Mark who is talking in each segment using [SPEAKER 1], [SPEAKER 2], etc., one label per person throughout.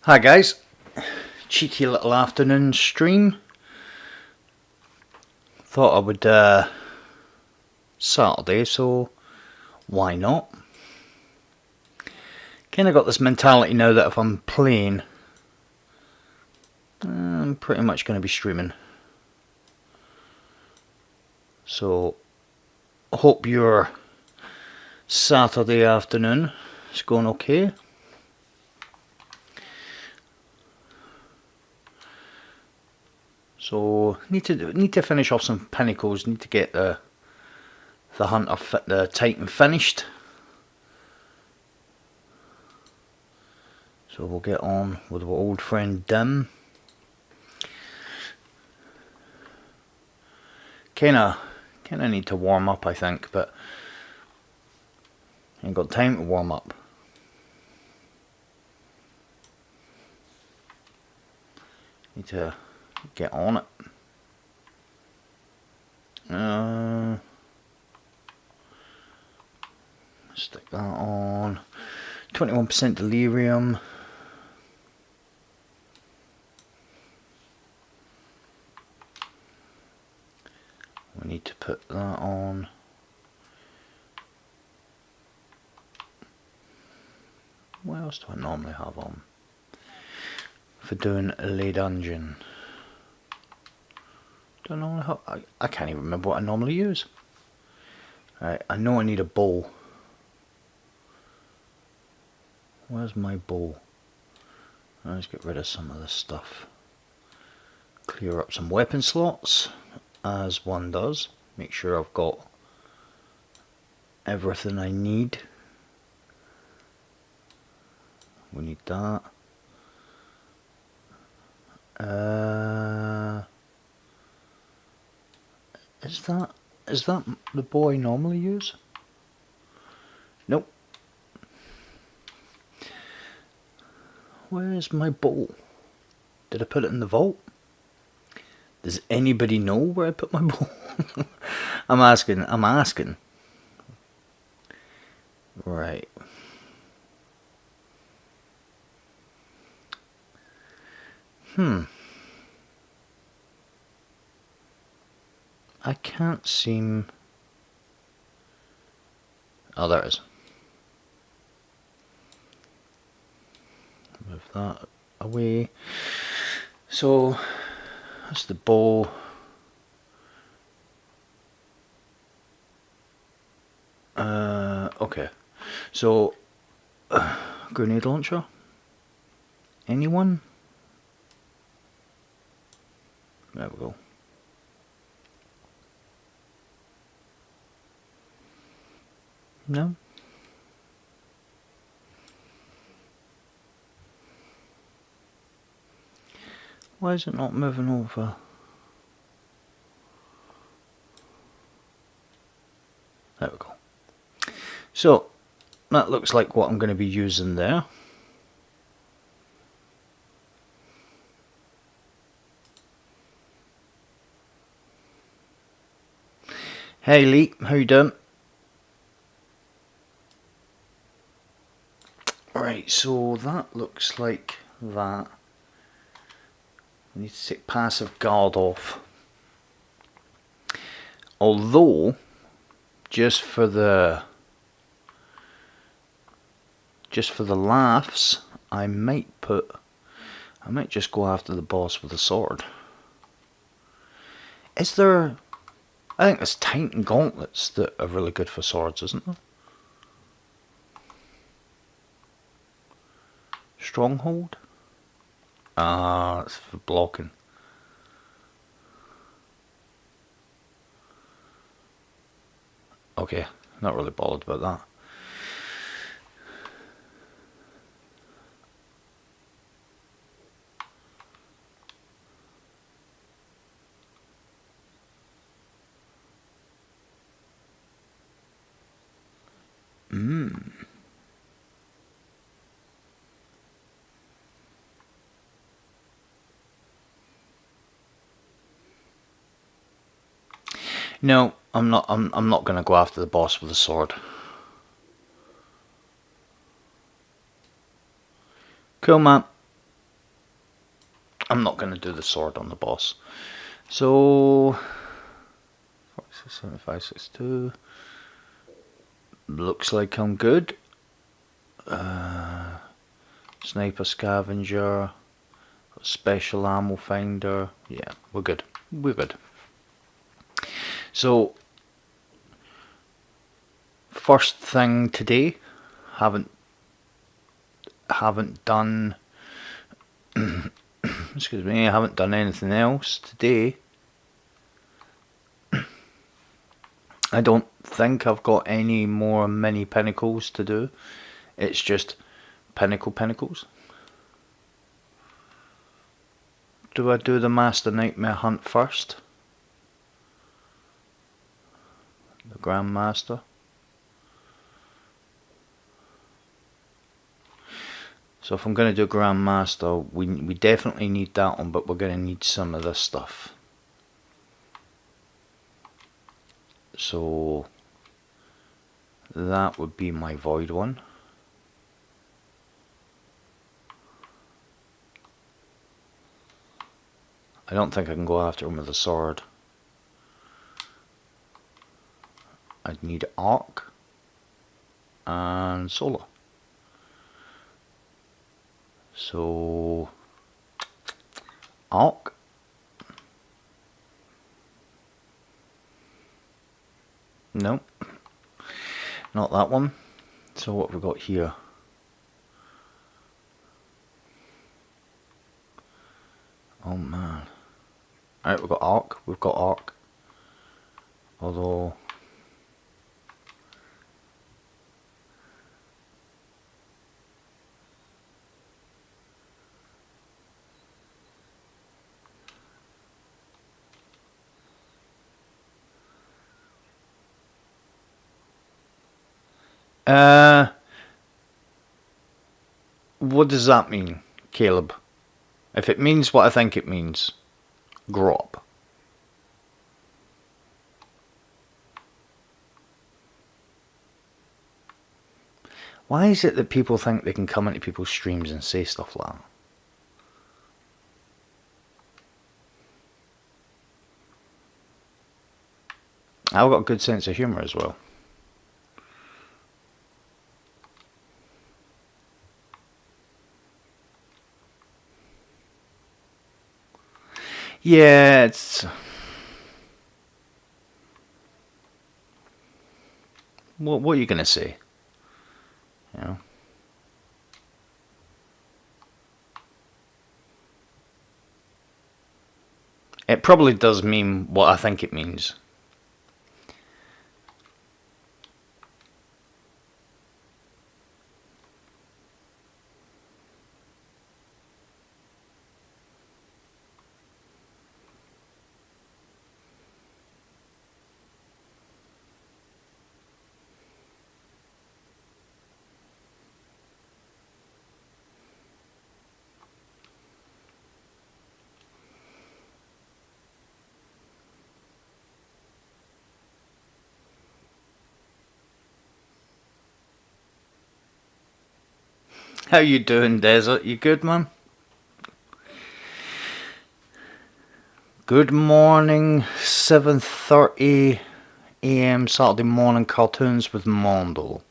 [SPEAKER 1] Hi guys, cheeky little afternoon stream. Thought I would Saturday, so why not? Kinda got this mentality now that if I'm playing, I'm pretty much going to be streaming. So hope your Saturday afternoon is going okay. So need to finish off some pinnacles. Need to get the hunter, the Titan finished. So we'll get on with our old friend Dim. Kinda need to warm up, I think, but ain't got time to warm up. Need to get on it. Stick that on. 21% delirium. We need to put that on. What else do I normally have on for doing a lay dungeon? Do I normally have? I can't even remember what I normally use. Right, I know I need a bow. Where's my bow? Let's get rid of some of this stuff. Clear up some weapon slots, as one does. Make sure I've got everything I need. We need that. Is that the bow I normally use? Nope. Where's my bow? Did I put it in the vault? Does anybody know where I put my bow? I'm asking. Right. I can't seem... Oh, there it is. Move that away. So, that's the bow. Okay. So, grenade launcher? Anyone? There we go. No? Why is it not moving over? There we go. So, that looks like what I'm going to be using there. Hey Lee, how you doing? Right, so that looks like that. I need to take passive guard off. Although, just for the laughs, I might just go after the boss with a sword. Is there... I think there's Titan gauntlets that are really good for swords, isn't there? Stronghold? Ah, that's for blocking. Okay, not really bothered about that. No, I'm not going to go after the boss with a sword. Cool, man. I'm not going to do the sword on the boss. So 467562. Looks like I'm good. Sniper scavenger, special ammo finder. Yeah, we're good. We're good. So first thing today, haven't done excuse me, I haven't done anything else today. I don't think I've got any more mini pinnacles to do. It's just pinnacles. Do I do the Master Nightmare Hunt first? The Grandmaster? So if I'm going to do Grandmaster, we definitely need that one, but we're going to need some of this stuff. So that would be my Void one. I don't think I can go after him with a sword. I'd need Arc and Solar. So Arc. No, not that one. So what have we got here? Oh man. Alright, we've got Arc. We've got Arc. Although what does that mean, Caleb? If it means what I think it means, grow up. Why is it that people think they can come into people's streams and say stuff like that? I've got a good sense of humour as well. Yeah, it's... What are you going to say? You know? It probably does mean what I think it means. How you doing, Desert? You good, man? Good morning, 7:30 AM Saturday morning cartoons with Mondo.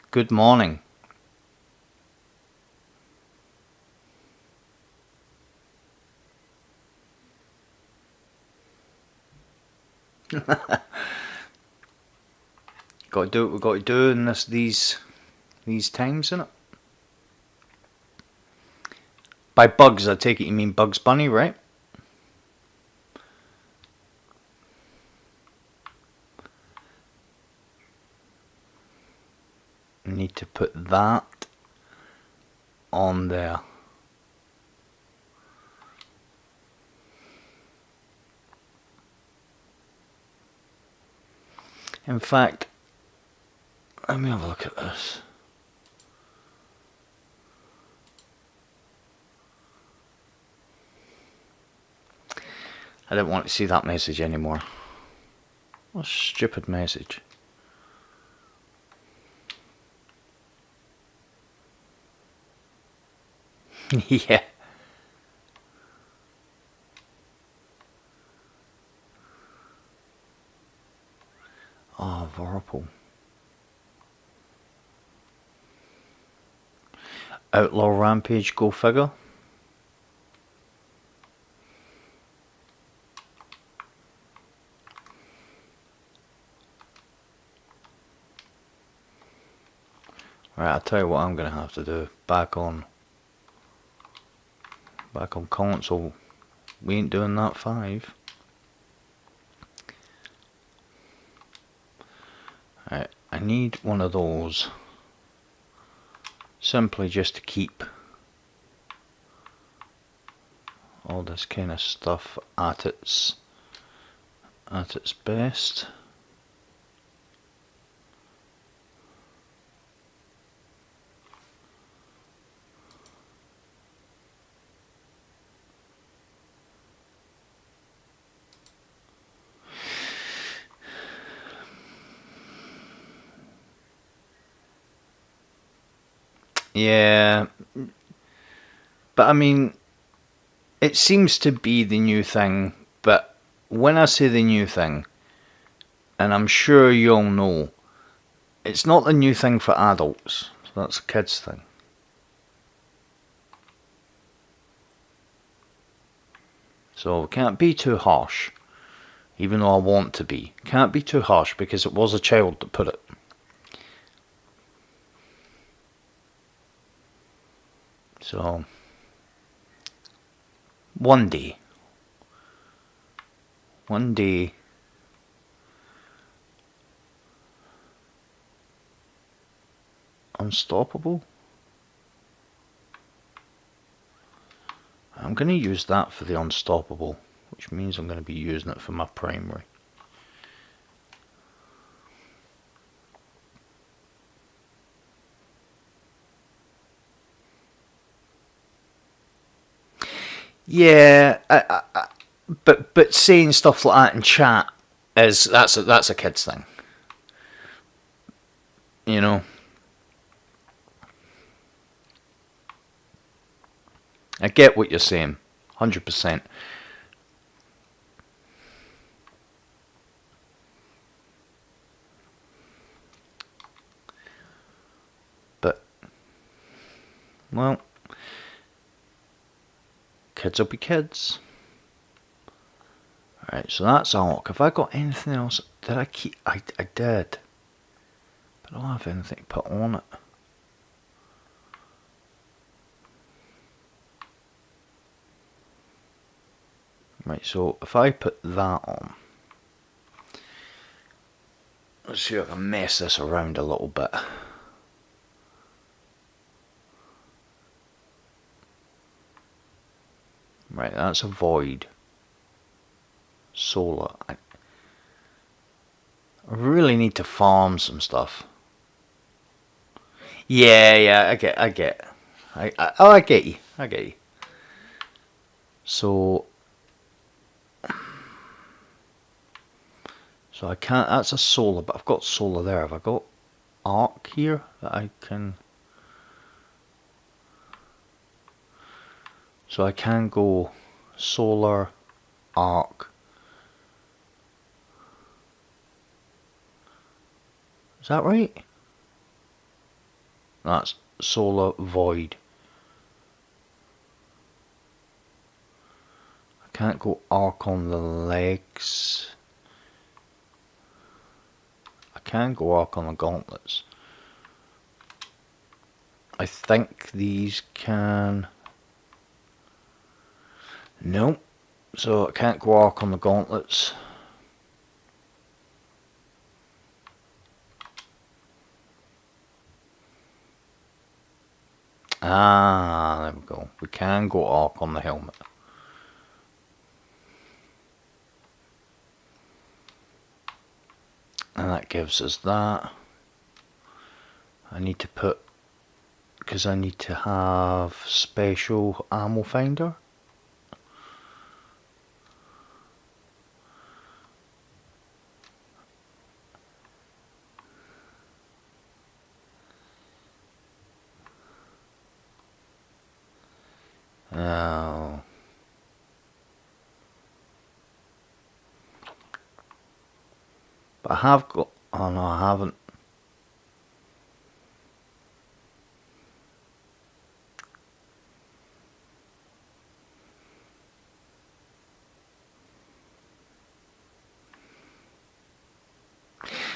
[SPEAKER 1] Good morning. Got to do what we got to do in these times, innit? By bugs, I take it you mean Bugs Bunny, right? I need to put that on there. In fact, let me have a look at this. I don't want to see that message anymore. What a stupid message. Yeah. Outlaw Rampage, go figure. Right, I'll tell you what I'm going to have to do. Back on console. We ain't doing that 5. Right, I need one of those. Simply just to keep all this kind of stuff at its best. Yeah, but I mean, it seems to be the new thing, but when I say the new thing, and I'm sure you all know, it's not the new thing for adults, so that's a kids thing. So can't be too harsh, even though I want to be. Can't be too harsh because it was a child that put it. So one day Unstoppable. I'm going to use that for the Unstoppable, which means I'm going to be using it for my primary. Yeah, but saying stuff like that in chat that's a kid's thing, you know. I get what you're saying, 100%. But well, kids will be kids. Alright, so that's Arc. Have I got anything else? Did I keep? I did. But I don't have anything to put on it. Right, so if I put that on, let's see if I can mess this around a little bit. Right, that's a void. Solar. I really need to farm some stuff. Yeah, I get. I get you. I get you. So I can't. That's a solar, but I've got solar there. Have I got arc here that I can? So I can go solar, arc. Is that right? That's solar void. I can't go arc on the legs. I can go arc on the gauntlets. I think these can. No. So I can't go arc on the gauntlets. Ah, there we go. We can go arc on the helmet. And that gives us that. I need to put, because I need to have special ammo finder. Oh. But I have got, oh no I haven't.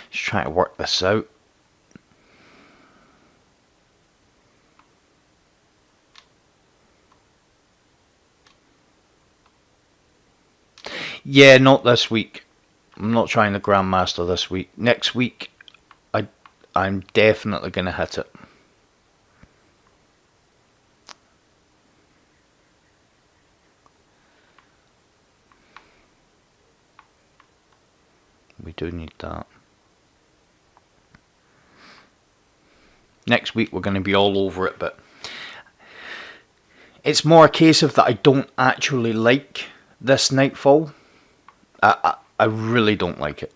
[SPEAKER 1] Just trying to work this out. Yeah, not this week. I'm not trying the Grandmaster this week. Next week, I'm definitely going to hit it. We do need that. Next week we're going to be all over it, but it's more a case of that I don't actually like this Nightfall. I really don't like it.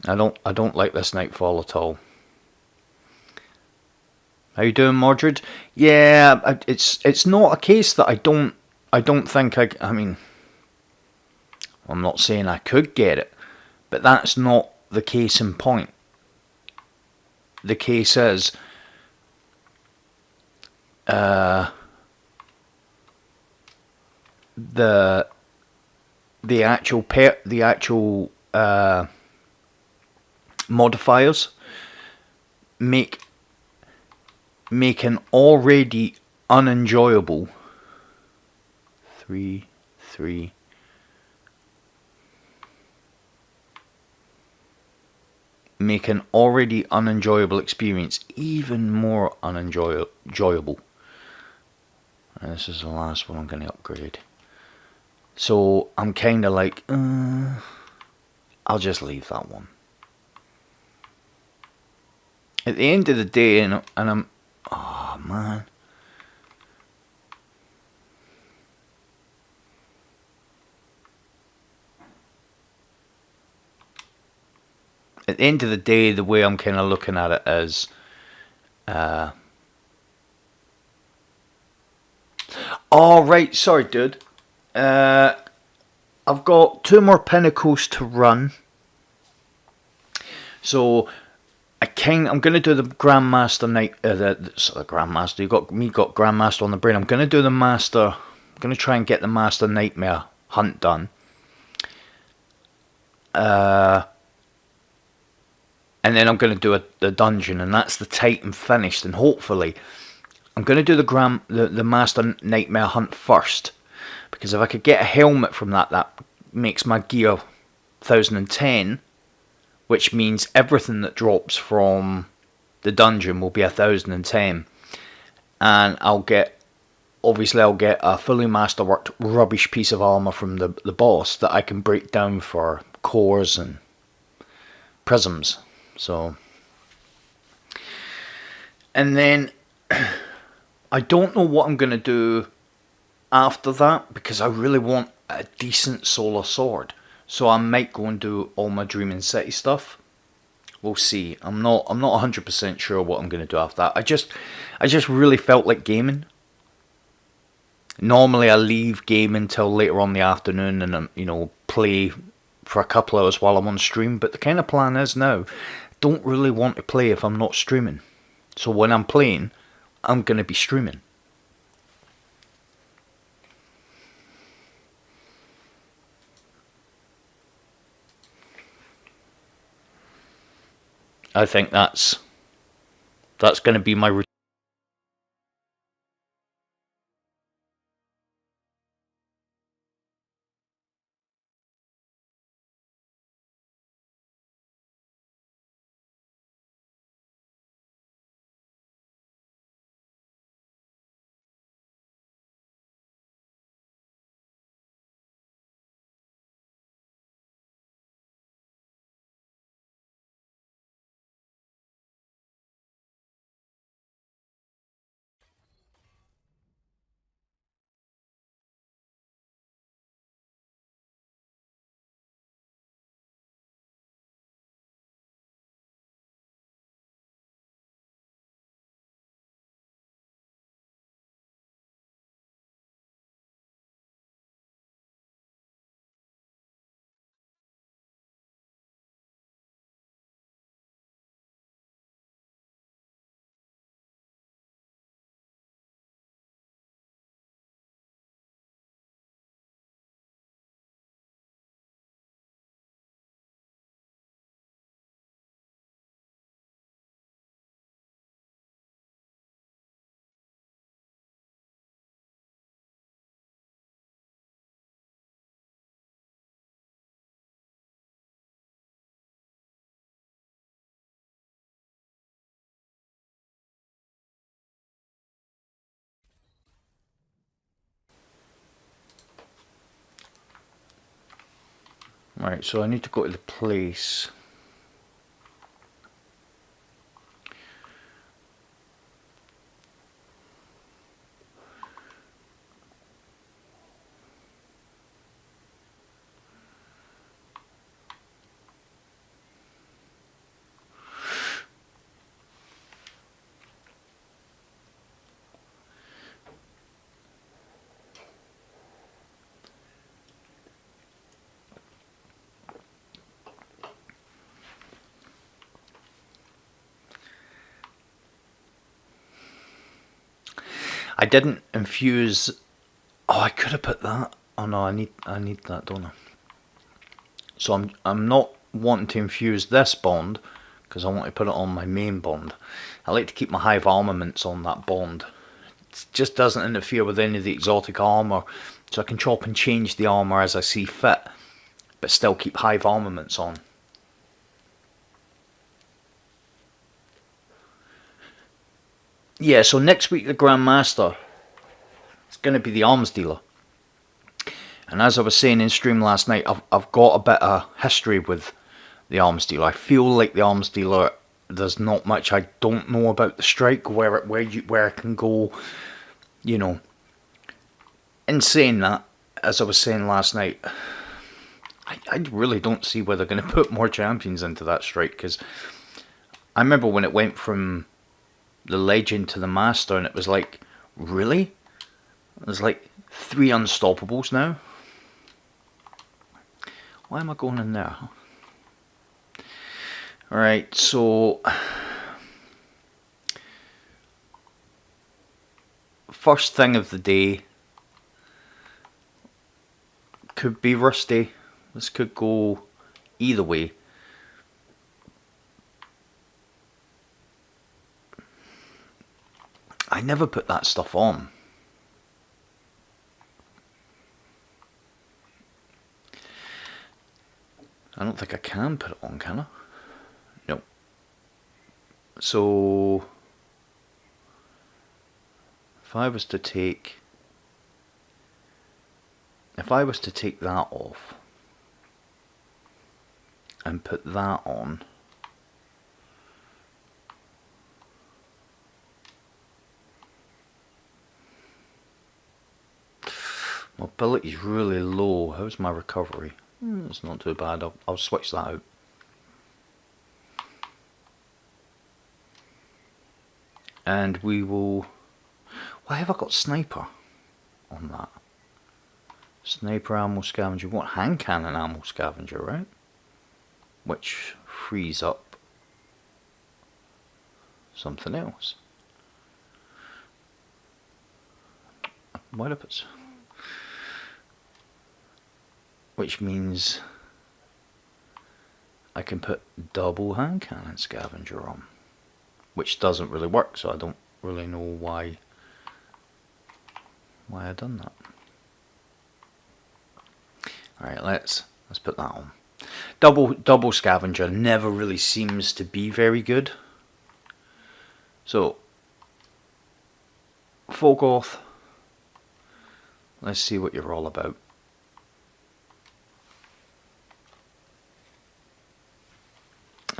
[SPEAKER 1] I don't like this Nightfall at all. How you doing, Mordred? Yeah, it's not a case that I don't think I mean, I'm not saying I could get it, but that's not the case in point. The case is the actual modifiers make an already unenjoyable 3 make an already unenjoyable experience even more unenjoyable. And this is the last one I'm going to upgrade. So I'm kind of like, I'll just leave that one. At the end of the day, and I'm, oh man. At the end of the day, the way I'm kind of looking at it is, oh right, sorry dude. I've got 2 more pinnacles to run. So I'm going to do the Grandmaster night. The Grandmaster. You got Grandmaster on the brain. I'm going to do the Master. I'm going to try and get the Master Nightmare hunt done. And then I'm going to do the dungeon, and that's the Titan finished. And hopefully, I'm going to do the Master Nightmare hunt first, because if I could get a helmet from that makes my gear 1010. Which means everything that drops from the dungeon will be 1010. And I'll get a fully masterworked rubbish piece of armour from the boss that I can break down for cores and prisms. So, and then I don't know what I'm going to do after that, because I really want a decent solar sword. So I might go and do all my Dreaming City stuff. We'll see. I'm not 100% sure what I'm going to do after that. I just really felt like gaming. Normally I leave gaming till later on in the afternoon and play for a couple hours while I'm on stream. But the kind of plan is now, don't really want to play if I'm not streaming. So when I'm playing, I'm going to be streaming. I think that's going to be my routine. Right, so I need to go to the place. I didn't infuse. Oh, I could have put that. Oh no, I need that, don't I? So I'm not wanting to infuse this bond because I want to put it on my main bond. I like to keep my hive armaments on that bond. It just doesn't interfere with any of the exotic armor, so I can chop and change the armor as I see fit, but still keep hive armaments on. Yeah, so next week the Grandmaster is going to be the arms dealer. And as I was saying in stream last night, I've got a bit of history with the arms dealer. I feel like the arms dealer, there's not much I don't know about the strike, where it can go, you know. In saying that, as I was saying last night, I really don't see where they're going to put more champions into that strike, because I remember when it went from the legend to the master, and it was like, really? There's like 3 unstoppables now. Why am I going in there? Alright, so first thing of the day could be Rusty. This could go either way. I never put that stuff on. I don't think I can put it on, can I? No. So if I was to take that off and put that on, mobility's really low. How's my recovery? It's not too bad. I'll switch that out. And we will. Why have I got sniper on that? Sniper ammo scavenger. What, hand cannon ammo scavenger, right? Which frees up something else. Why did I put? Which means I can put double hand cannon scavenger on, which doesn't really work, so I don't really know why I done that. Alright, let's put that on. Double scavenger never really seems to be very good. So Fogoth, let's see what you're all about.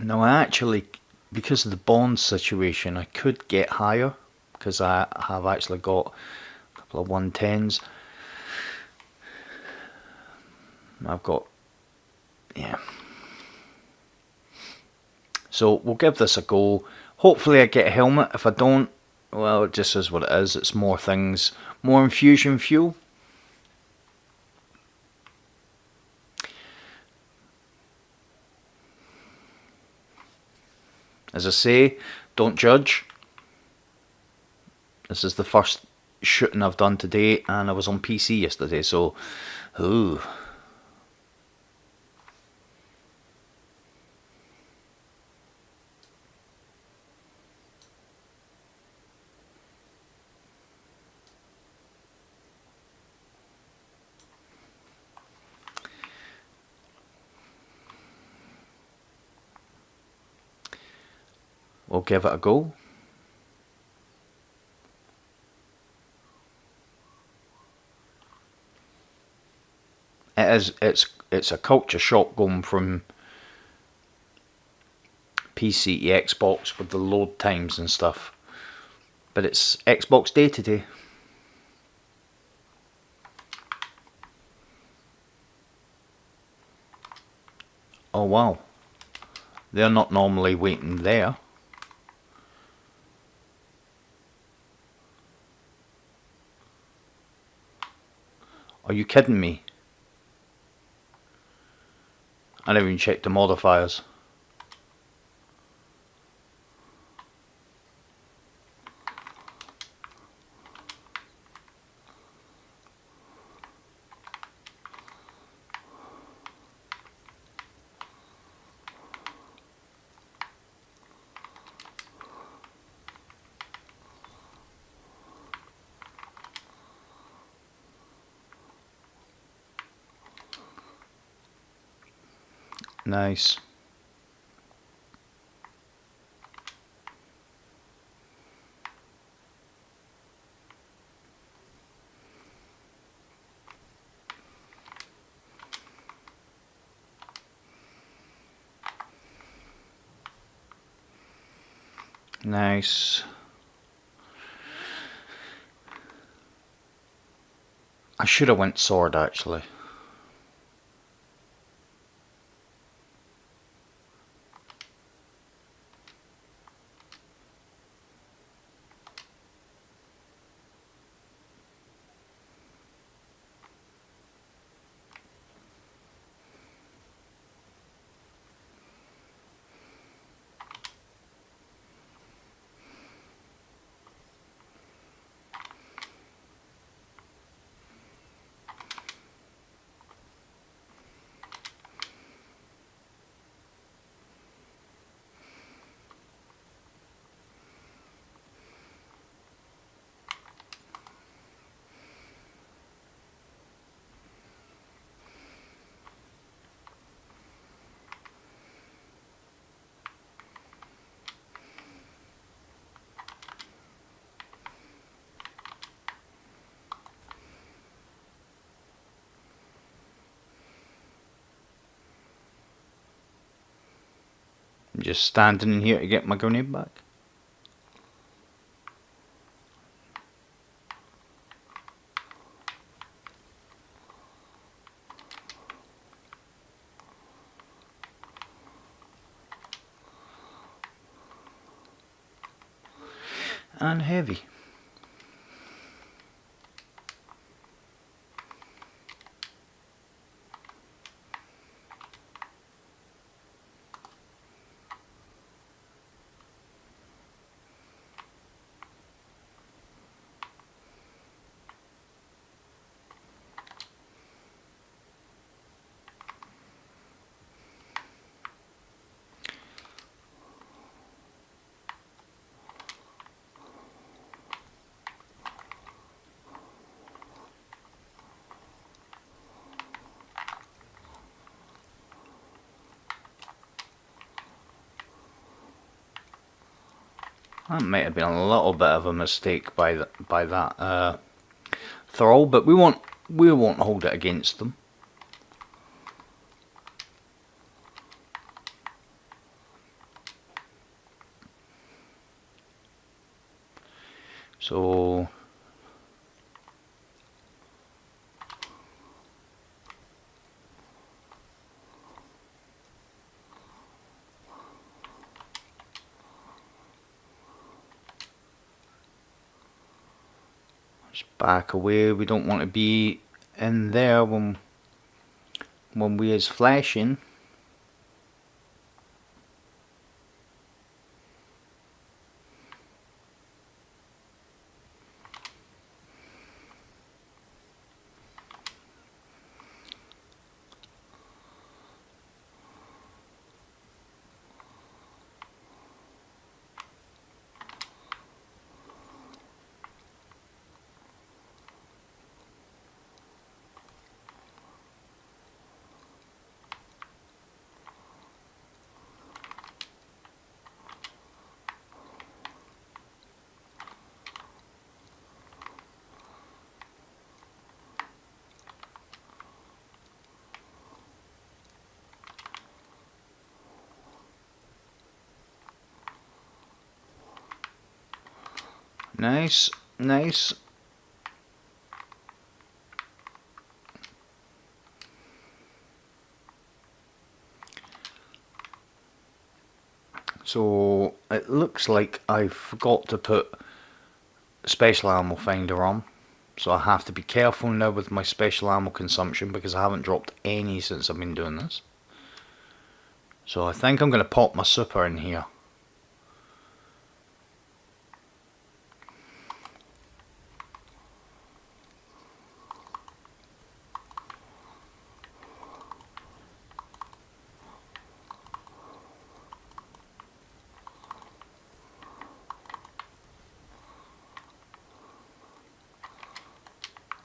[SPEAKER 1] Now I actually, because of the bond situation, I could get higher, because I have actually got a couple of 110s. I've got, yeah. So we'll give this a go. Hopefully I get a helmet. If I don't, well, it just is what it is. It's more things, more infusion fuel. As I say, don't judge. This is the first shooting I've done today, and I was on PC yesterday, so ooh. We'll give it a go. It is. It's a culture shock going from PC to Xbox with the load times and stuff. But it's Xbox Day today. Oh wow. They're not normally waiting there. Are you kidding me? I didn't even check the modifiers. Nice. Nice. I should have went sword actually. I'm just standing in here to get my grenade back. And heavy. That might have been a little bit of a mistake by that thrall, but we won't hold it against them. So just back away. We don't want to be in there when we is flashing. Nice, nice. So it looks like I forgot to put special ammo finder on. So I have to be careful now with my special ammo consumption because I haven't dropped any since I've been doing this. So I think I'm going to pop my super in here.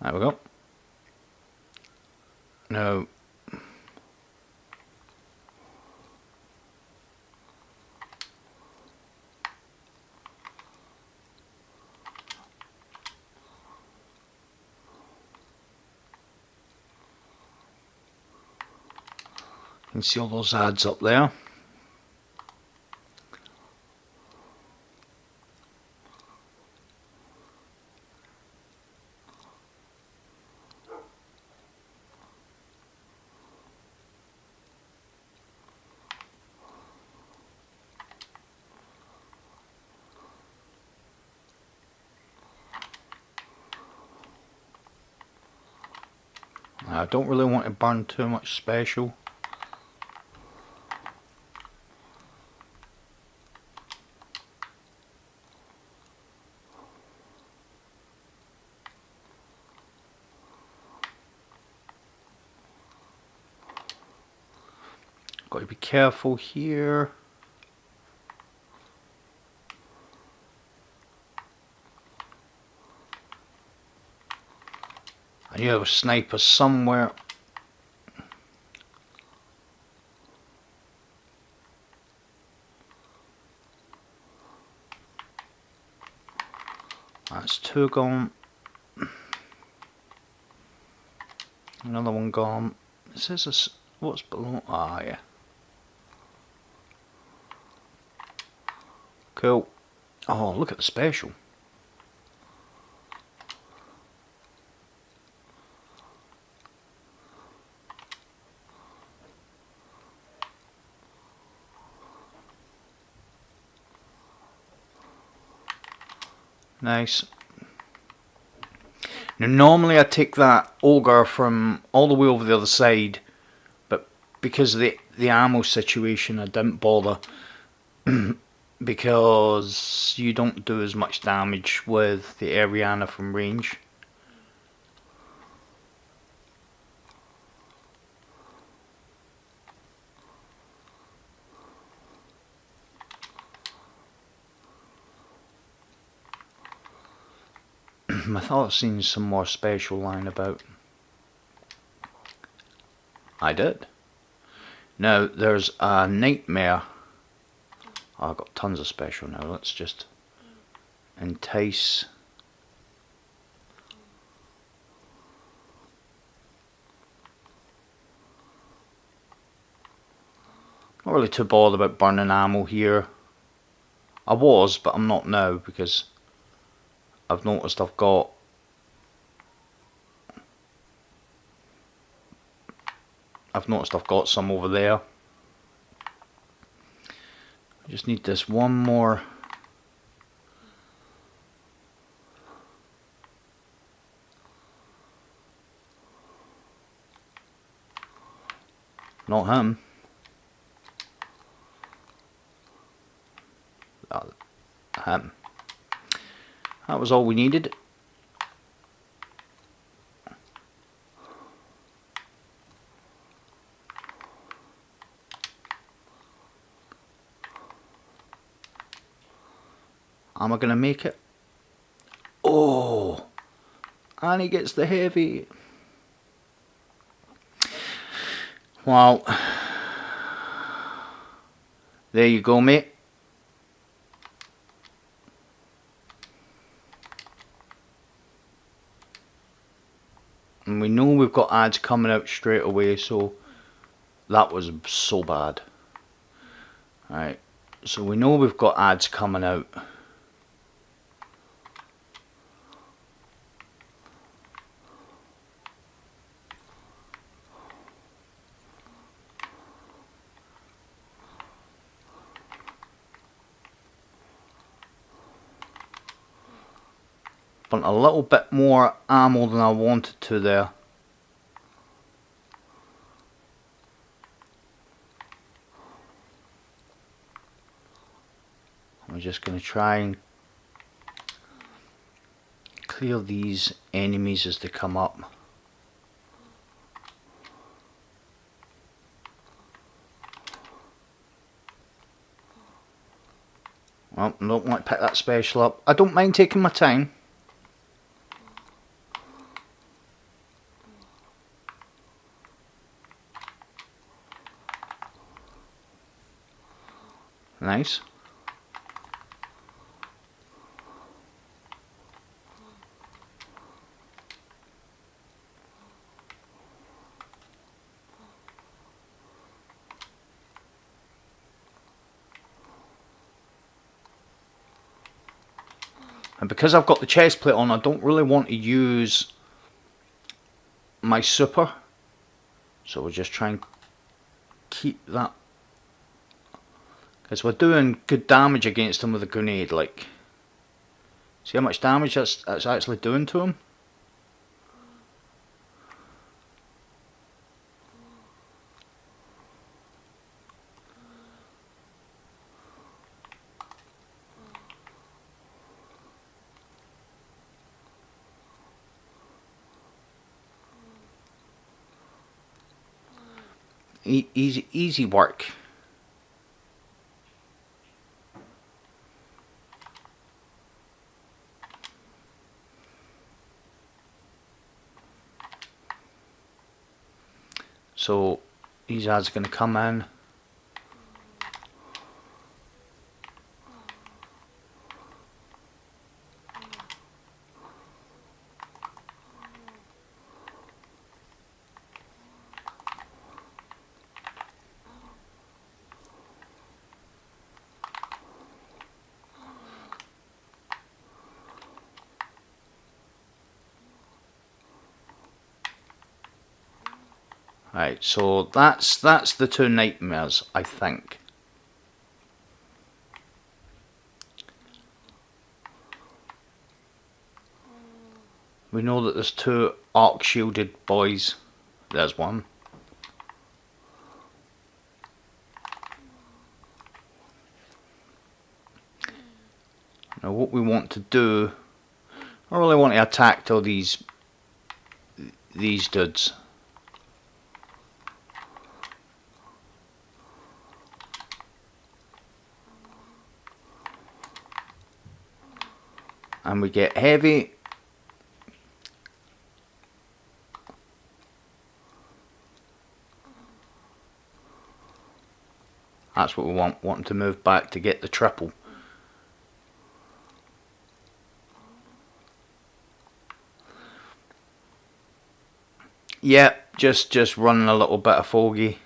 [SPEAKER 1] There we go. Now, you can see all those ads up there. I don't really want to burn too much special. Got to be careful here. I knew there was a sniper somewhere. That's two gone. Another one gone. This is a, what's below? Ah, yeah. Cool. Oh, look at the special. Nice. Now normally I take that ogre from all the way over the other side, but because of the ammo situation I didn't bother because you don't do as much damage with the Ariana from range. I thought I'd seen some more special lying about. I did. Now there's a nightmare. Oh, I've got tons of special now. Let's just entice. Not really too bothered about burning ammo here. I was, but I'm not now because I've noticed I've got some over there. I just need this one more. Not him. Him. That was all we needed. Am I going to make it? Oh! And he gets the heavy. Well, there you go, mate. And we know we've got ads coming out straight away, so that was so bad. Alright, so we know we've got ads coming out. Burnt a little bit more ammo than I wanted to there. I'm just going to try and clear these enemies as they come up. Well, I don't want to pick that special up. I don't mind taking my time. Nice. And because I've got the chest plate on, I don't really want to use my super. So we'll just try and keep that. Because we're doing good damage against him with a grenade. Like, see how much damage that's actually doing to him? Easy work. So these ads are going to come in. Right, so that's the two nightmares, I think. We know that there's two arc shielded boys. There's one. Now what we want to do, I really want to attack till these dudes. And we get heavy. That's what we want them to move back to get the triple. Yep, just running a little bit of fogey.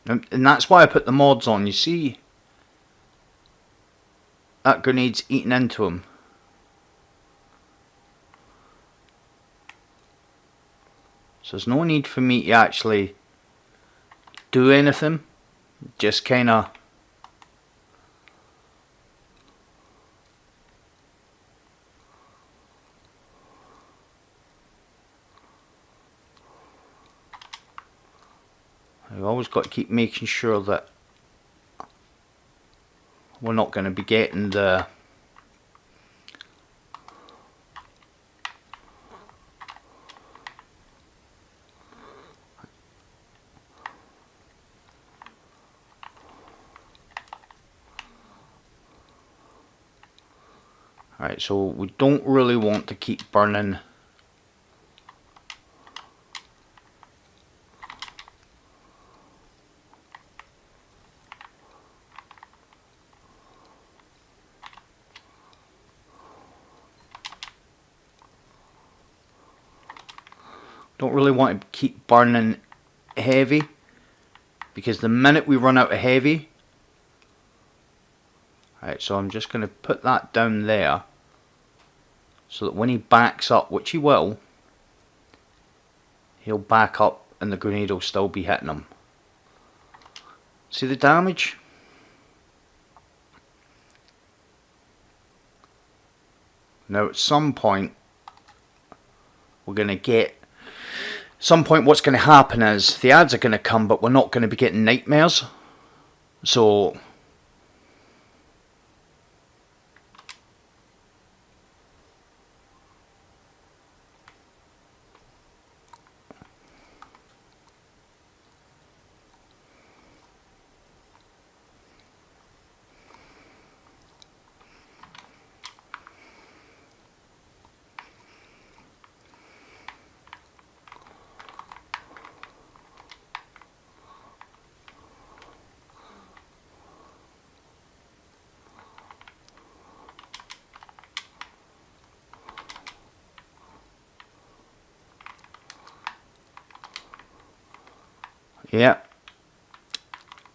[SPEAKER 1] And that's why I put the mods on, you see? That grenade's eating into him. So there's no need for me to actually do anything. Just kinda I've always got to keep making sure that we're not going to be getting the Alright, so we don't really want to keep burning heavy, because the minute we run out of heavy, right, so I'm just going to put that down there so that when he backs up, which he will, he'll back up and the grenade will still be hitting him. See the damage? Now at some point we're going to get, what's going to happen is the ads are going to come, but we're not going to be getting nightmares. So yeah,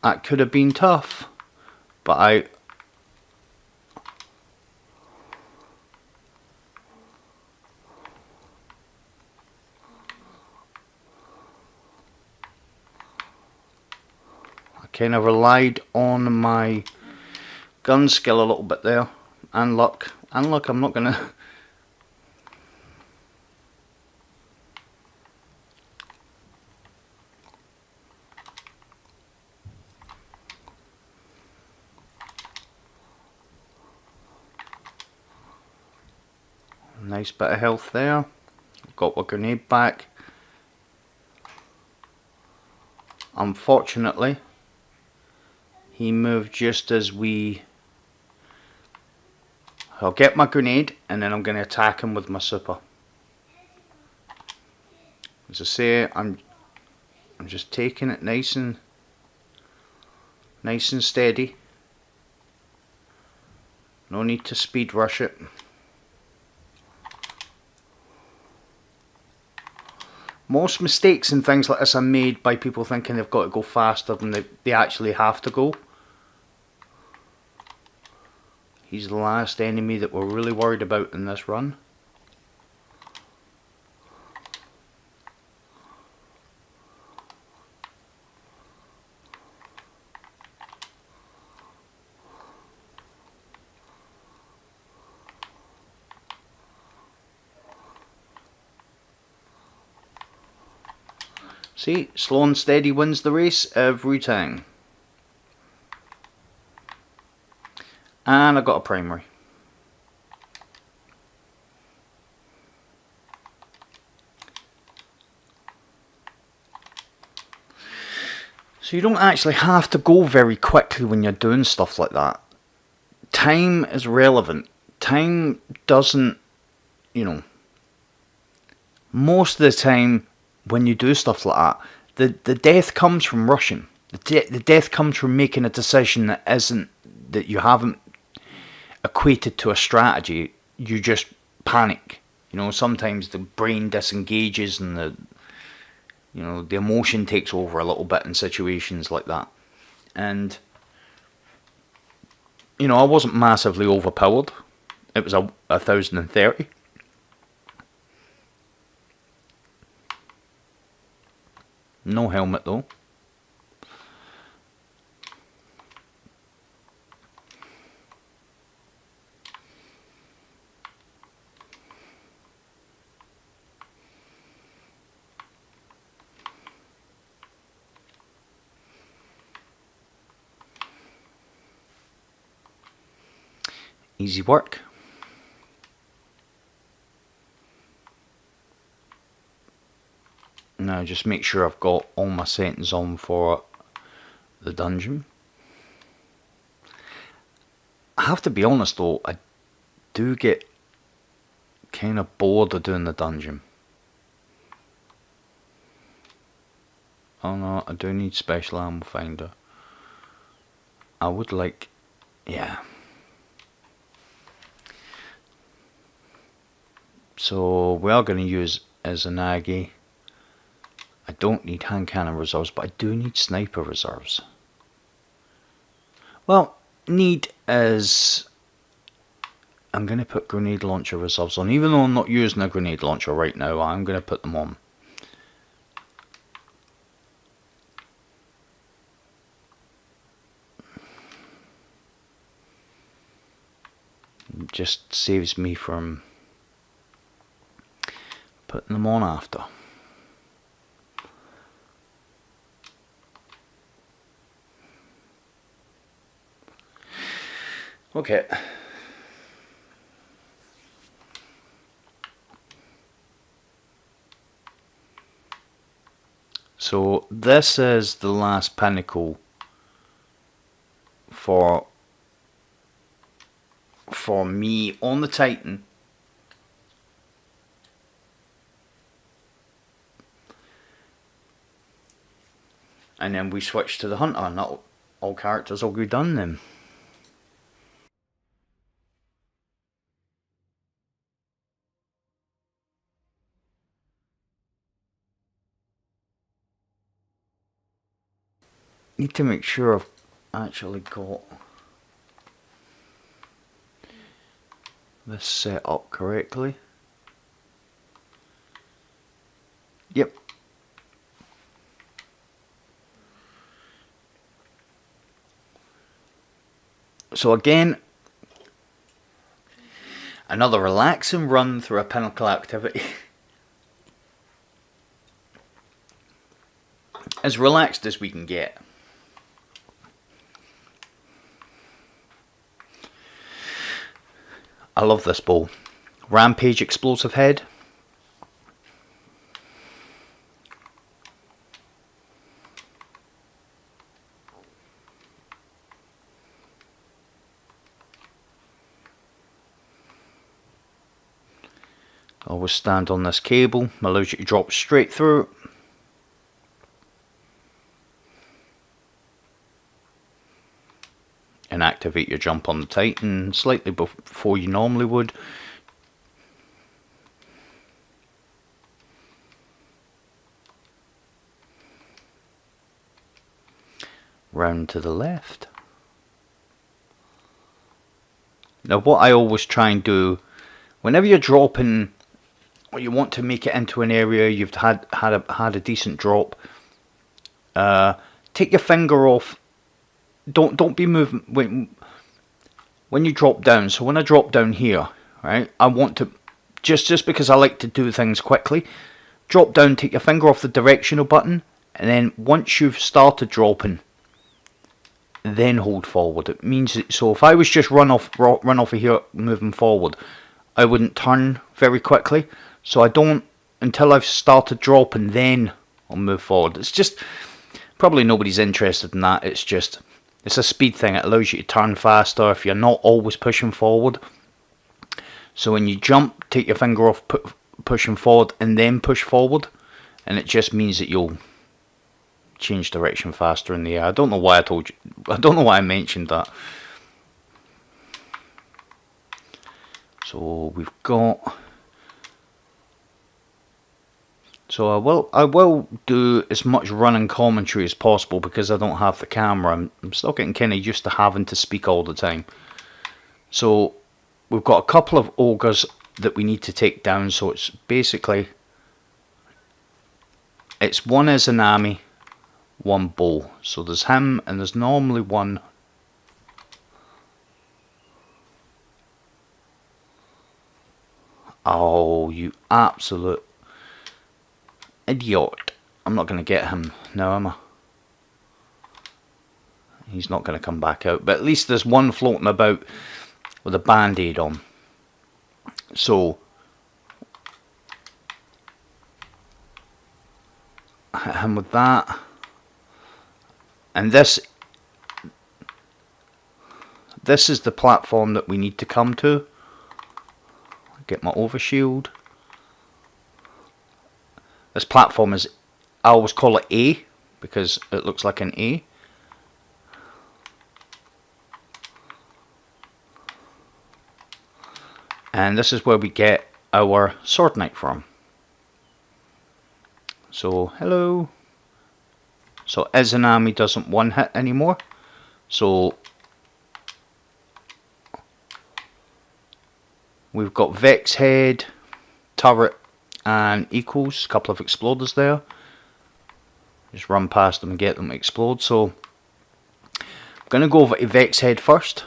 [SPEAKER 1] that could have been tough, but I kind of relied on my gun skill a little bit there, and luck. And look, I'm not gonna. Nice bit of health there. Got my grenade back. Unfortunately, he moved just as we. I'll get my grenade and then I'm going to attack him with my super. As I say, I'm just taking it nice and steady. No need to speed rush it. Most mistakes and things like this are made by people thinking they've got to go faster than they actually have to go. He's the last enemy that we're really worried about in this run. See, slow and steady wins the race every time. And I got a primary. So you don't actually have to go very quickly when you're doing stuff like that. Time is relevant. Time doesn't, most of the time when you do stuff like that, the death comes from rushing. The death comes from making a decision that you haven't equated to a strategy. You just panic. Sometimes the brain disengages and the emotion takes over a little bit in situations like that. And I wasn't massively overpowered. It was 1030. No helmet though. Easy work. Now just make sure I've got all my settings on for the dungeon. I have to be honest though, I do get kind of bored of doing the dungeon. Oh no, I do need special ammo finder. I would like, yeah. So we are going to use Izanagi. I don't need hand cannon reserves, but I do need sniper reserves. Well, need is... I'm going to put grenade launcher reserves on. Even though I'm not using a grenade launcher right now, I'm going to put them on. It just saves me from putting them on after. Okay. So this is the last pinnacle for me on the Titan. And then we switch to the Hunter, and all characters will be done then. Need to make sure I've actually got this set up correctly. Yep. So again, another relaxing run through a pinnacle activity. As relaxed as we can get. I love this bow. Rampage explosive head. Always stand on this cable, allows you to drop straight through. And activate your jump on the Titan slightly before you normally would. Round to the left. Now what I always try and do, whenever you're dropping, or you want to make it into an area you've had a decent drop, take your finger off. Don't be moving when you drop down. So when I drop down here, right, I want to just because I like to do things quickly, drop down, take your finger off the directional button, and then once you've started dropping, then hold forward. It means that, so if I was just run off of here moving forward, I wouldn't turn very quickly. So I don't, until I've started dropping, then I'll move forward. It's just, probably nobody's interested in that. It's just, it's a speed thing. It allows you to turn faster if you're not always pushing forward. So when you jump, take your finger off pushing forward and then push forward, and it just means that you'll change direction faster in the air. I don't know why I told you. I don't know why I mentioned that. So we've got. So I will do as much running commentary as possible because I don't have the camera. I'm still getting kind of used to having to speak all the time. So we've got a couple of ogres that we need to take down. So it's basically, it's one Izanami, one bow. So there's him, and there's normally one. Oh, you absolute idiot. I'm not going to get him now, am I? He's not going to come back out. But at least there's one floating about with a band-aid on. So hit him with that. And this is the platform that we need to come to. Get my overshield. This platform is, I always call it A because it looks like an A. And this is where we get our sword knight from. So hello. So Izanami doesn't one hit anymore. So we've got Vex Head, Turret and Equals, a couple of exploders there. Just run past them and get them to explode. So I'm going to go over to Vex Head first.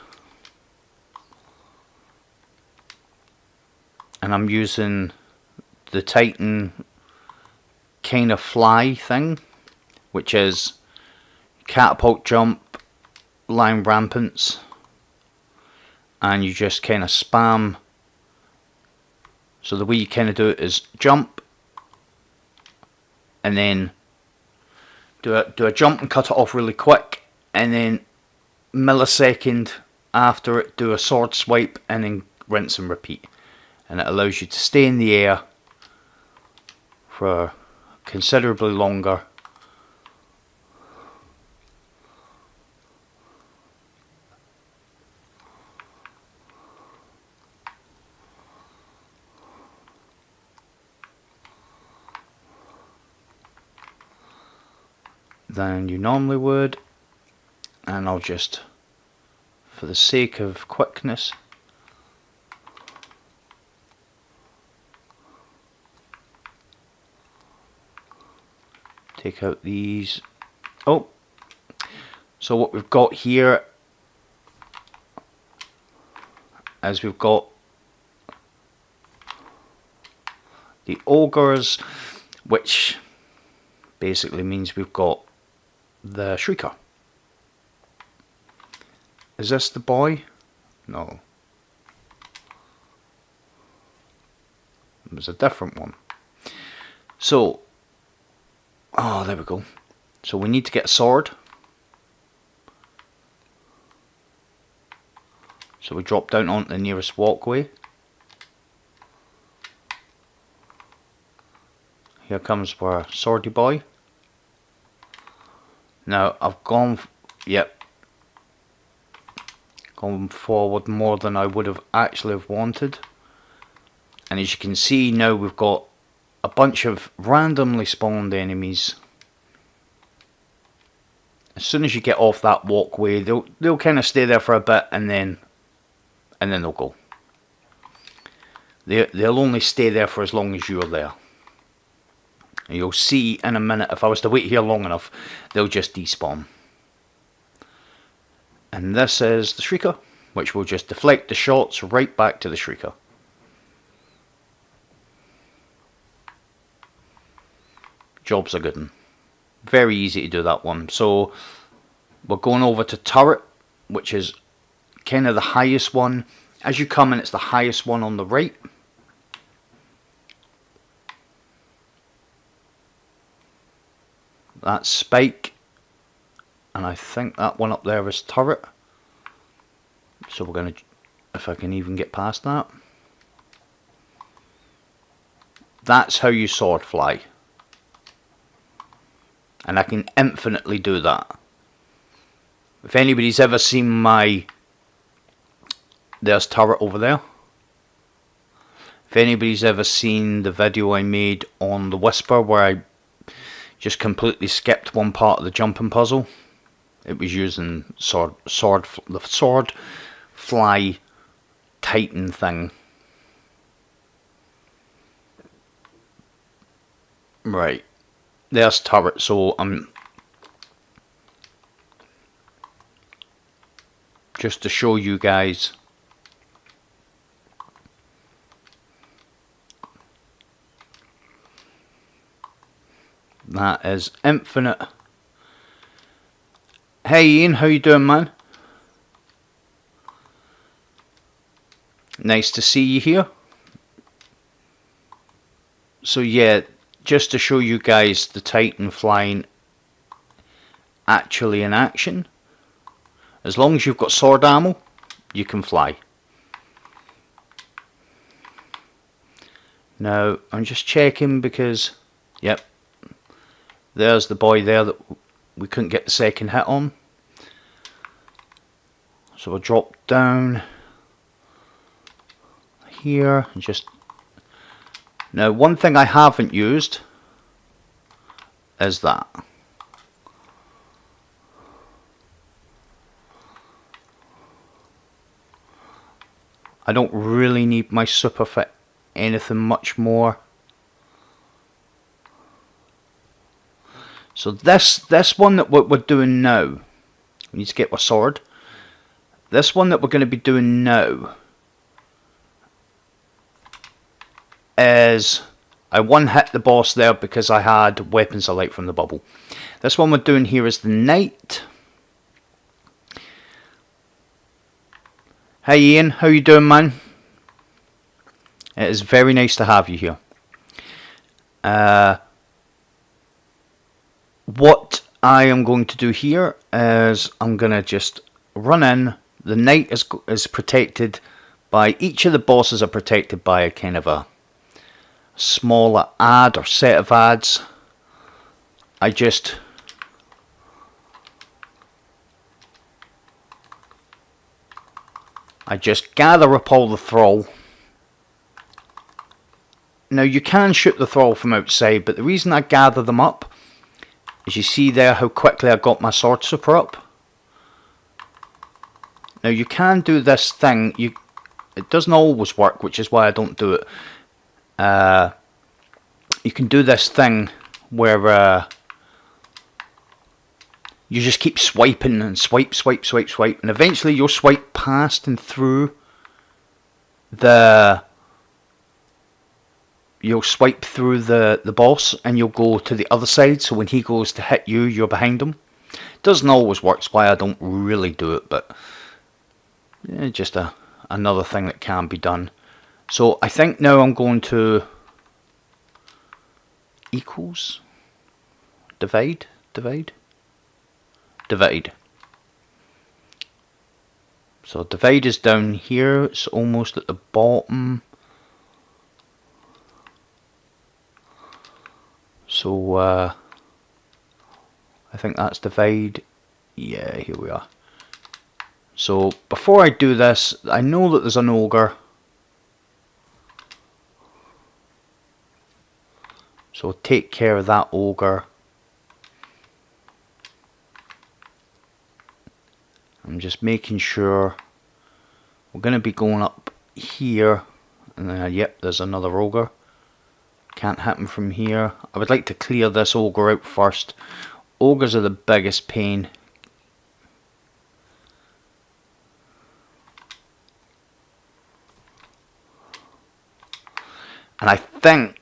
[SPEAKER 1] And I'm using the Titan kind of fly thing, which is catapult jump, line rampants, and you just kind of spam. So the way you kind of do it is jump, and then do a jump and cut it off really quick, and then millisecond after it do a sword swipe, and then rinse and repeat. And it allows you to stay in the air for considerably longer. Than you normally would. And I'll just, for the sake of quickness, take out these. Oh, so what we've got here is we've got the ogres, which basically means we've got the Shrieker. Is this the boy? No. It was a different one. So, oh, there we go. So we need to get a sword. So we drop down onto the nearest walkway. Here comes our swordy boy. Now I've gone, yep, gone forward more than I would have actually have wanted. And as you can see now, we've got a bunch of randomly spawned enemies. As soon as you get off that walkway, they'll kind of stay there for a bit, and then they'll go. They'll only stay there for as long as you're there. And you'll see in a minute, if I was to wait here long enough, they'll just despawn. And this is the Shrieker, which will just deflect the shots right back to the Shrieker. Job's a good one. Very easy to do that one. So we're going over to Turret, which is kind of the highest one. As you come in, it's the highest one on the right. That's Spike, and I think that one up there is Turret. So we're going to, if I can even get past that. That's how you sword fly. And I can infinitely do that. If anybody's ever seen my, there's Turret over there. If anybody's ever seen the video I made on the Whisper where I just completely skipped one part of the jumping puzzle, it was using the sword fly Titan thing. Right, there's Turret. So I'm just to show you guys. That is infinite. Hey Ian, how you doing, man? Nice to see you here. So yeah, just to show you guys the Titan flying actually in action. As long as you've got sword ammo, you can fly. Now, I'm just checking because, yep, there's the boy there that we couldn't get the second hit on. So we'll drop down here and just... Now, one thing I haven't used as that. I don't really need my super for anything much more. So this one that what we're doing now, we need to get our sword. This one that we're going to be doing now is, I one hit the boss there because I had weapons of light from the bubble. This one we're doing here is the knight. Hey Ian, how you doing, man? It is very nice to have you here. What I am going to do here is I'm going to just run in. The knight is protected by, each of the bosses are protected by a kind of a smaller ad or set of ads. I just gather up all the thrall. Now you can shoot the thrall from outside, but the reason I gather them up is, you see there how quickly I got my sword super up. Now you can do this thing, it doesn't always work, which is why I don't do it. You can do this thing where you just keep swiping and swipe, and eventually you'll swipe past and through the... You'll swipe through the boss and you'll go to the other side, so when he goes to hit you, you're behind him. Doesn't always work, that's why I don't really do it, but yeah, just another thing that can be done. So I think now I'm going to equals, divide. So divide is down here, it's almost at the bottom. So I think that's divide. Yeah, here we are. So before I do this, I know that there's an ogre. So take care of that ogre. I'm just making sure. We're going to be going up here. And yep, there's another ogre. Can't happen from here. I would like to clear this ogre out first. Ogres are the biggest pain. And I think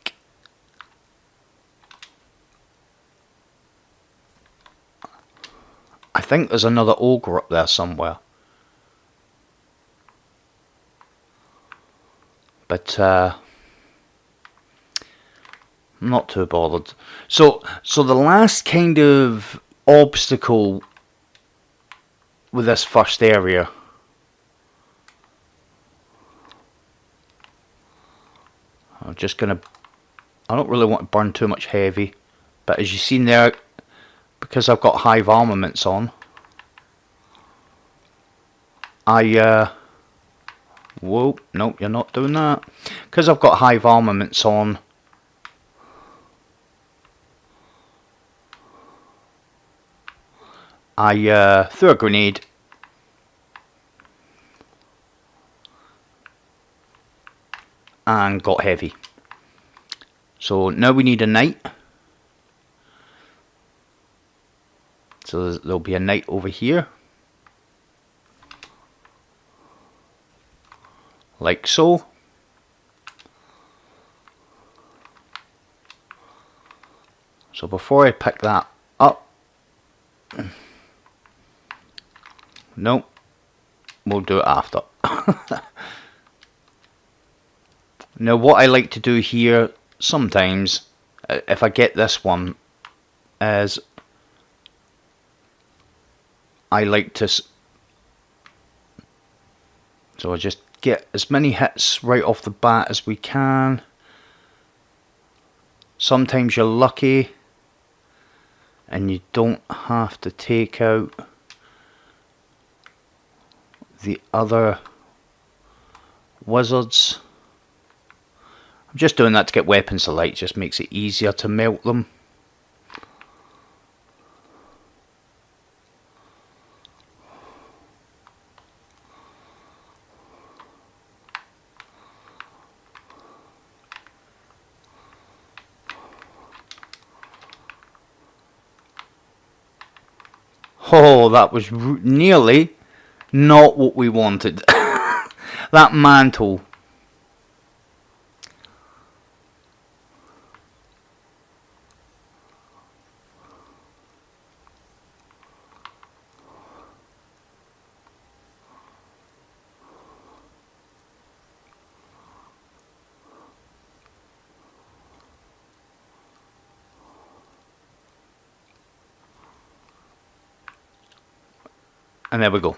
[SPEAKER 1] there's another ogre up there somewhere. But I'm not too bothered. So the last kind of obstacle with this first area, I'm just gonna, I don't really want to burn too much heavy, but as you've seen there, because I've got hive armaments on, whoa, nope, you're not doing that. Because I've got hive armaments on, I threw a grenade and got heavy. So now we need a knight. So there'll be a knight over here. Like so. So before I pick that up, nope, we'll do it after. Now what I like to do here sometimes, if I get this one, is I like to, so I just get as many hits right off the bat as we can. Sometimes you're lucky and you don't have to take out the other wizards. I'm just doing that to get weapons of light, just makes it easier to melt them. Oh, that was nearly not what we wanted. That mantle. And there we go.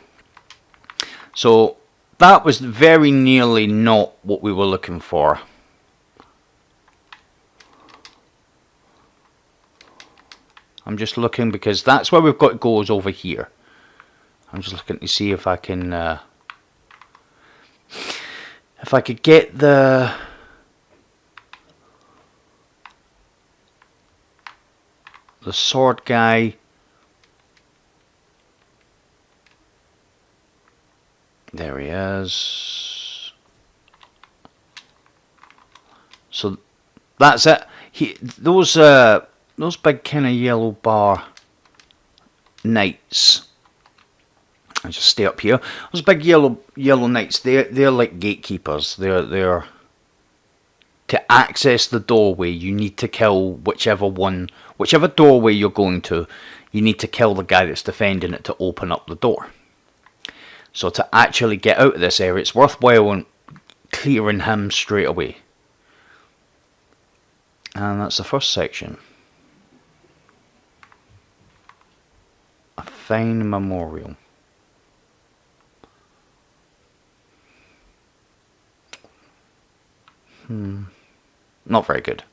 [SPEAKER 1] So that was very nearly not what we were looking for. I'm just looking because that's where we've got to go, is over here. I'm just looking to see if I can if I could get the sword guy. There he is. So that's it. Those big kind of yellow bar knights. I just stay up here. Those big yellow knights. They're like gatekeepers. They're to access the doorway. You need to kill whichever doorway you're going to. You need to kill the guy that's defending it to open up the door. So to actually get out of this area, it's worthwhile clearing him straight away. And that's the first section. A fine memorial. Not very good.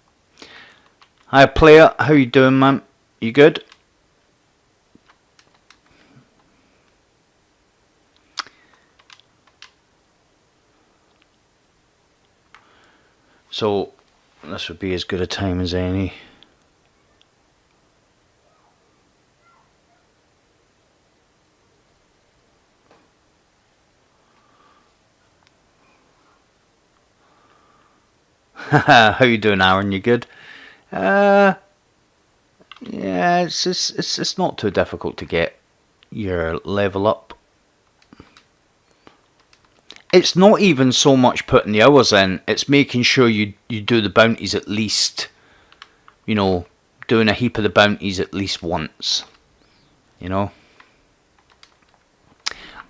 [SPEAKER 1] Hi player, how you doing, man? You good? So this would be as good a time as any. How you doing, Aaron? You good? Yeah, it's not too difficult to get your level up. It's not even so much putting the hours in, it's making sure you do the bounties at least, you know, doing a heap of the bounties at least once, you know.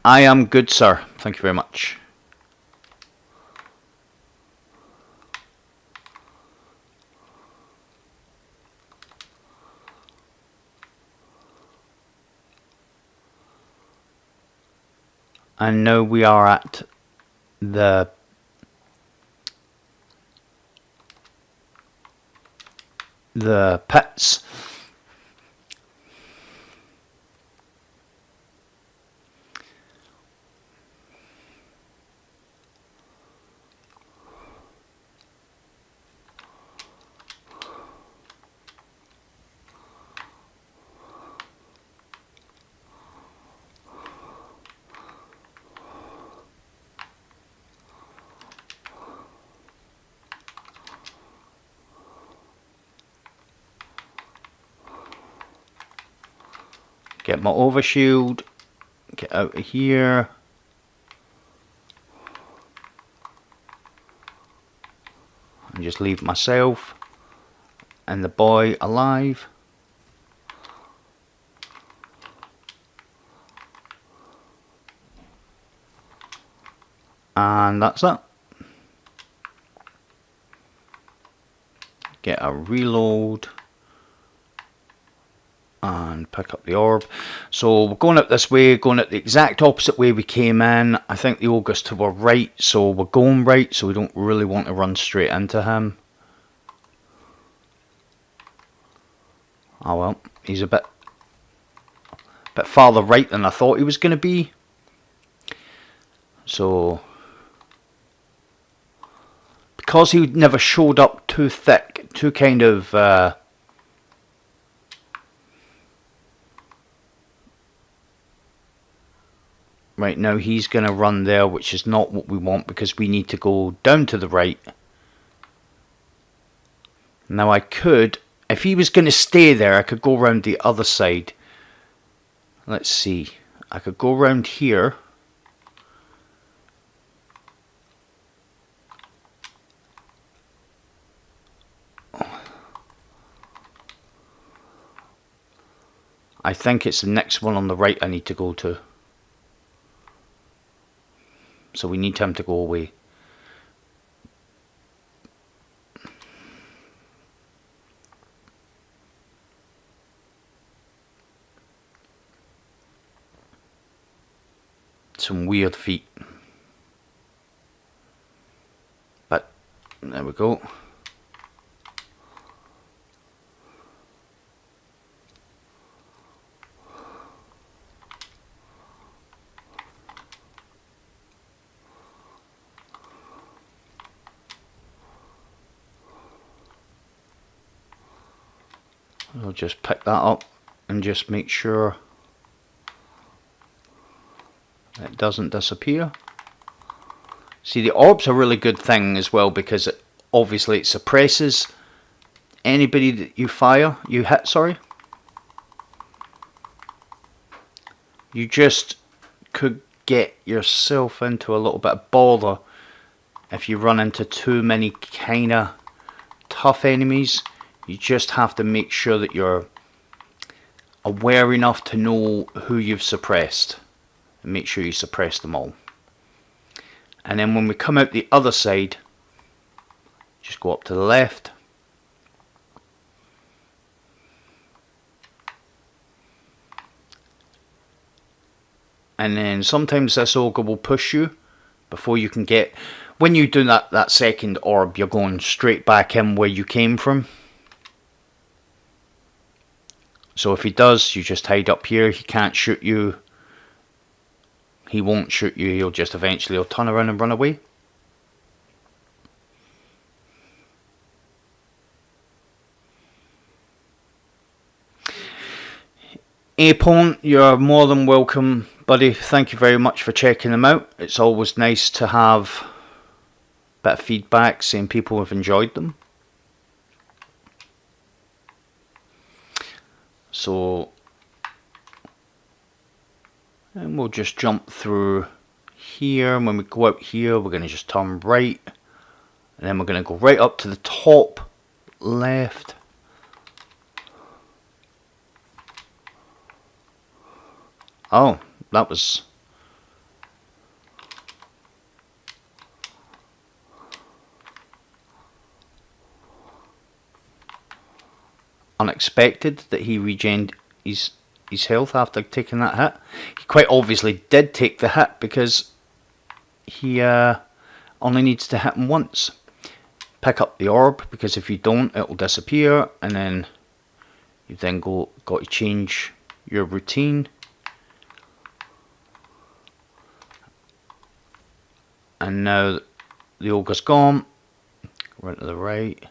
[SPEAKER 1] I am good, sir. Thank you very much. And now we are at the pits. Get my overshield. Get out of here. And just leave myself and the boy alive. And that's that. Get a reload. And pick up the orb. So we're going up this way, going up the exact opposite way we came in. I think the ogre's to our right, so we're going right, so we don't really want to run straight into him. Oh well, he's a bit farther right than I thought he was going to be. So because he never showed up too thick, too kind of right now he's going to run there, which is not what we want because we need to go down to the right. Now I could, if he was going to stay there, I could go around the other side Let's see. I could go around here. I think it's the next one on the right I need to go to. So we need him to go away. Some weird feet. But there we go. I'll just pick that up and just make sure it doesn't disappear. See, the orb's a really good thing as well, because obviously it suppresses anybody that you hit, sorry. You just could get yourself into a little bit of bother if you run into too many kind of tough enemies. You just have to make sure that you're aware enough to know who you've suppressed, and make sure you suppress them all. And then when we come out the other side, just go up to the left. And then sometimes this ogre will push you before you can get... When you do that second orb, you're going straight back in where you came from. So if he does, you just hide up here. He can't shoot you. He won't shoot you. He'll just eventually turn around and run away. Apon, you're more than welcome, buddy. Thank you very much for checking them out. It's always nice to have a bit of feedback saying people have enjoyed them. So, and we'll just jump through here. And when we go out here, we're going to just turn right, and then we're going to go right up to the top left. Oh, that was unexpected that he regained his health after taking that hit. He quite obviously did take the hit, because he only needs to hit him once. Pick up the orb, because if you don't, it will disappear, and then you then got to change your routine. And now the ogre's gone. Right to the right.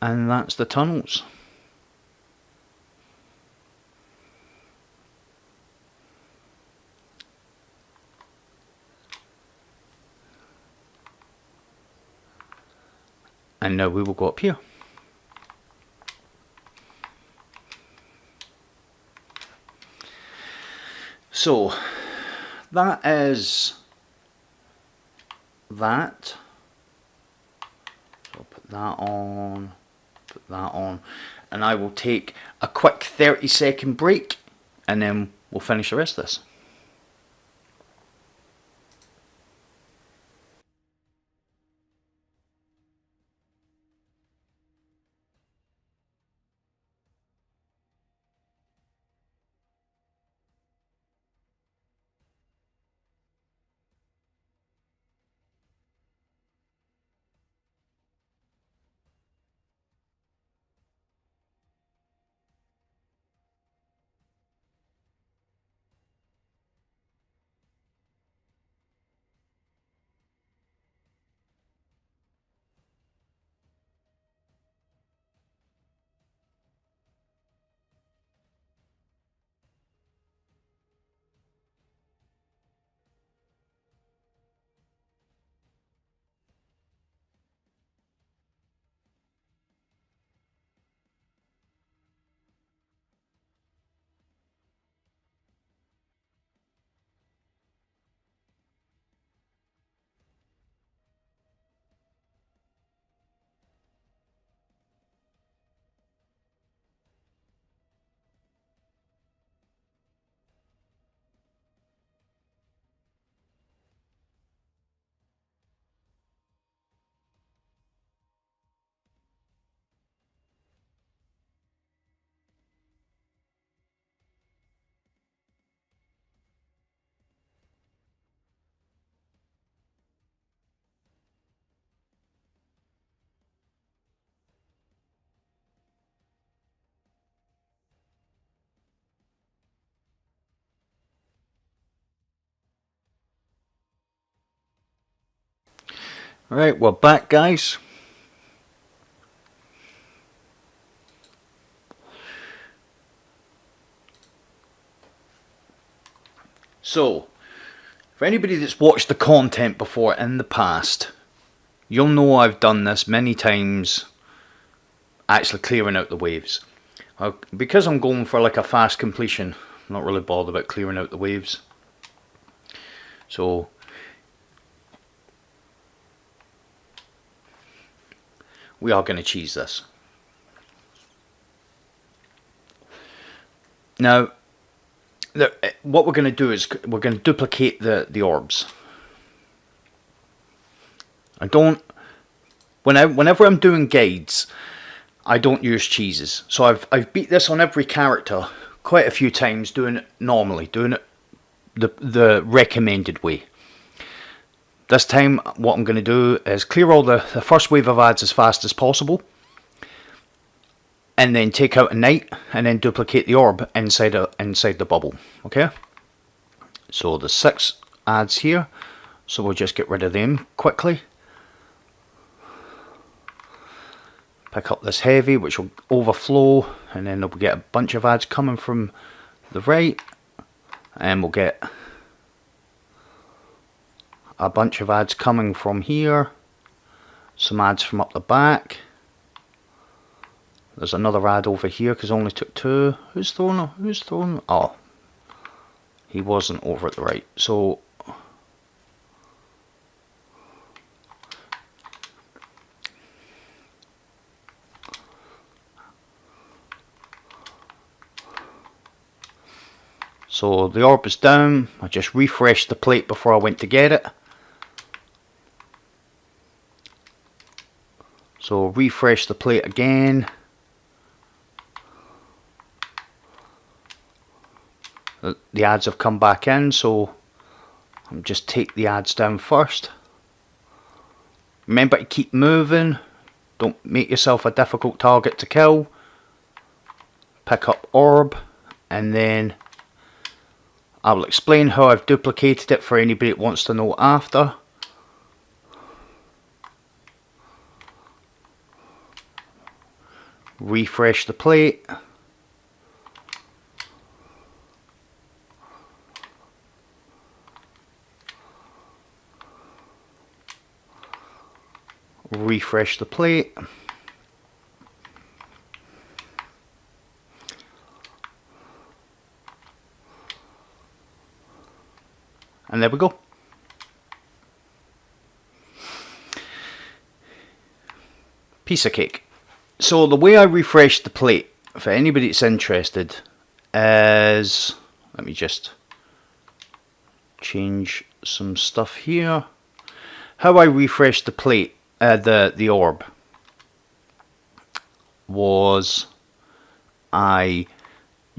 [SPEAKER 1] And that's the tunnels. And now we will go up here. So that is that. So I'll put that on, put that on, and I will take a quick 30-second break, and then we'll finish the rest of this. Right, we're back, guys. So, for anybody that's watched the content before in the past, you'll know I've done this many times, actually clearing out the waves. Because I'm going for like a fast completion, I'm not really bothered about clearing out the waves. So, we are going to cheese this. Now, what we're going to do is we're going to duplicate the orbs. Whenever I'm doing guides, I don't use cheeses. So I've beat this on every character quite a few times, doing it normally, doing it the recommended way. This time what I'm going to do is clear all the first wave of ads as fast as possible, and then take out a knight and then duplicate the orb inside the bubble. Okay, so there's 6 ads here, so we'll just get rid of them quickly. Pick up this heavy, which will overflow, and then we'll get a bunch of ads coming from the right, and we'll get a bunch of ads coming from here, some ads from up the back. There's another ad over here because I only took 2. Who's throwing? Oh, he wasn't over at the right. So the orb is down. I just refreshed the plate before I went to get it. So refresh the plate again. The ads have come back in, so I'll just take the ads down first. Remember to keep moving. Don't make yourself a difficult target to kill. Pick up orb, and then I will explain how I've duplicated it for anybody that wants to know after. Refresh the plate. Refresh the plate. And there we go. Piece of cake. So the way I refresh the plate, for anybody that's interested, is, let me just change some stuff here. How I refreshed the plate, the orb, was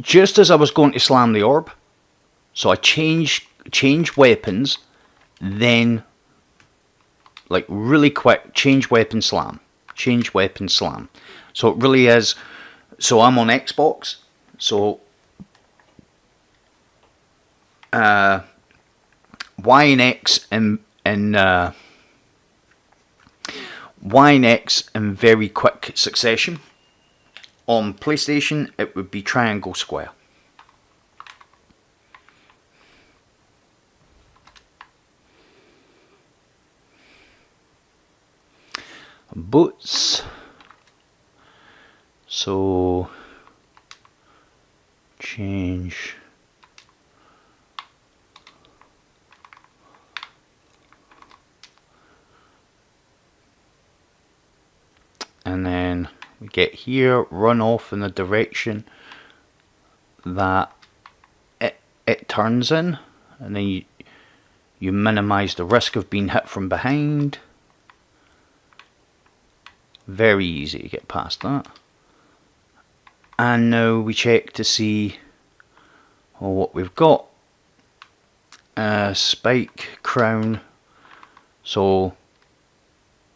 [SPEAKER 1] just as I was going to slam the orb, so I change weapons, then like really quick, change weapon slam. So it really is. So I'm on Xbox, so Y and X and Y and X in very quick succession. On PlayStation it would be triangle, square. Boots. So change. And then we get here, run off in the direction that it turns in, and then you minimize the risk of being hit from behind. Very easy to get past that. And now we check to see what we've got. Spike, crown. So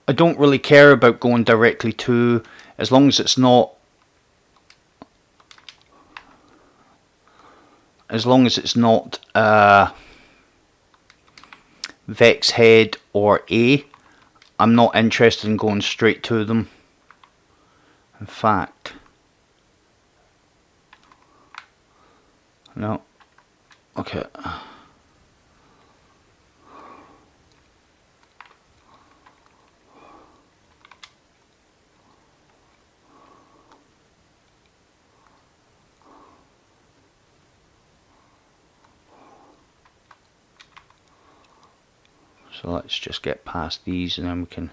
[SPEAKER 1] I don't really care about going directly to, as long as it's not, Vex head or A. I'm not interested in going straight to them. In fact, no. Okay. So let's just get past these and then we can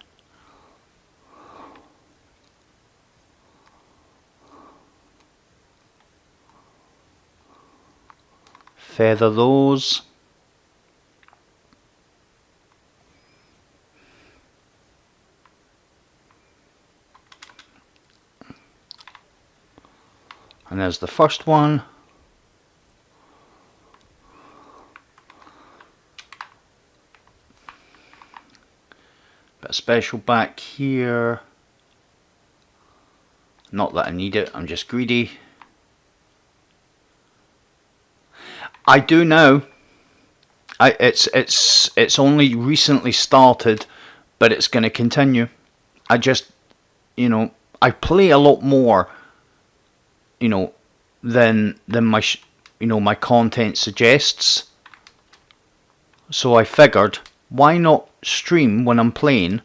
[SPEAKER 1] feather those. And there's the first one. Bit of special back here. Not that I need it, I'm just greedy. I do know. It's only recently started, but it's going to continue. I just, you know, I play a lot more, you know, than my my content suggests. So I figured, why not stream when I'm playing,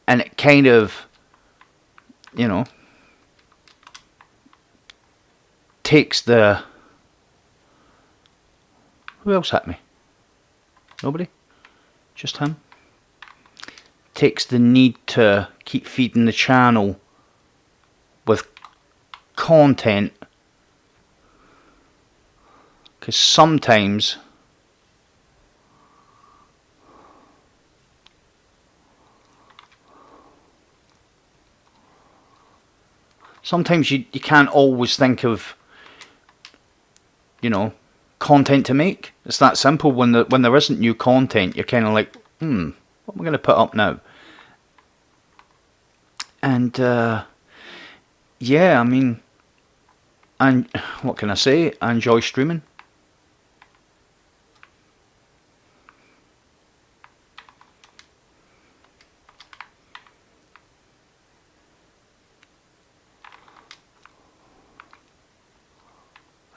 [SPEAKER 1] and it kind of, you know, takes the... Who else hit me? Nobody? Just him? Takes the need to keep feeding the channel with content, because sometimes you can't always think of, you know, content to make. It's that simple. When there isn't new content, you're kind of like, what am I going to put up now? And yeah, I mean, and what can I say? I enjoy streaming.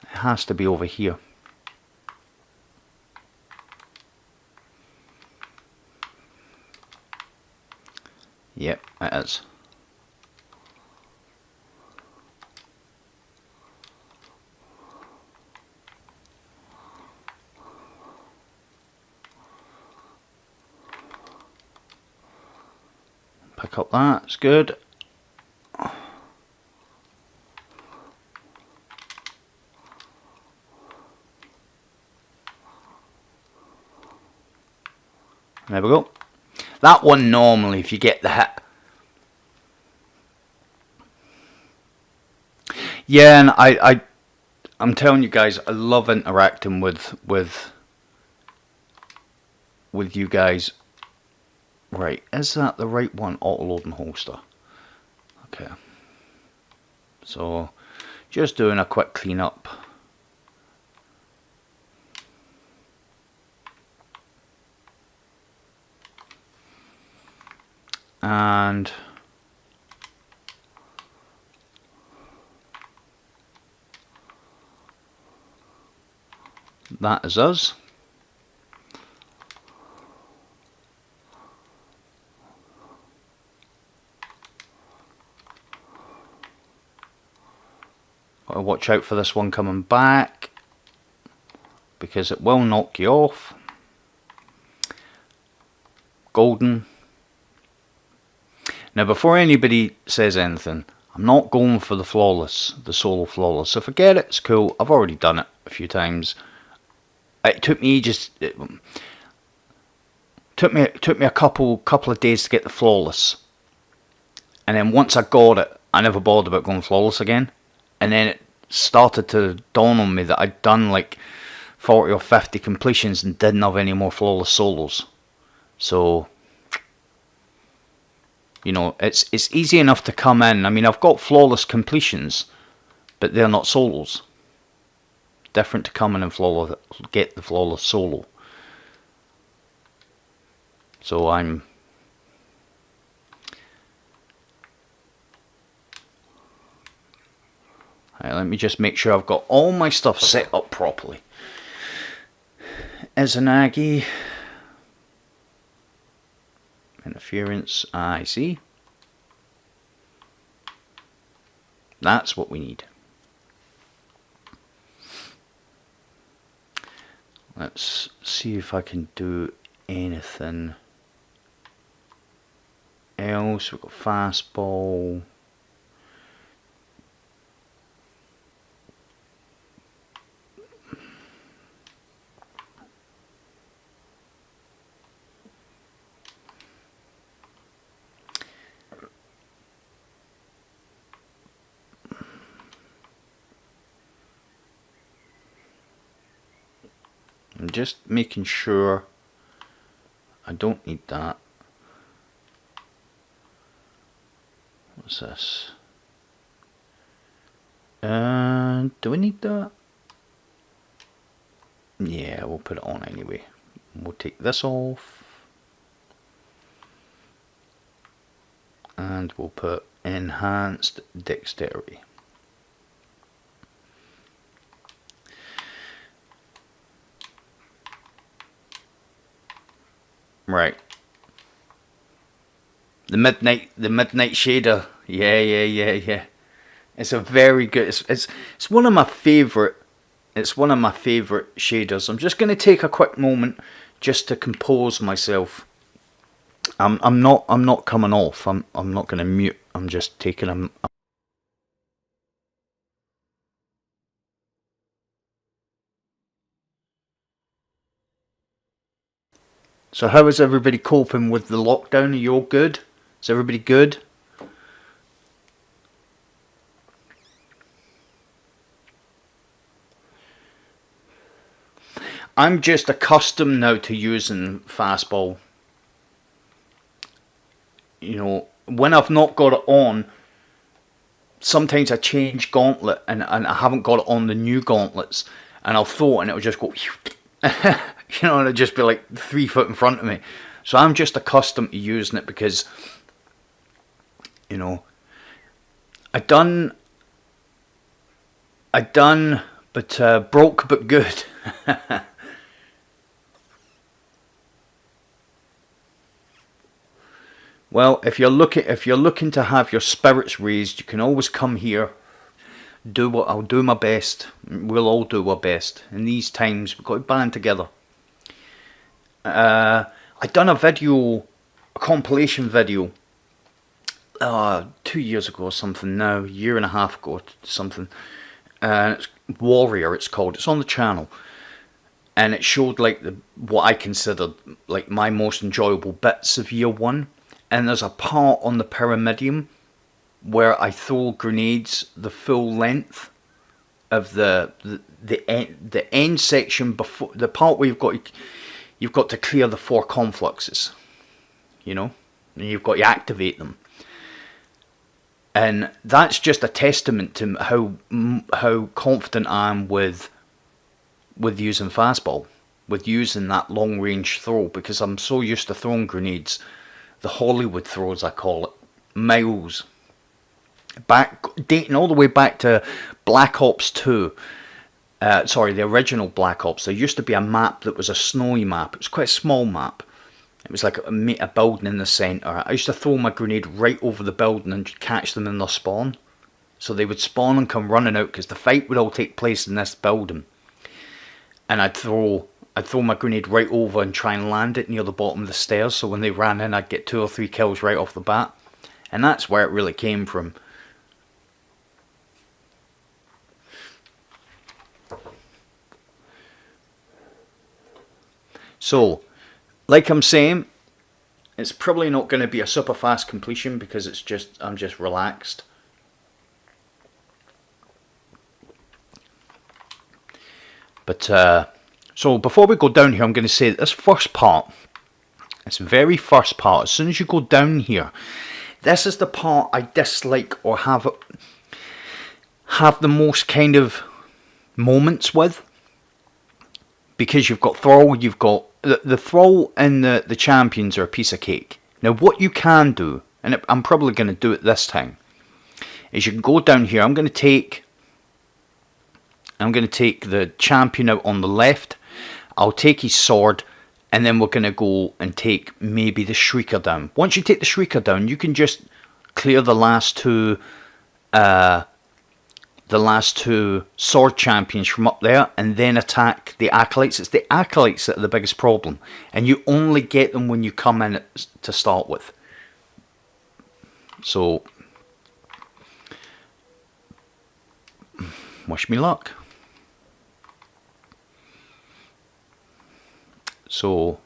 [SPEAKER 1] It has to be over here. Yep, it is. Pick up that, it's good. There we go. That one normally, if you get the hit. Yeah, and I'm telling you guys, I love interacting with you guys. Right, is that the right one? Auto loading holster. Okay. So, just doing a quick cleanup. And that is us. Gotta watch out for this one coming back, because it will knock you off. Golden. Now, before anybody says anything, I'm not going for the flawless, the solo flawless. So forget it, it's cool. I've already done it a few times. It took me ages. It took me a couple of days to get the flawless, and then once I got it, I never bothered about going flawless again. And then it started to dawn on me that I'd done like 40 or 50 completions and didn't have any more flawless solos. So, you know, it's easy enough to come in. I mean, I've got flawless completions, but they're not solos. Different to come in and get the flawless solo. So I'm Right, let me just make sure I've got all my stuff set up properly. Izanagi. Interference, I see. That's what we need. Let's see if I can do anything else. We've got fastball. I'm just making sure I don't need that. What's this? Do we need that? Yeah, we'll put it on anyway. We'll take this off. And we'll put enhanced dexterity. Right. The midnight shader. Yeah. It's a very good. It's one of my favorite. It's one of my favorite shaders. I'm just going to take a quick moment just to compose myself. I'm not coming off. I'm not going to mute. I'm just taking a. So how is everybody coping with the lockdown? Are you all good? Is everybody good? I'm just accustomed now to using fastball. You know, when I've not got it on, sometimes I change gauntlet and I haven't got it on the new gauntlets, and I'll throw it and it'll just go, you know, and it'll just be like 3 foot in front of me. So I'm just accustomed to using it because, you know, I done, but broke but good. Well, if you're looking to have your spirits raised, you can always come here. I'll do my best. We'll all do our best. In these times, we've got to band together. I done a compilation video, 2 years ago or something now, a year and a half ago or something. It's Warrior, it's called. It's on the channel. And it showed like what I considered like my most enjoyable bits of year one. And there's a part on the Pyramidium where I throw grenades the full length of the end section, before the part where you've got to clear the 4 confluxes, you know, and you've got to activate them. And that's just a testament to how confident I am with using fastball, with using that long range throw, because I'm so used to throwing grenades. The Hollywood throws, I call it, miles back, dating all the way back to Black Ops 2. Sorry, the original Black Ops. There used to be a map that was a snowy map. It was quite a small map. It was like a building in the centre. I used to throw my grenade right over the building and catch them in their spawn. So they would spawn and come running out, because the fight would all take place in this building. And I'd throw my grenade right over and try and land it near the bottom of the stairs, so when they ran in I'd get 2 or 3 kills right off the bat. And that's where it really came from. So, like I'm saying, it's probably not going to be a super fast completion because I'm just relaxed. But so before we go down here, I'm going to say that this first part, this very first part, as soon as you go down here, this is the part I dislike or have the most kind of moments with. Because you've got Thrall, you've got the Thrall and the champions are a piece of cake. Now what you can do, and I'm probably going to do it this time, is you can go down here. I'm going to take I'm going to take the champion out on the left. I'll take his sword, and then we're going to go and take maybe the Shrieker down. Once you take the Shrieker down, you can just clear the last two sword champions from up there, and then attack the acolytes. It's the acolytes that are the biggest problem, and you only get them when you come in to start with. So wish me luck. So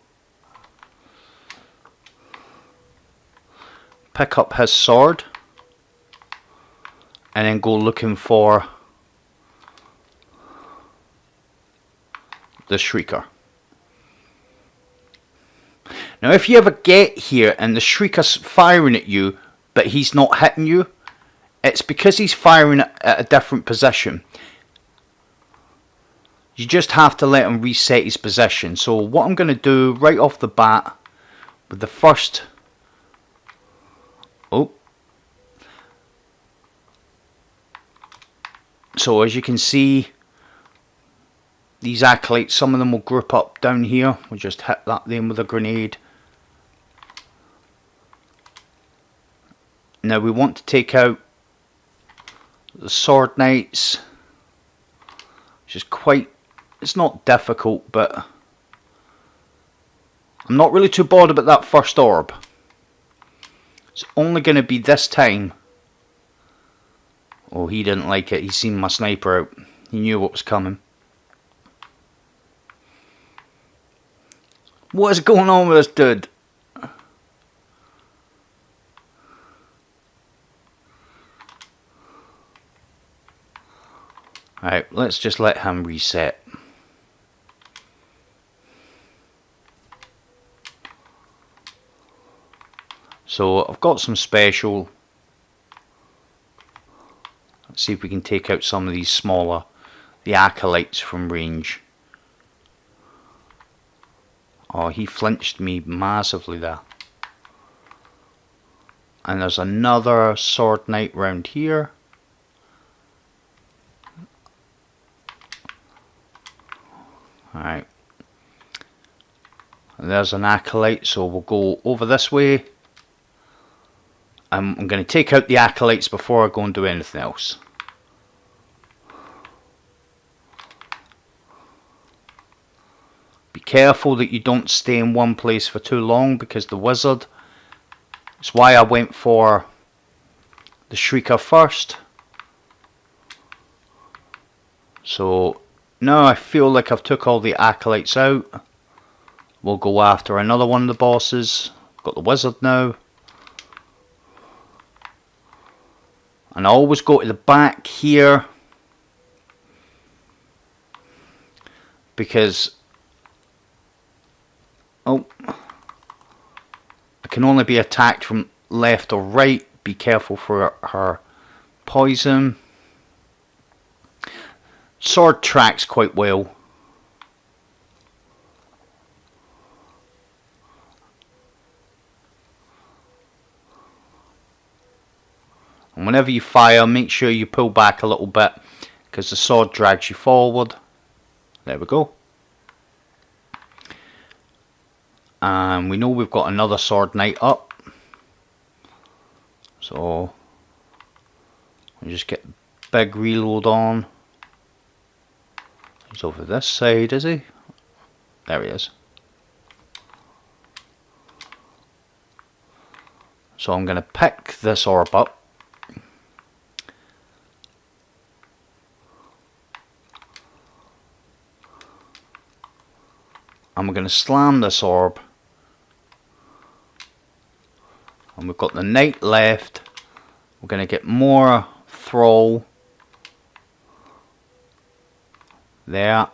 [SPEAKER 1] pick up his sword and then go looking for the Shrieker. Now if you ever get here and the Shrieker's firing at you but he's not hitting you, it's because he's firing at a different position. You just have to let him reset his position. So what I'm going to do right off the bat with the first... Oh. So as you can see, these acolytes, some of them will group up down here. We'll just hit that then with a grenade. Now we want to take out the sword knights, which is quite... It's not difficult, but I'm not really too bothered about that first orb. It's only going to be this time. Oh, he didn't like it. He seen my sniper out. He knew what was coming. What is going on with this dude? Alright, let's just let him reset. So I've got some special. Let's see if we can take out some of these smaller, the acolytes from range. Oh, he flinched me massively there. And there's another sword knight round here. Alright. There's an acolyte, so we'll go over this way. I'm going to take out the acolytes before I go and do anything else. Be careful that you don't stay in one place for too long, because the wizard... That's why I went for the Shrieker first. So now I feel like I've took all the acolytes out. We'll go after another one of the bosses. Got the wizard now. And I always go to the back here, because I can only be attacked from left or right. Be careful for her poison. Sword tracks quite well. And whenever you fire, make sure you pull back a little bit, because the sword drags you forward. There we go. And we know we've got another sword knight up. So we'll just get big reload on. He's over this side, is he? There he is. So I'm going to pick this orb up. And we're going to slam this orb. And we've got the knight left. We're going to get more thrall. There.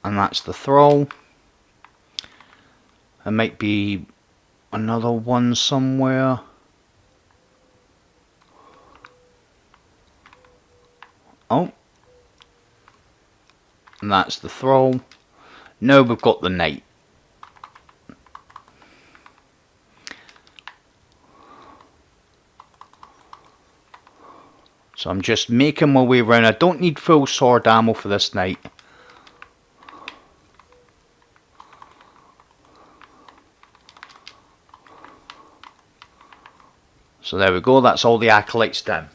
[SPEAKER 1] And that's the thrall. There might be another one somewhere. Oh. And that's the thrall. Now we've got the knight. So I'm just making my way around. I don't need full sword ammo for this knight. So there we go, that's all the acolytes down.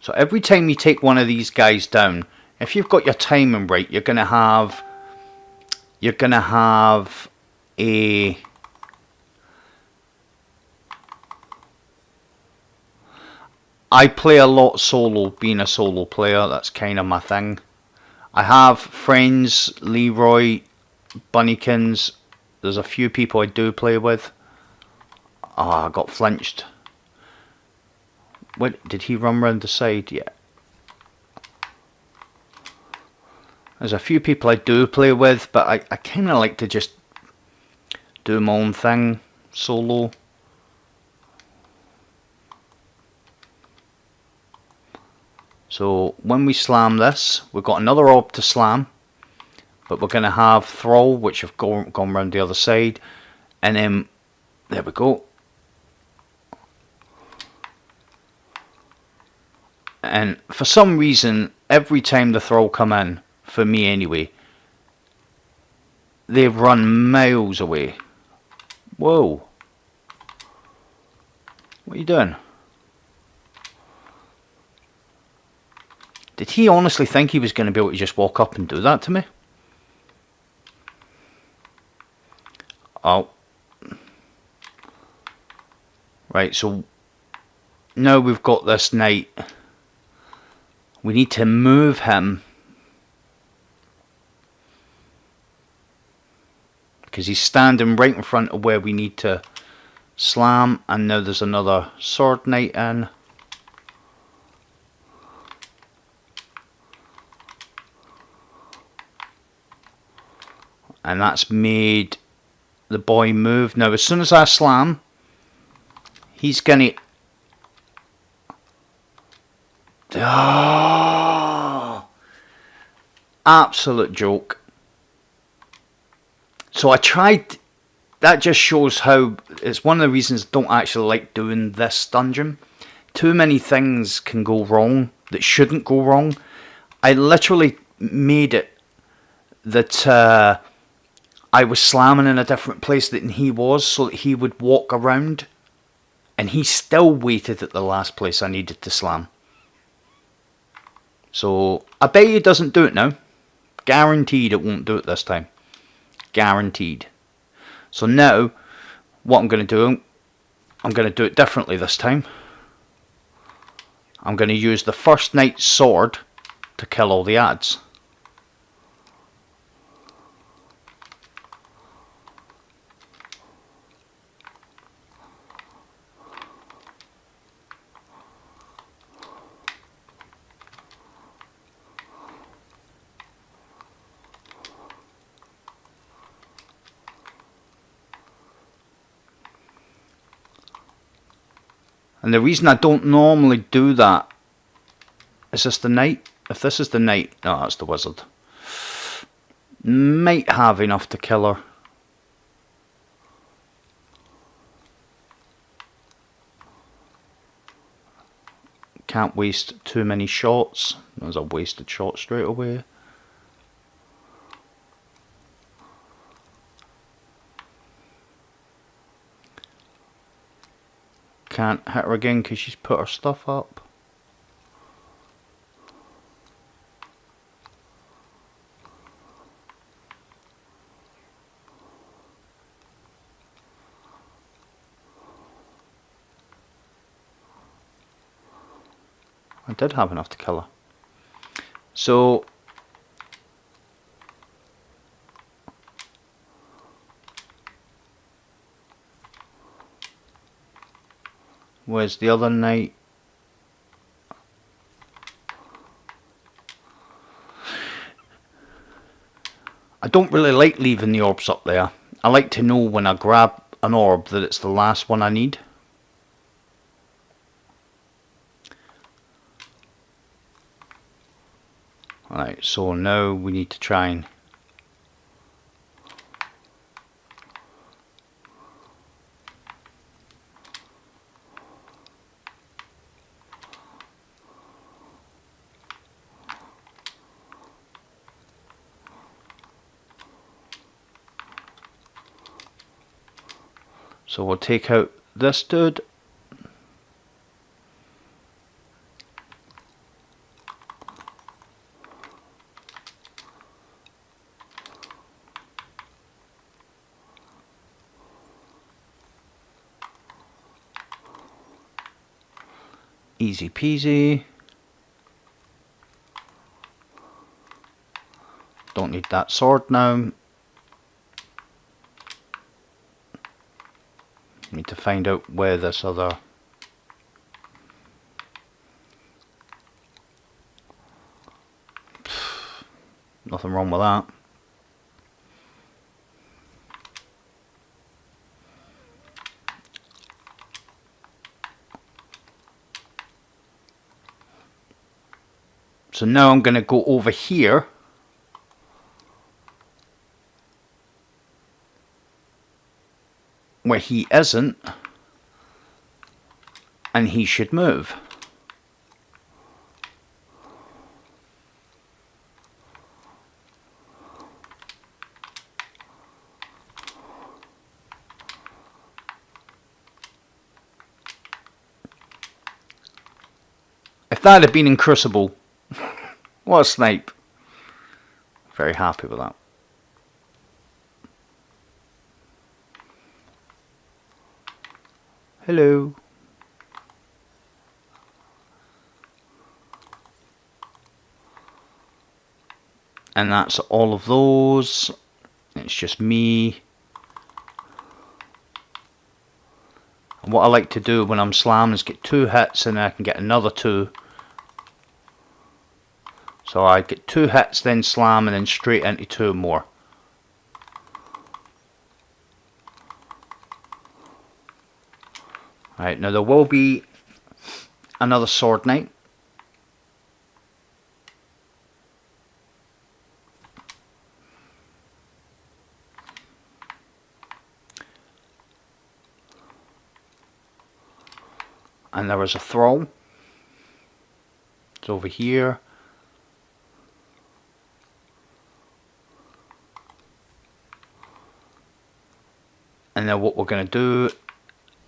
[SPEAKER 1] So every time you take one of these guys down, if you've got your timing right, you're gonna have a I play a lot solo, being a solo player, that's kind of my thing. I have friends, Leroy, Bunnykins, there's a few people I do play with. Ah, I got flinched. What, did he run round the side? Yeah. There's a few people I do play with, but I kind of like to just do my own thing, solo. So when we slam this, we've got another orb to slam, but we're going to have Thrall, which have gone around the other side, and then there we go. And for some reason, every time the Thrall come in, for me anyway, they run miles away. Whoa. What are you doing? Did he honestly think he was going to be able to just walk up and do that to me? Oh. Right, so now we've got this knight. We need to move him, because he's standing right in front of where we need to slam, and now there's another sword knight in. And that's made the boy move. Now as soon as I slam, he's gonna... Oh, absolute joke. So I tried... That just shows how... It's one of the reasons I don't actually like doing this dungeon. Too many things can go wrong that shouldn't go wrong. I literally made it that... I was slamming in a different place than he was, so that he would walk around, and he still waited at the last place I needed to slam. So I bet he doesn't do it now. Guaranteed it won't do it this time. Guaranteed. So now what I'm going to do, I'm going to do it differently this time. I'm going to use the first knight's sword to kill all the ads. And the reason I don't normally do that, is this the knight? If this is the knight, no, that's the wizard. Might have enough to kill her. Can't waste too many shots. There's a wasted shot straight away. Can't hit her again because she's put her stuff up. I did have enough to kill her. So where's the other knight? I don't really like leaving the orbs up there. I like to know when I grab an orb that it's the last one I need. Alright, so now we need to try and so we'll take out this dude. Easy peasy. Don't need that sword now. Need to find out where this other nothing wrong with that. So now I'm going to go over here where he isn't, and he should move. If that had been in Crucible, what a snipe. Very happy with that. Hello. And that's all of those. It's just me. And what I like to do when I'm slamming is get 2 hits and then I can get another 2. So I get 2 hits, then slam, and then straight into 2 more. Right, now there will be another sword knight. And there is a thrall. It's over here. And now what we're going to do,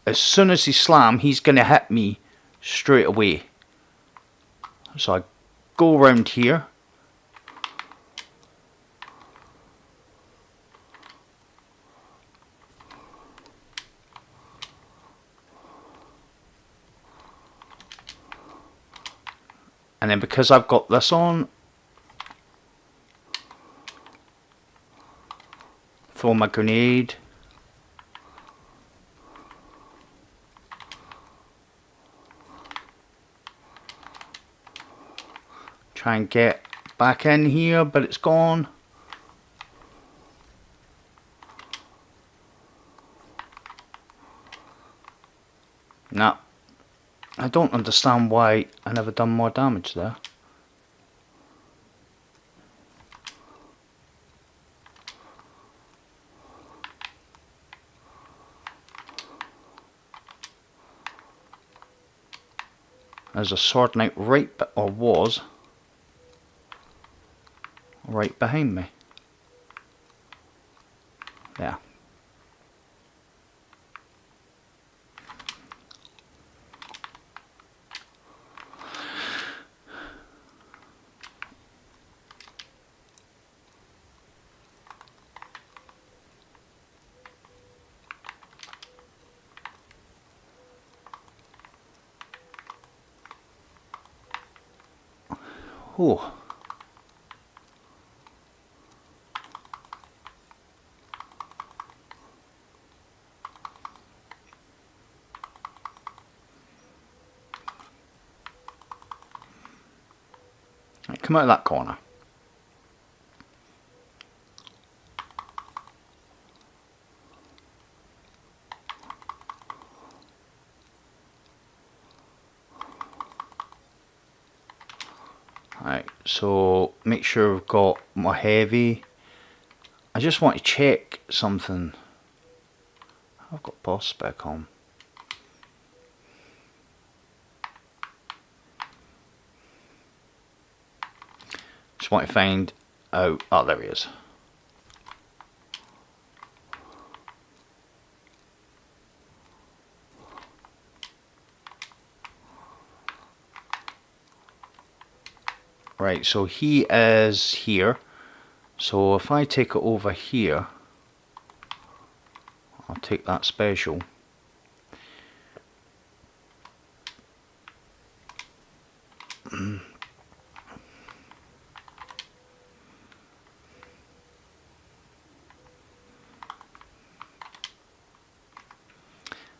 [SPEAKER 1] as soon as he slams, he's going to hit me straight away. So I go around here. And then because I've got this on, throw my grenade. Try and get back in here, but it's gone. Nah. I don't understand why I never done more damage there. There's a sword knight right, or was, right behind me. There. Oh. Right, come out of that corner. Right, so make sure we've got my heavy. I just want to check something. I've got boss spec on. Just want to find out. Oh, there he is. Right, so he is here. So if I take it over here, I'll take that special. And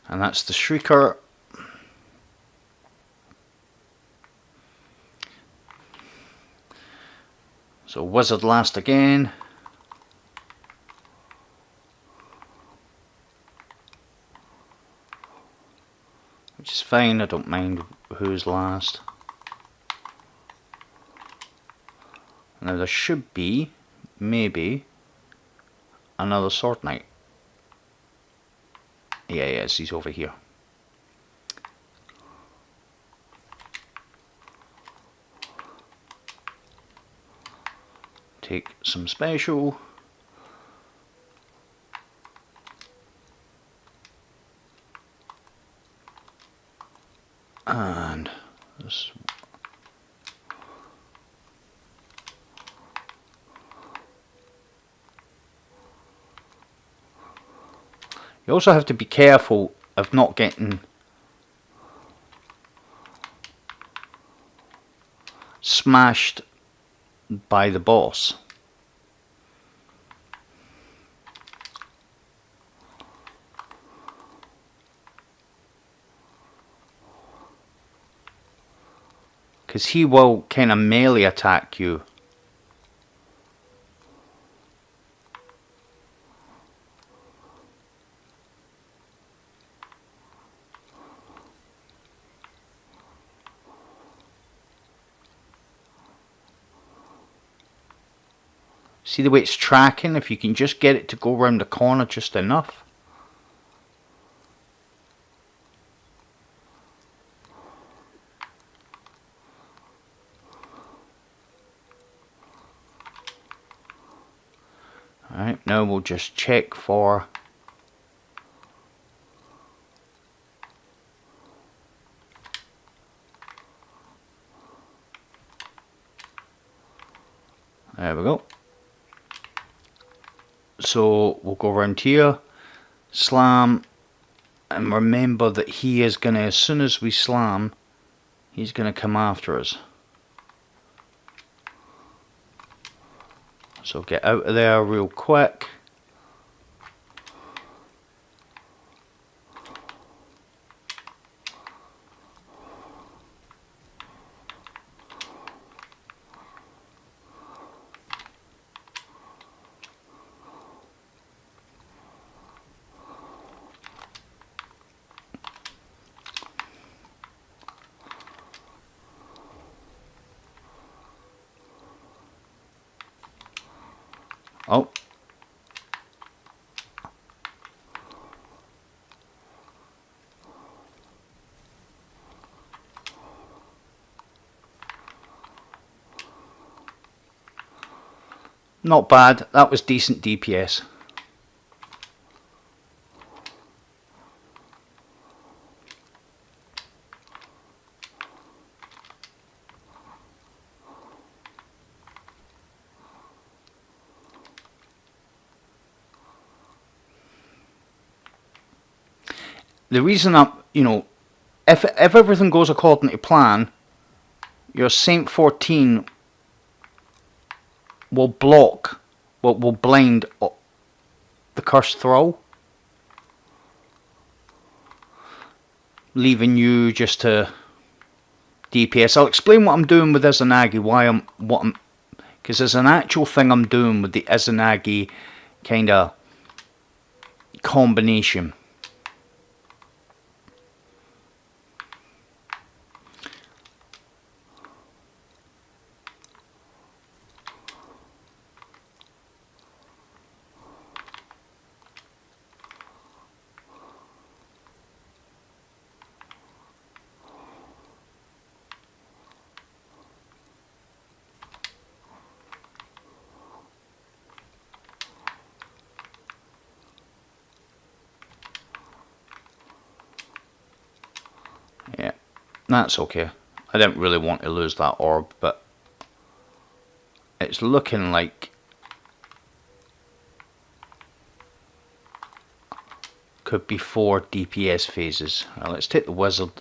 [SPEAKER 1] that's the Shrieker. So Wizard last again. Which is fine, I don't mind who's last. Now there should be, maybe, another Sword Knight. Yeah, yes, he's over here. Take some special. And this. You also have to be careful of not getting smashed by the boss. Because he will kind of melee attack you. See the way it's tracking? If you can just get it to go around the corner just enough. Alright, now we'll just check for there we go. So we'll go around here, slam, and remember that he is gonna, as soon as we slam, he's gonna come after us. So get out of there real quick. Oh. Not bad, that was decent DPS. The reason I'm, you know, if everything goes according to plan, your Saint 14 will block, will blind the cursed throw, leaving you just to DPS. I'll explain what I'm doing with Izanagi, because there's an actual thing I'm doing with the Izanagi kind of combination. That's okay. I didn't really want to lose that orb, but it's looking like could be 4 DPS phases. Right, let's take the wizard.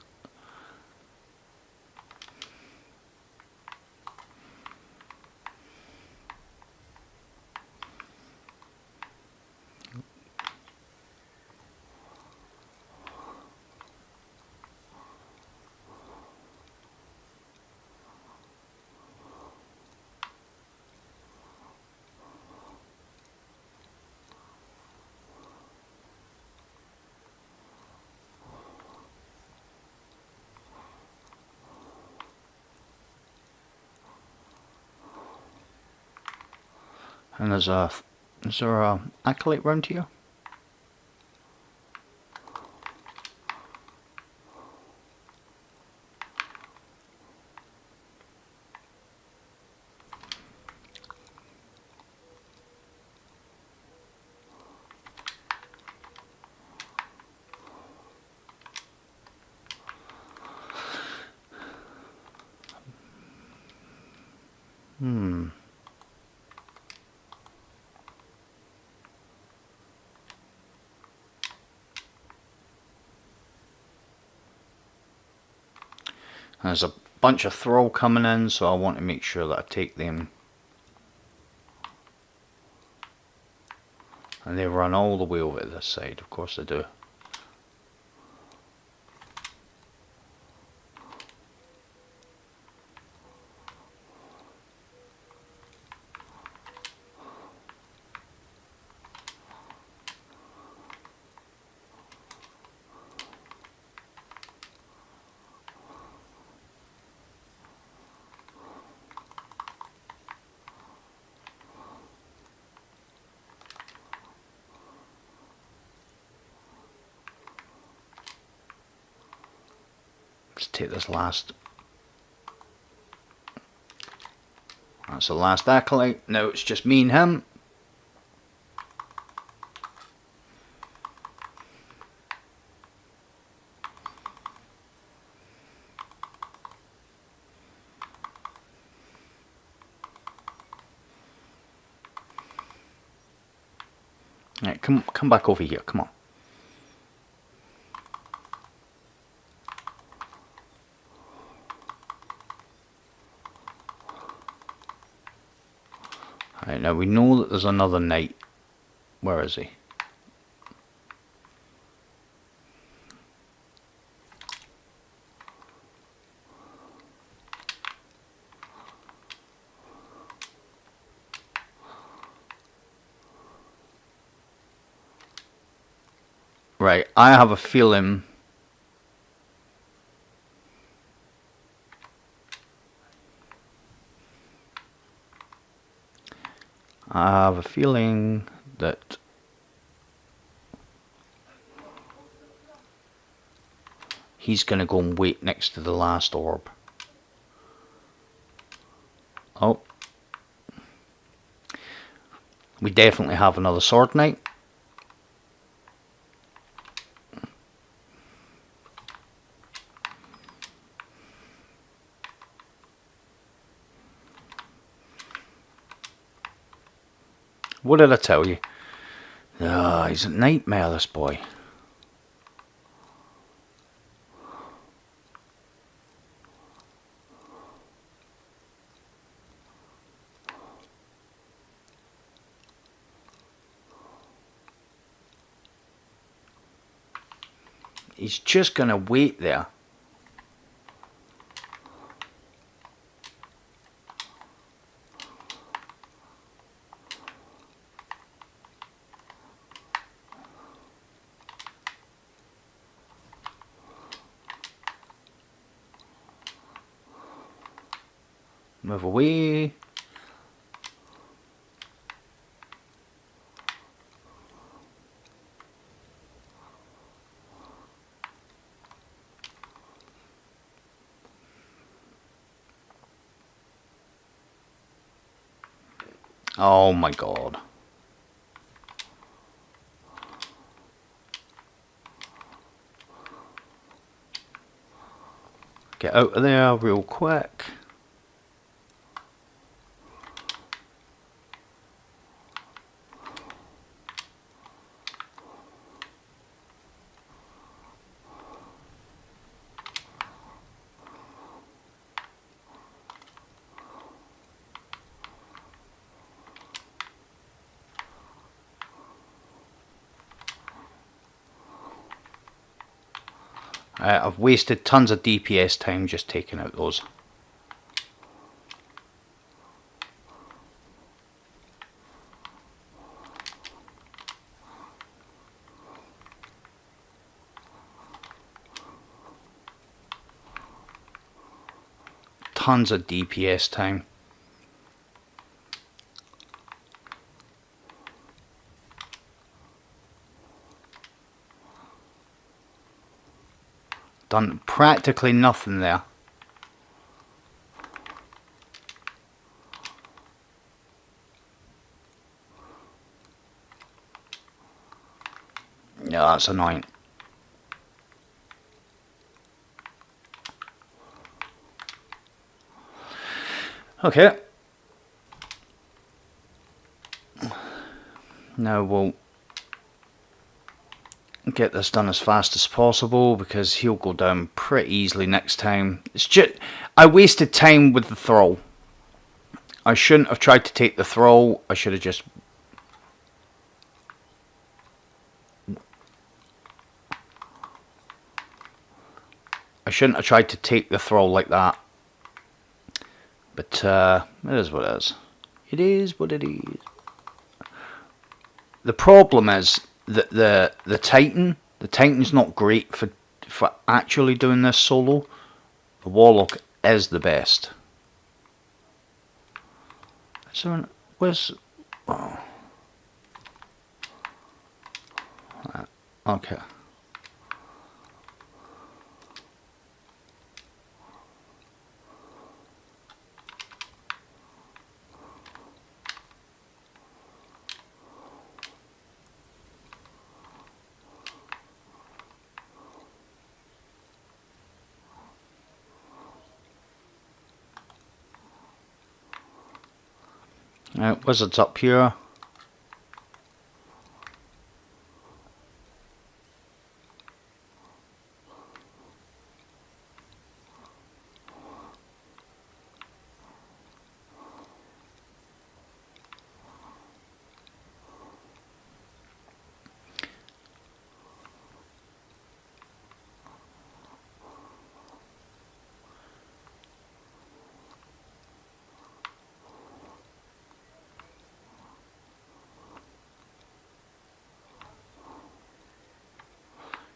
[SPEAKER 1] And is there a acolyte round here? There's a bunch of thrall coming in, so I want to make sure that I take them. And they run all the way over to this side, of course they do. Let's take this last. That's the last acolyte. Now it's just me and him. Right, come back over here. Come on. Right, now we know that there's another knight. Where is he? Right, I have a feeling that he's going to go and wait next to the last orb. Oh. We definitely have another sword knight. What did I tell you? Ah, he's a nightmare, this boy. He's just going to wait there. Move away. Oh my god. get out of there real quick. I've wasted tons of DPS time just taking out those. Tons of DPS time. Done practically nothing there. Yeah, that's annoying. Okay. Now we'll get this done as fast as possible because he'll go down pretty easily next time. It's just I wasted time with the thrall. I shouldn't have tried to take the thrall. I should have just tried to take the thrall like that. But it is what it is. It is what it is. The problem is that the Titan's not great for actually doing this solo. The Warlock is the best. So where's okay. Wizard's up here.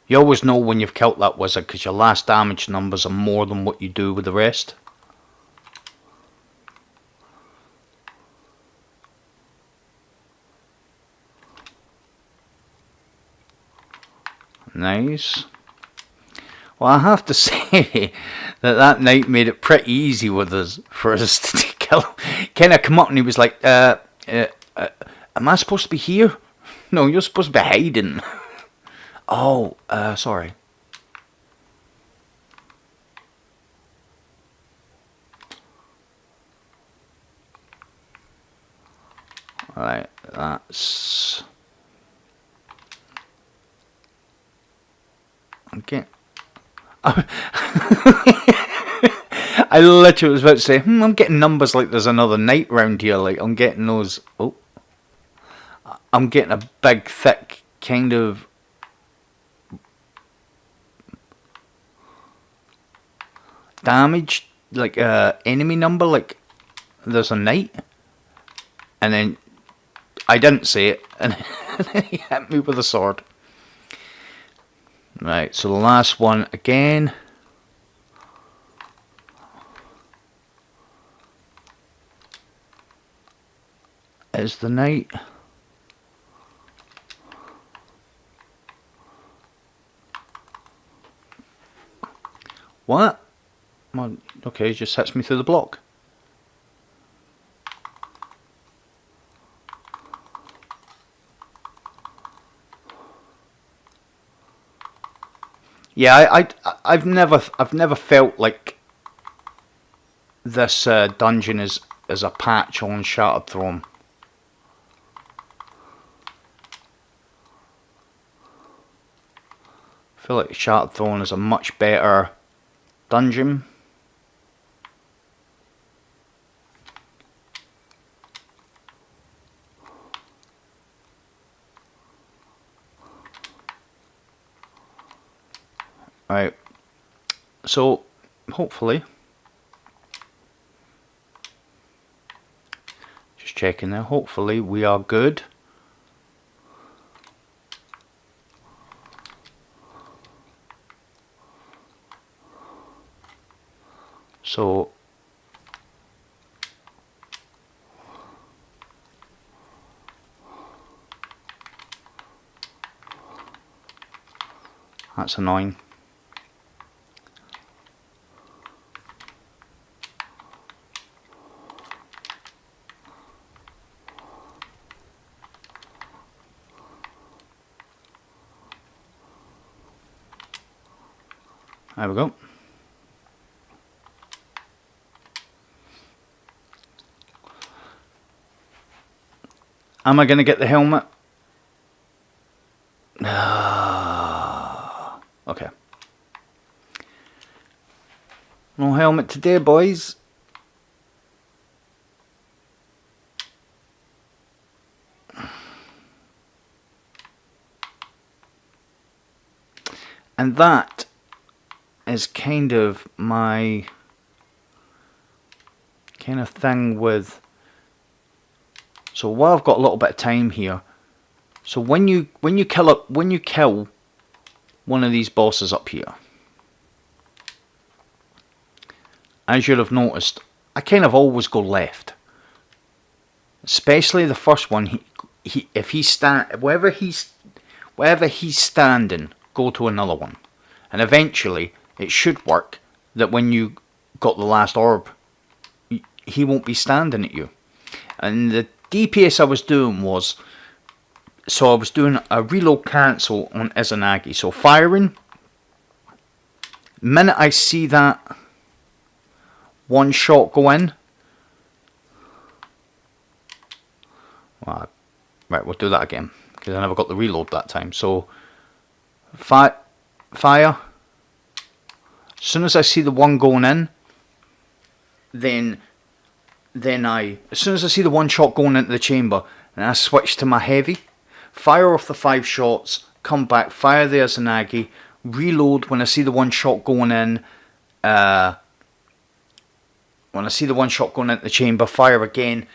[SPEAKER 1] You always know when you've killed that wizard because your last damage numbers are more than what you do with the rest. Nice. Well, I have to say that night made it pretty easy with us for us to kill. Kind of come up and he was like, am I supposed to be here? No, you're supposed to be hiding. Oh, sorry. Alright, that's... Okay. I literally was about to say, I'm getting numbers like there's another night round here. Like, I'm getting those... Oh. I'm getting a big, thick kind of... damage, like enemy number, like there's a knight, and then I didn't say it, and then he hit me with a sword. Right, so the last one again is the knight. What? Well, okay, it just hits me through the block. Yeah, I've never felt like this dungeon is a patch on Shattered Throne. I feel like Shattered Throne is a much better dungeon. Right, so hopefully, just checking there, hopefully we are good. So that's annoying. There we go. Am I going to get the helmet? Okay. No helmet today, boys. And that is kind of my kind of thing with. So while I've got a little bit of time here, so when you kill one of these bosses up here, as you'll have noticed, I kind of always go left. Especially the first one. If he's wherever he's standing, go to another one, and eventually it should work that when you got the last orb, he won't be standing at you. And the DPS I was doing was, so I was doing a reload cancel on Izanagi. So firing, minute I see that one shot go in, well, right, we'll do that again because I never got the reload that time. So fire. As soon as I see the one going in, then as soon as I see the one shot going into the chamber, and I switch to my heavy, fire off the 5 shots, come back, fire the Izanagi, reload when I see the one shot going in. When I see the one shot going into the chamber, fire again.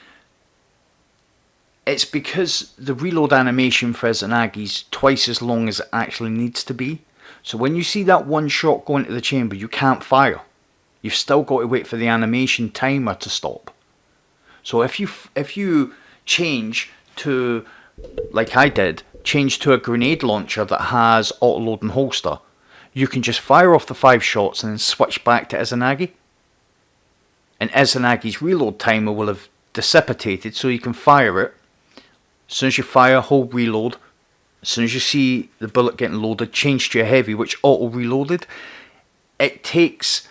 [SPEAKER 1] It's because the reload animation for Izanagi is twice as long as it actually needs to be. So when you see that one shot go into the chamber, you can't fire. You've still got to wait for the animation timer to stop. So if you change to, like I did, change to a grenade launcher that has auto load and holster, you can just fire off the 5 shots and then switch back to Izanagi. And Izanagi's reload timer will have dissipated, so you can fire it. As soon as you fire, hold reload. As soon as you see the bullet getting loaded, change to your heavy, which auto reloaded. It takes,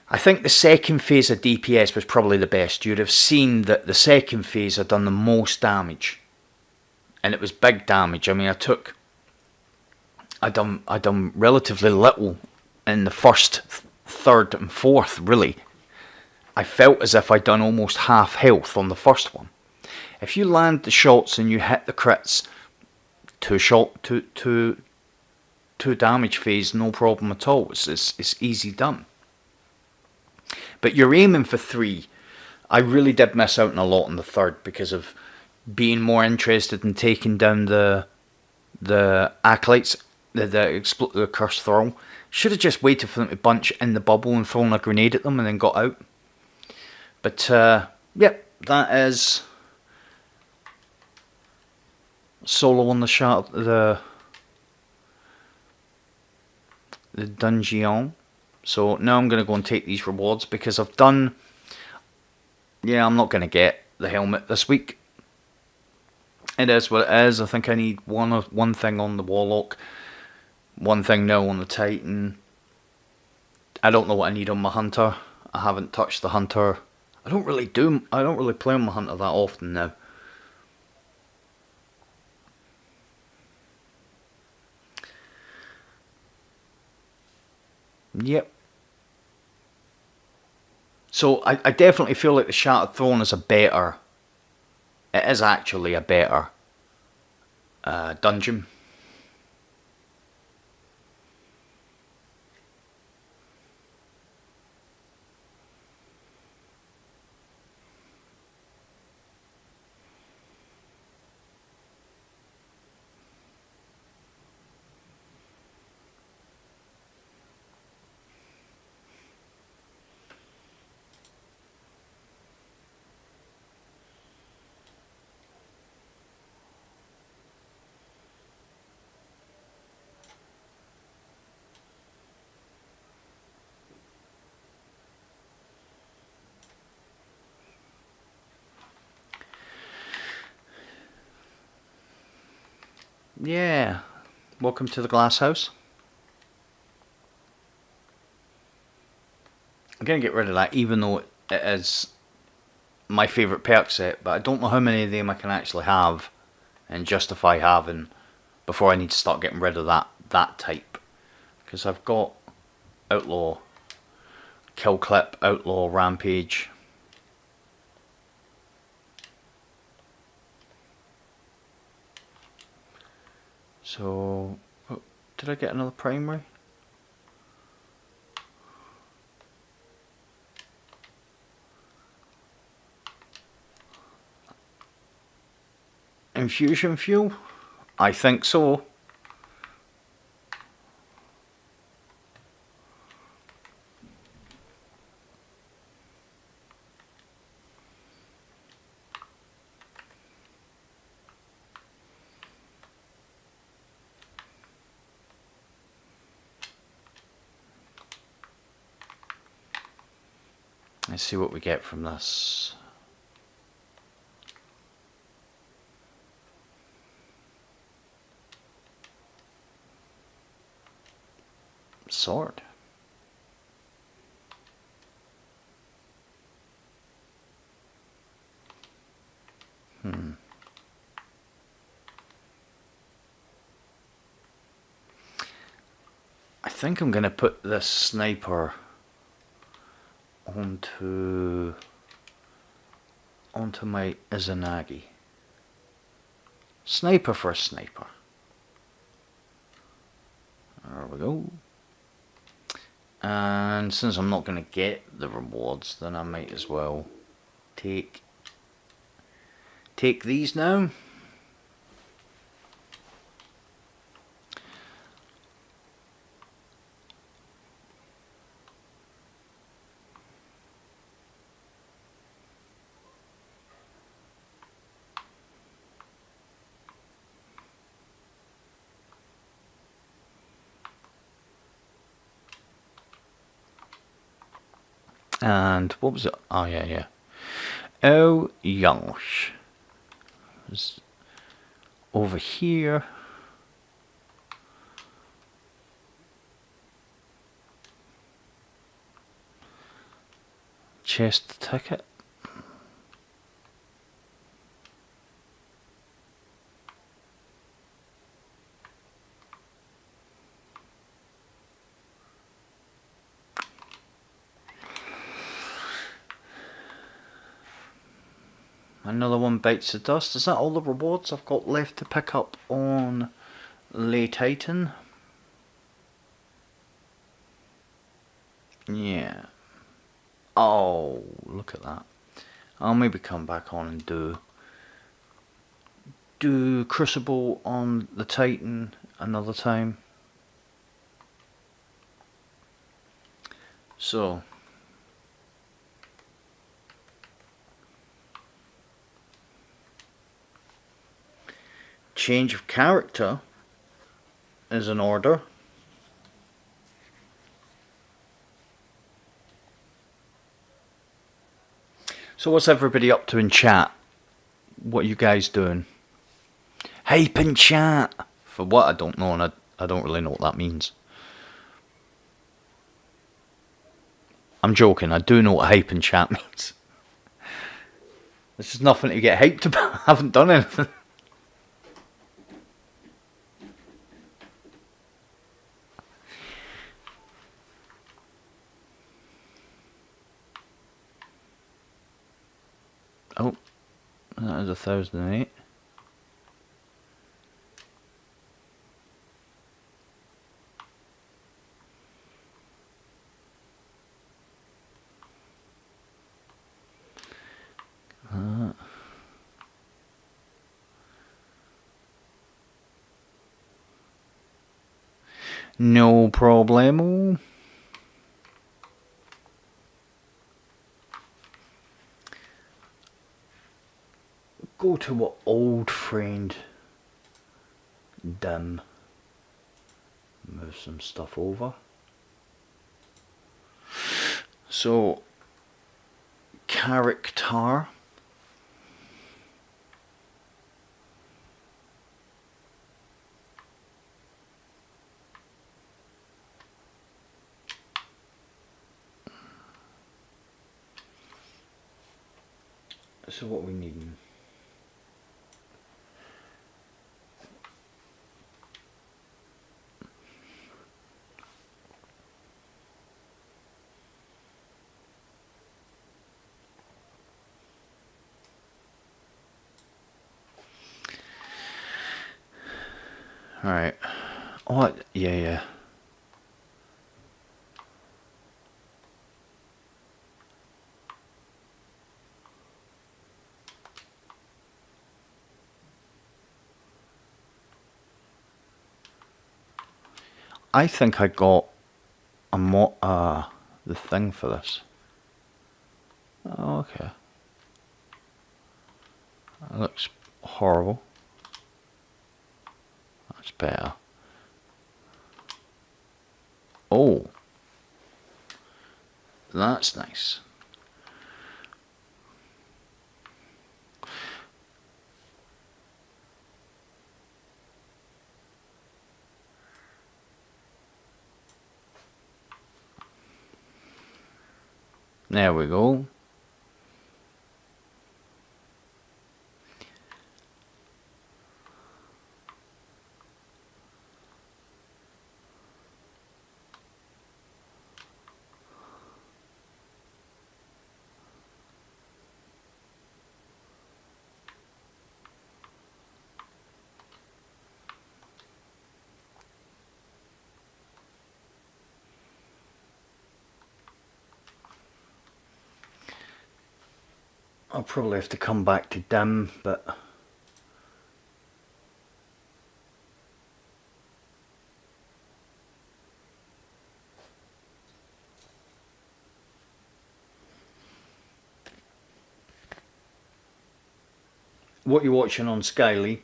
[SPEAKER 1] I think the second phase of DPS was probably the best. You'd have seen that the second phase had done the most damage, and it was big damage. I mean, I done relatively little in the first, third, and fourth. Really, I felt as if I'd done almost half health on the first one. If you land the shots and you hit the crits, two damage phase, no problem at all. It's easy done. But you're aiming for 3. I really did miss out on a lot on the third because of being more interested in taking down the acolytes, the cursed thrall. Should have just waited for them to bunch in the bubble and thrown a grenade at them and then got out. But yep, that is solo on the dungeon. So now I'm going to go and take these rewards because I've done. Yeah, I'm not going to get the helmet this week. It is what it is. I think I need one thing on the warlock. One thing now on the Titan. I don't know what I need on my Hunter. I haven't touched the Hunter. I don't really play on my Hunter that often now. Yep. So I definitely feel like the Shattered Throne is a better. It is actually a better dungeon. Yeah. Welcome to the glass house. I'm going to get rid of that, even though it is my favourite perk set, but I don't know how many of them I can actually have and justify having before I need to start getting rid of that type. Because I've got Outlaw, Kill Clip, Outlaw, Rampage. So, oh, did I get another primary? Infusion fuel? I think so. Let's see what we get from this. Sword. I think I'm going to put this sniper onto my Izanagi. Sniper for a sniper. There we go. And since I'm not going to get the rewards, then I might as well take these now. And what was it? Oh yeah. Oh Youngish is over here. Chest ticket. Another one bites the dust. Is that all the rewards I've got left to pick up on Le Titan? Yeah. Oh, look at that. I'll maybe come back on and do Crucible on the Titan another time. So change of character is in order. So what's everybody up to in chat? What are you guys doing? Hype in chat! For what? I don't know, and I I don't really know what that means. I'm joking, I do know what hype in chat means. This is nothing to get hyped about. I haven't done anything. Oh, that is 1008. No problemo. Go to what old friend dim. Move some stuff over. So, character. So what we need. Alright. Oh, yeah. I think I got the thing for this. Oh, okay. That looks horrible. That's better. Oh. That's nice. There we go. I'll probably have to come back to dim, but what you're watching on Skyly.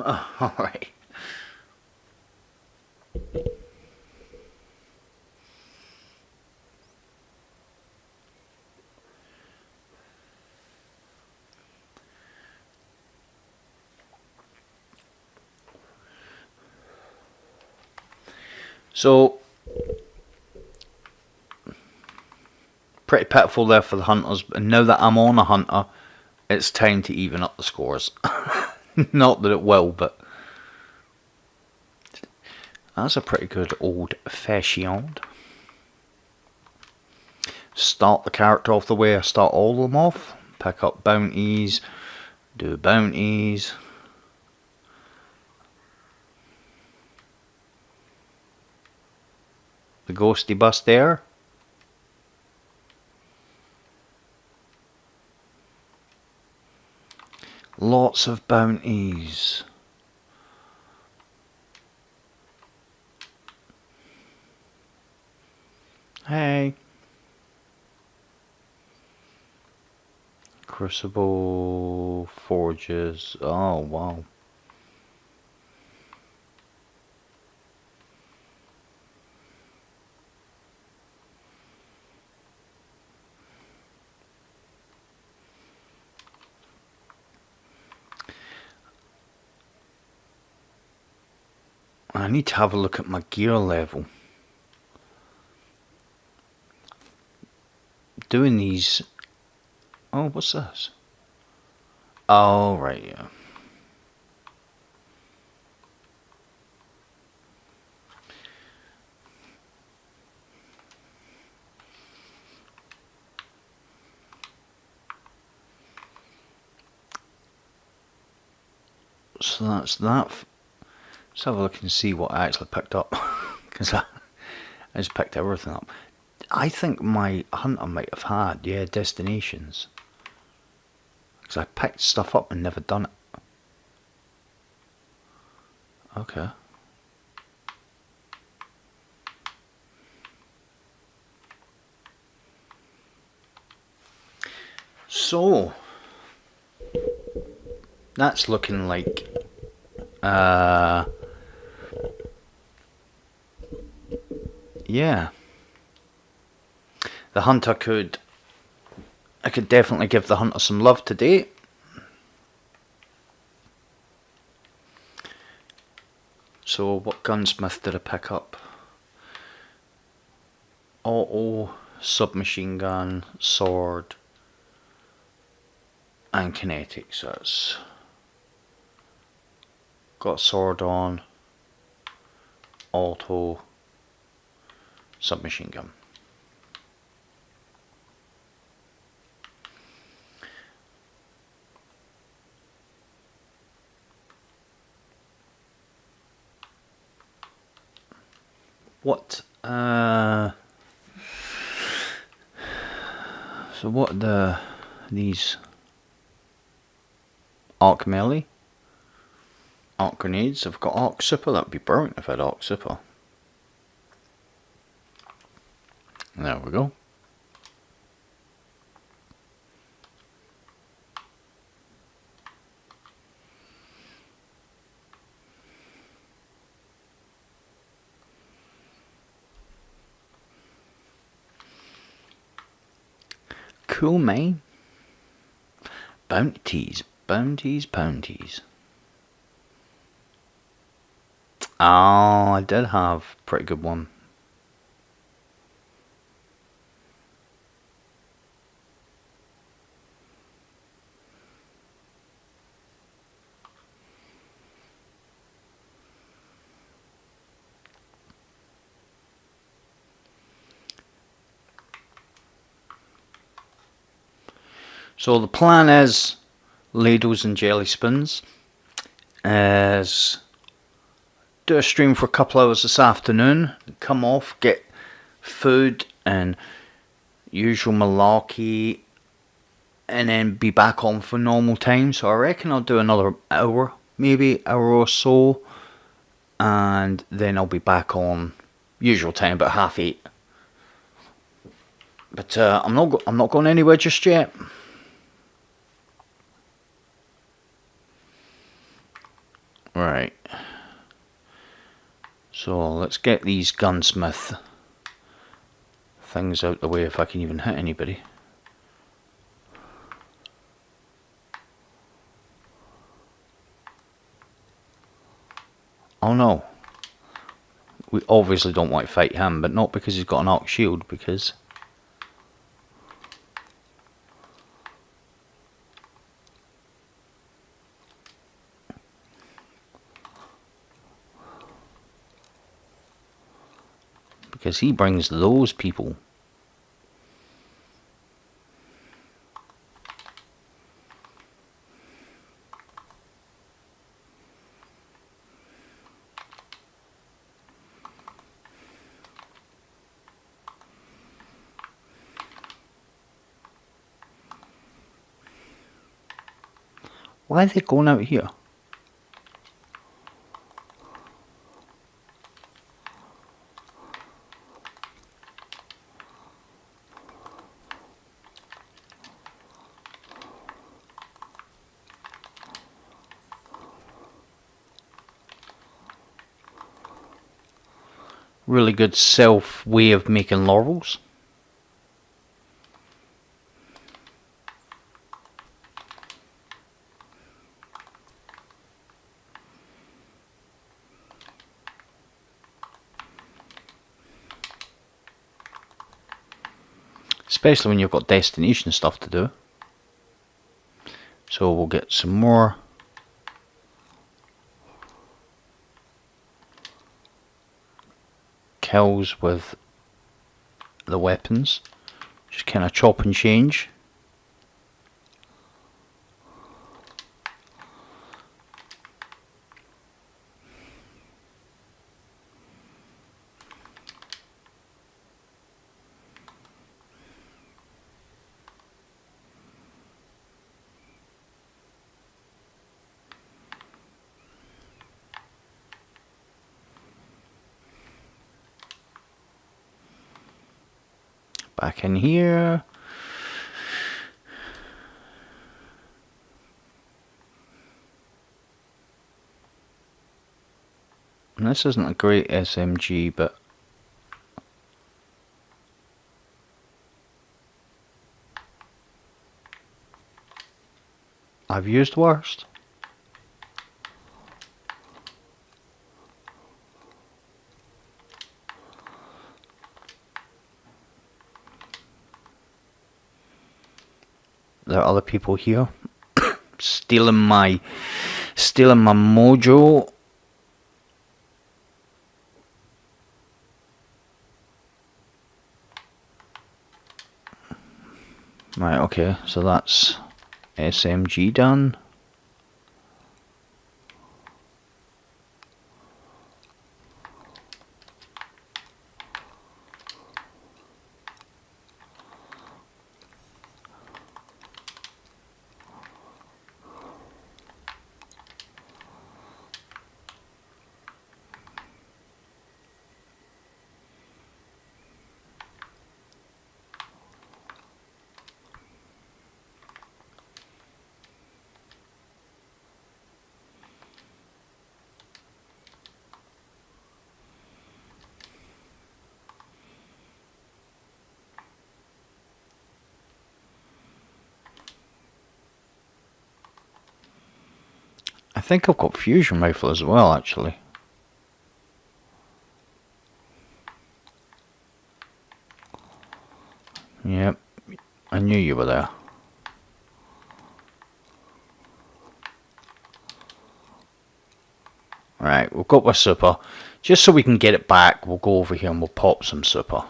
[SPEAKER 1] Oh, alright. So, pretty pitiful there for the hunters, and now that I'm on a hunter, it's time to even up the scores. Not that it will, but that's a pretty good old fashioned. Start the character off the way I start all of them off. Pick up bounties, do bounties. The ghosty bus there. Lots of bounties. Hey. Crucible forges. Oh, wow. I need to have a look at my gear level. Doing these... Oh, what's this? Oh, right, yeah. So that's that. Let's have a look and see what I actually picked up. Because I just picked everything up. I think my hunter might have had, yeah, destinations. Because I picked stuff up and never done it. Okay. So, that's looking like... yeah. The hunter could... I could definitely give the hunter some love today. So what gunsmith did I pick up? Auto, submachine gun, sword, and kinetic. So it's got a sword on, auto, submachine gun. What so what these arc melee, arc grenades? I've got arc super. That'd be brilliant if I had arc super. There we go. Cool, man. Bounties, bounties, bounties. Oh, I did have a pretty good one. So the plan is ladles and jelly spoons. Is do a stream for a couple hours this afternoon, come off, get food and usual malarkey, and then be back on for normal time. So I reckon I'll do another hour, maybe hour or so, and then I'll be back on usual time, about 8:30. But I'm not going anywhere just yet. Right. So let's get these gunsmith things out the way if I can even hit anybody. Oh no. We obviously don't want to fight him, but not because he's got an arc shield, because... because he brings those people. Why are they going out here? Really good self way of making laurels. Especially when you've got destination stuff to do. So we'll get some more kills with the weapons. Just kind of chop and change. Back in here. And this isn't a great SMG, but I've used worse. There are other people here stealing my mojo. Right, okay, so that's SMG done. I think I've got fusion rifle as well, actually. Yep, I knew you were there. Right, we've got our super. Just so we can get it back, we'll go over here and we'll pop some super.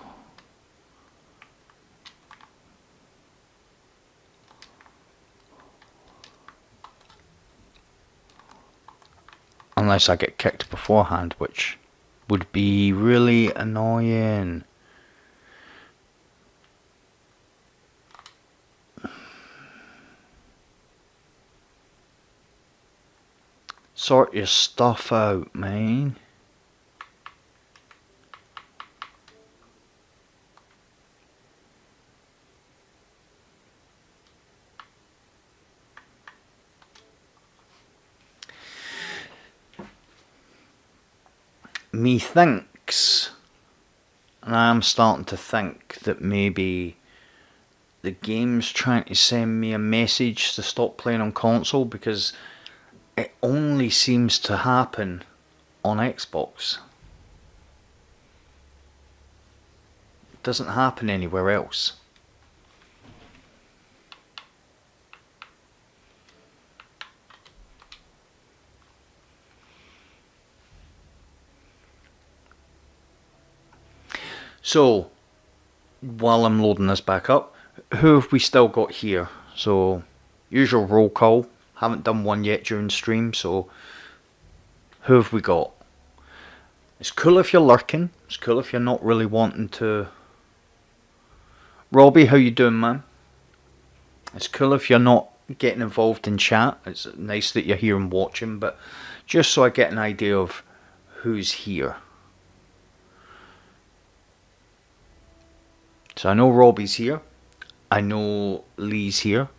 [SPEAKER 1] Unless I get kicked beforehand, which would be really annoying. Sort your stuff out, man. Methinks, and I am starting to think that maybe the game's trying to send me a message to stop playing on console, because it only seems to happen on Xbox. It doesn't happen anywhere else. So, while I'm loading this back up, who have we still got here? So, usual roll call. Haven't done one yet during stream, so who have we got? It's cool if you're lurking. It's cool if you're not really wanting to... Robbie, how you doing, man? It's cool if you're not getting involved in chat. It's nice that you're here and watching, but just so I get an idea of who's here. So I know Robbie's here. I know Lee's here.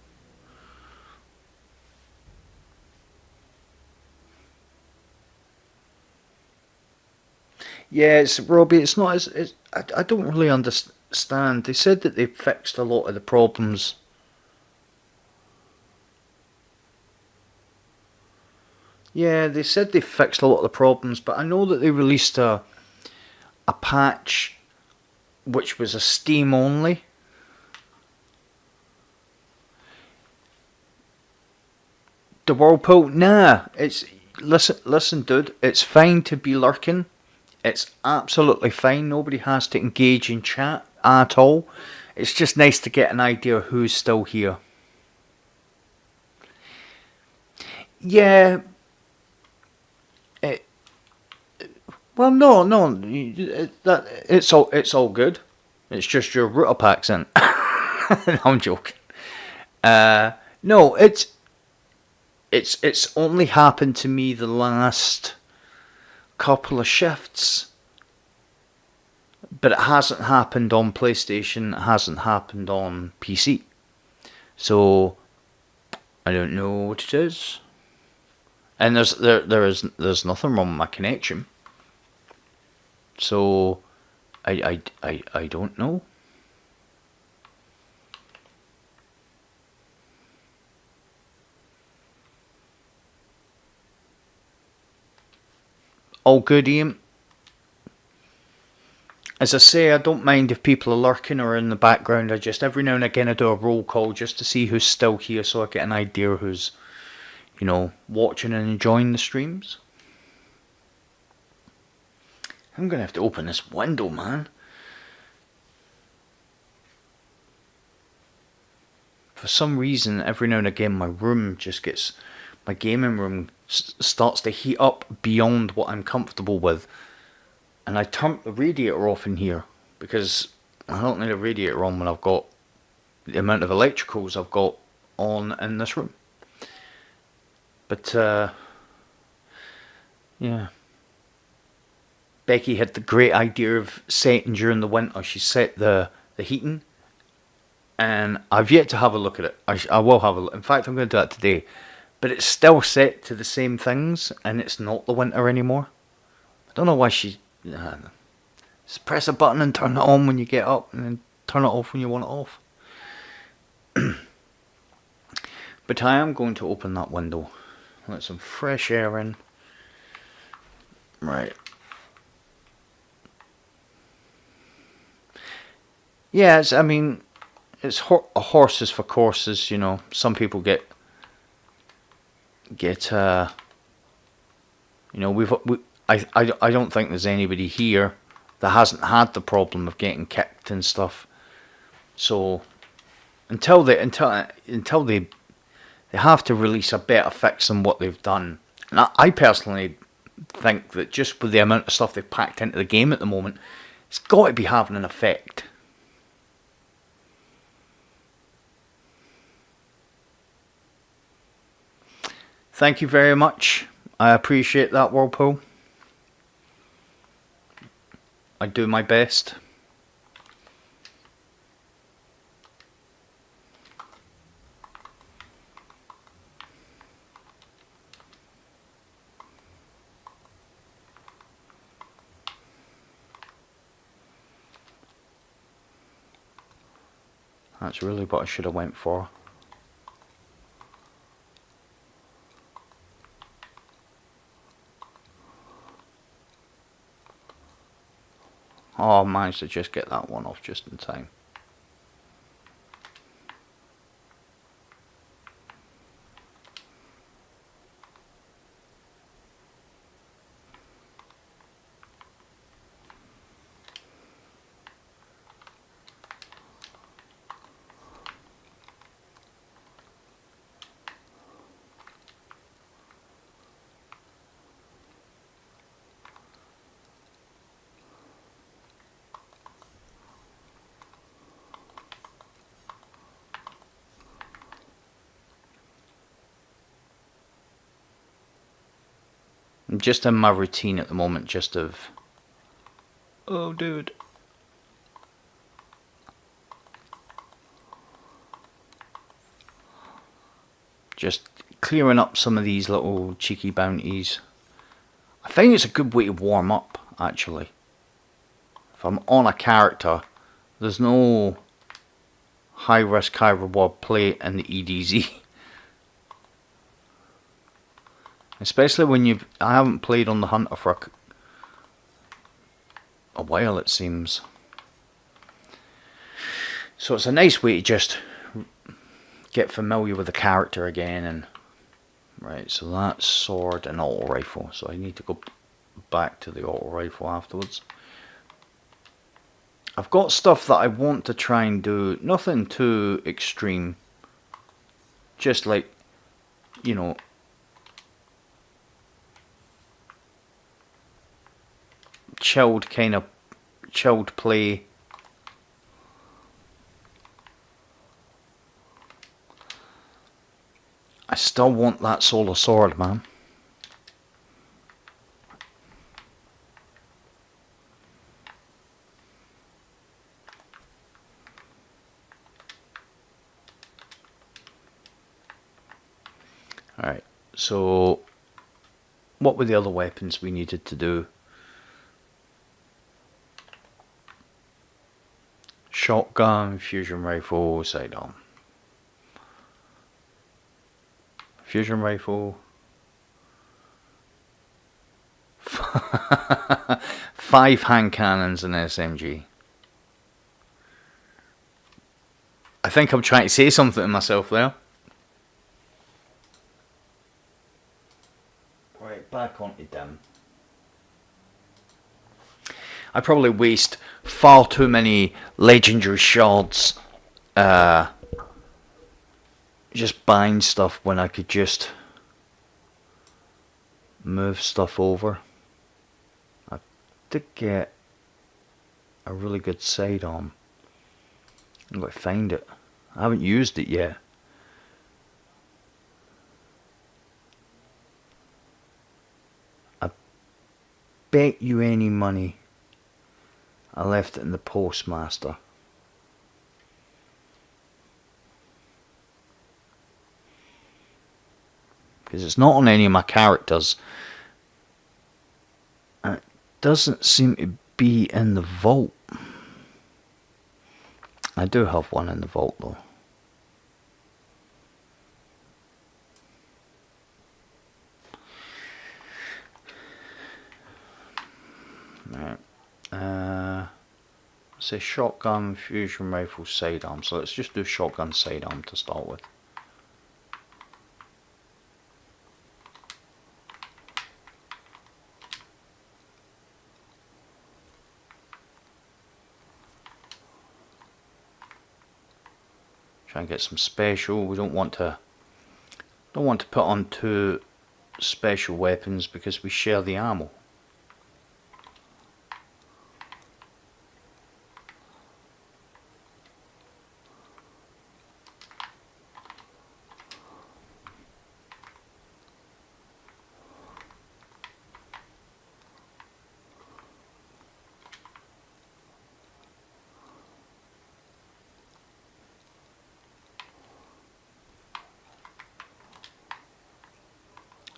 [SPEAKER 1] Yeah, it's Robbie. It's not as. I don't really understand. They said that they fixed a lot of the problems. Yeah, they said they fixed a lot of the problems, but I know that they released a patch which was a Steam only. The Whirlpool, nah. It's listen, dude. It's fine to be lurking. It's absolutely fine. Nobody has to engage in chat at all. It's just nice to get an idea of who's still here. Yeah. Well, no. It's all good. It's just your root up accent. I'm joking. No, it's only happened to me the last couple of shifts, but it hasn't happened on PlayStation. It hasn't happened on PC. So I don't know what it is. And there's nothing wrong with my connection. So I don't know. All good, Ian. As I say, I don't mind if people are lurking or in the background. I just, every now and again, I do a roll call just to see who's still here, so I get an idea who's, watching and enjoying the streams. I'm going to have to open this window, man. For some reason, every now and again, my gaming room starts to heat up beyond what I'm comfortable with. And I turned the radiator off in here because I don't need a radiator on when I've got the amount of electricals I've got on in this room. But yeah, Becky had the great idea of setting during the winter. She set the heating, and I've yet to have a look at it. I will have a look. In fact, I'm going to do that today. But it's still set to the same things, and it's not the winter anymore. I don't know why she. Just press a button and turn it on when you get up, and then turn it off when you want it off. But I am going to open that window. Let some fresh air in. Right. Yeah, it's a horse is for courses, Some people get I don't think there's anybody here that hasn't had the problem of getting kicked and stuff. So until they have to release a better fix than what they've done. And I personally think that just with the amount of stuff they've packed into the game at the moment, it's got to be having an effect. Thank you very much. I appreciate that, Whirlpool. I do my best. That's really what I should have went for. Oh, I managed to just get that one off just in time. I'm just in my routine at the moment, just of... Oh, dude. Just clearing up some of these little cheeky bounties. I think it's a good way to warm up, actually. If I'm on a character, there's no high risk, high reward play in the EDZ. Especially when I haven't played on the Hunter for a while, it seems. So it's a nice way to just get familiar with the character again. And right, so that's sword and auto rifle. So I need to go back to the auto rifle afterwards. I've got stuff that I want to try and do. Nothing too extreme. Just like, you know, chilled play. I still want that solar sword, man. Alright, so what were the other weapons we needed to do? Shotgun, fusion rifle, sidearm. Fusion rifle. 5 hand cannons and SMG. I think I'm trying to say something to myself there. Right, back onto dim. I probably waste far too many legendary shards just buying stuff when I could just move stuff over. I did get a really good sidearm. I'm going to find it. I haven't used it yet. I bet you any money I left it in the postmaster. Because it's not on any of my characters. And it doesn't seem to be in the vault. I do have one in the vault though. Right. Say shotgun, fusion rifle, sidearm. So let's just do shotgun sidearm to start with. Try and get some special. We don't want to put on 2 special weapons because we share the ammo.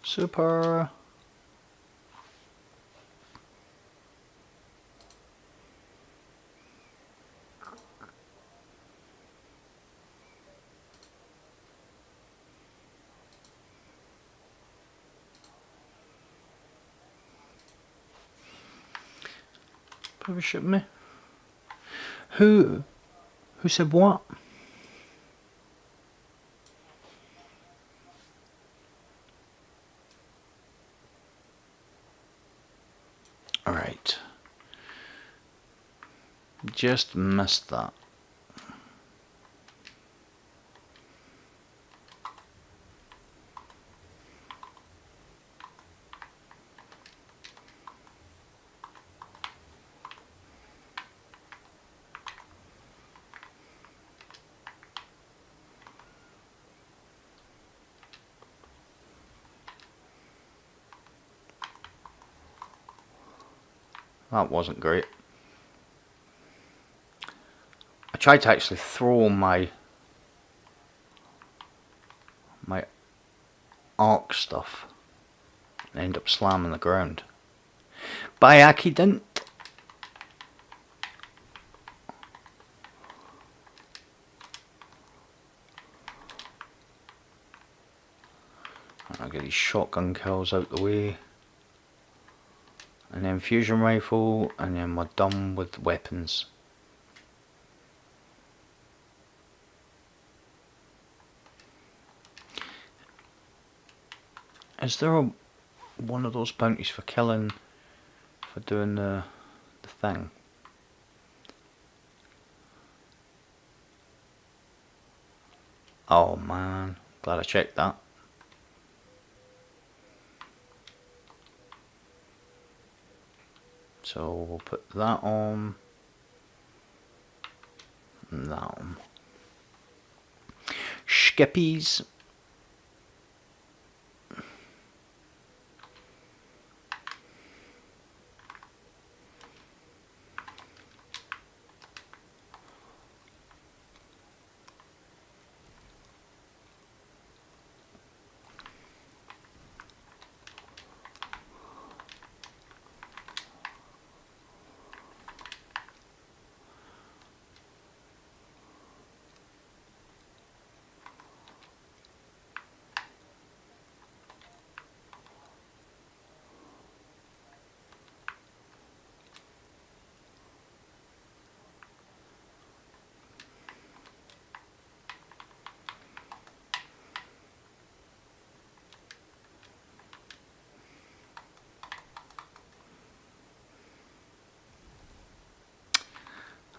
[SPEAKER 1] Super. Probably shouldn't me. Who said what? Alright. Just missed that. That wasn't great. I tried to actually throw my arc stuff and end up slamming the ground. By accident. I'll get these shotgun kills out the way. And then fusion rifle, and then we're done with weapons. Is there one of those bounties for killing, for doing the thing? Oh man, glad I checked that. So we'll put that on, and that on. Skippies.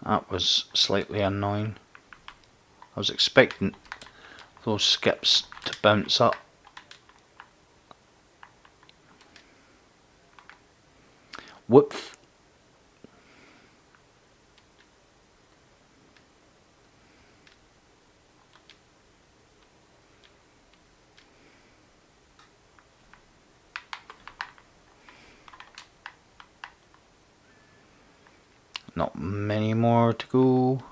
[SPEAKER 1] That was slightly annoying. I was expecting those skips to bounce up. Whoop. Not many more to go.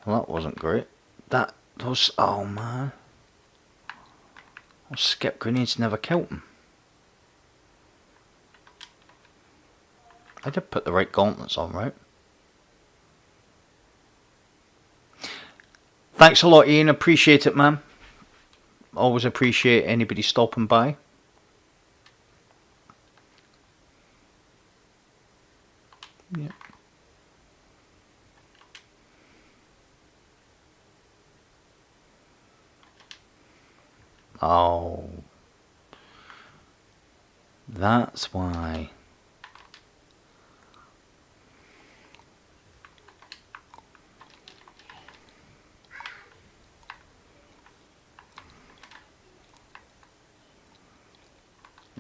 [SPEAKER 1] Well, that wasn't great. Oh man. Those skip grenades never killed him. I did put the right gauntlets on, right? Thanks a lot, Ian. Appreciate it, man. Always appreciate anybody stopping by. Yeah. Oh. That's why.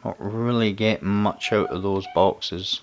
[SPEAKER 1] Not really getting much out of those boxes.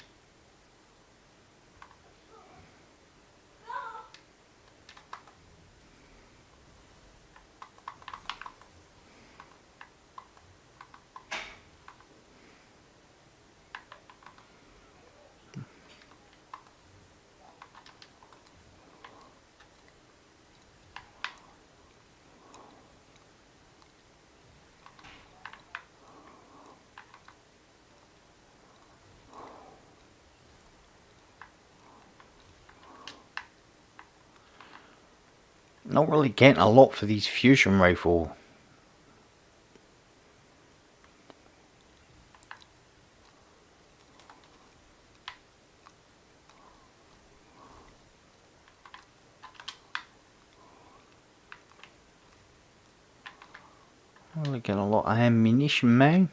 [SPEAKER 1] Not really getting a lot for these fusion rifle. Not really getting a lot of ammunition, man.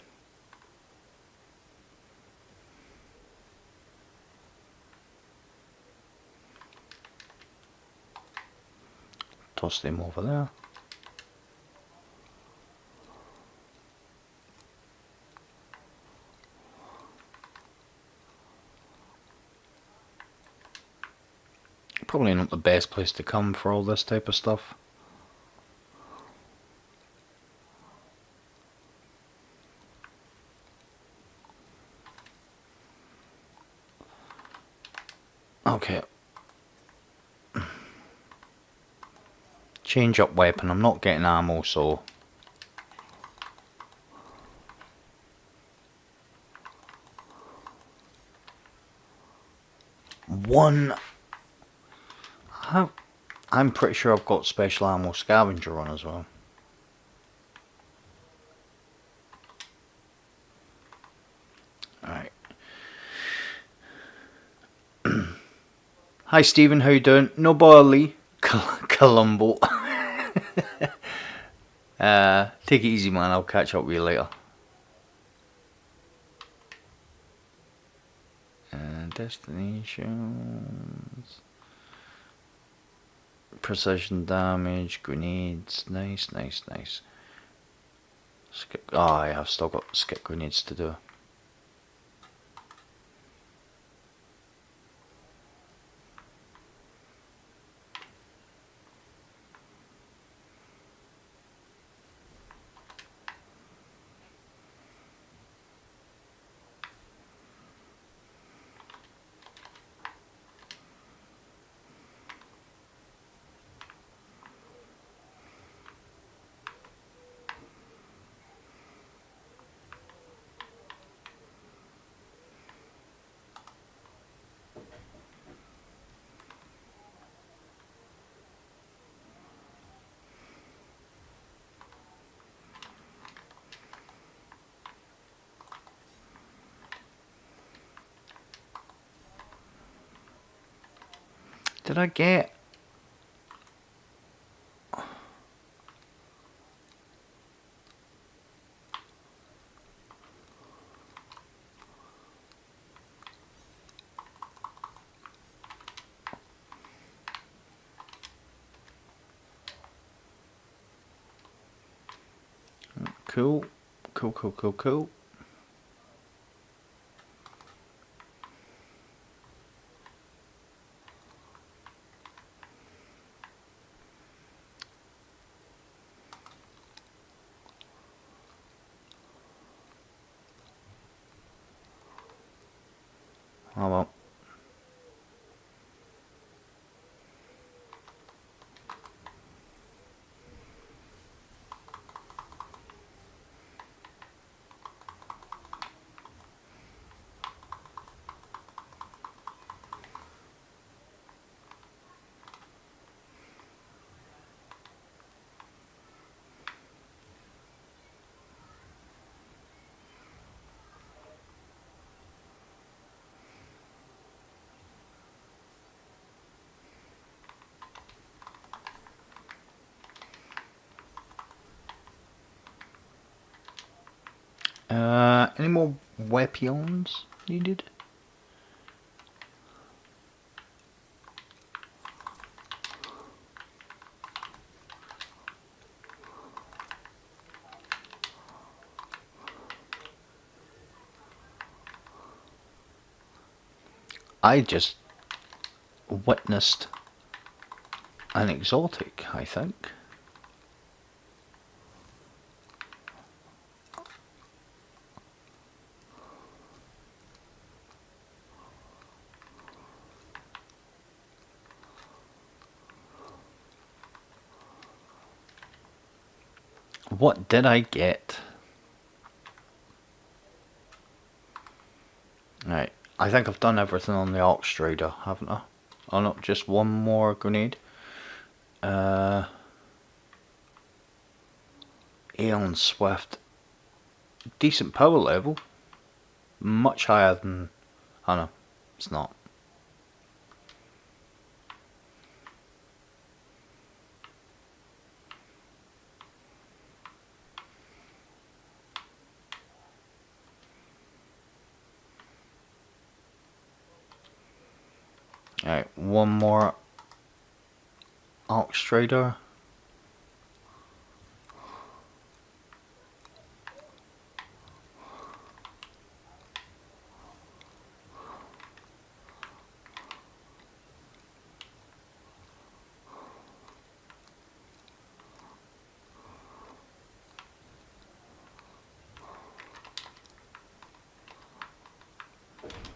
[SPEAKER 1] Toss them over there. Probably not the best place to come for all this type of stuff. Okay. Change up weapon. I'm not getting ammo, so... One... I'm pretty sure I've got special ammo scavenger on as well. Alright. Hi Stephen, how you doing? No bother Lee. Columbo. Take it easy man, I'll catch up with you later. Destinations. Precision damage, grenades. Nice, nice, nice. Skip. Oh, I've still got skip grenades to do. Did I get... Cool. Cool, cool, cool, cool. Oh well. Any more weapons needed? I just witnessed an exotic, I think. What did I get? Right, I think I've done everything on the Ox Strider, haven't I? Oh no, just one more grenade. Aeon Swift. Decent power level. Much higher than... Oh no, it's not. Alright, one more Ox Strider.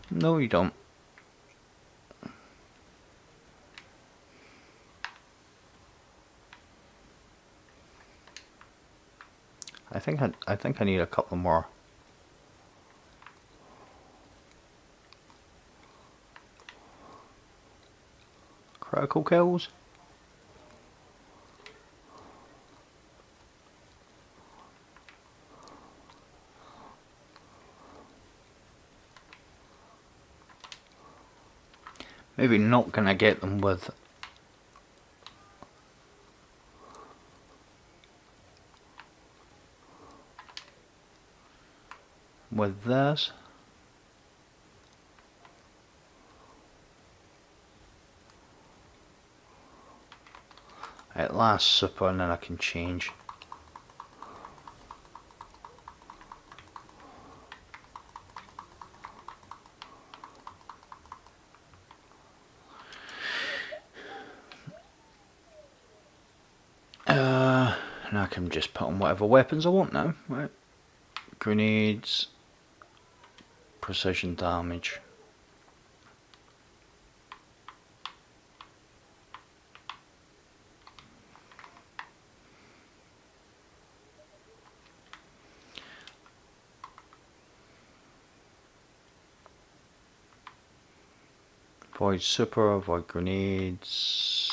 [SPEAKER 1] No, you don't. I think I need a couple more. Critical kills. Maybe not gonna get them with this. At last super, and then I can change. And I can just put on whatever weapons I want now, right? Grenades, precision damage. Avoid super, avoid grenades.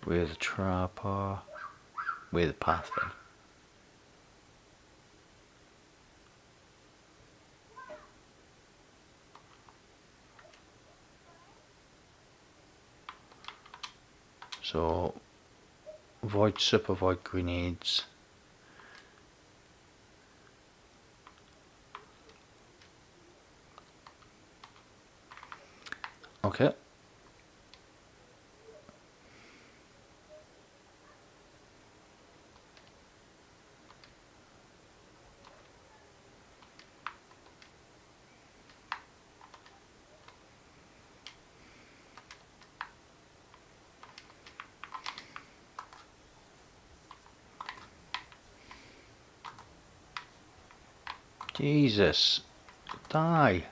[SPEAKER 1] With trapper, with pathfinder. So avoid super, avoid grenades. Okay. Jesus. Die.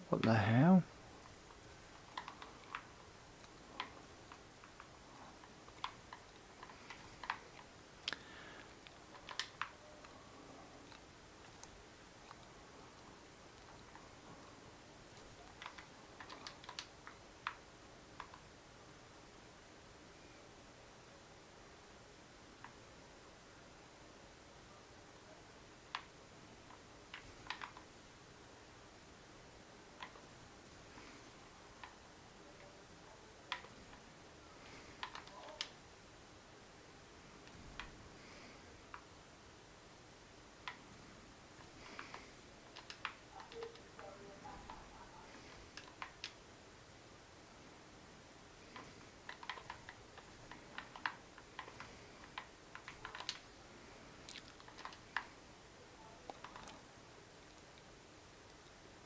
[SPEAKER 1] What the hell?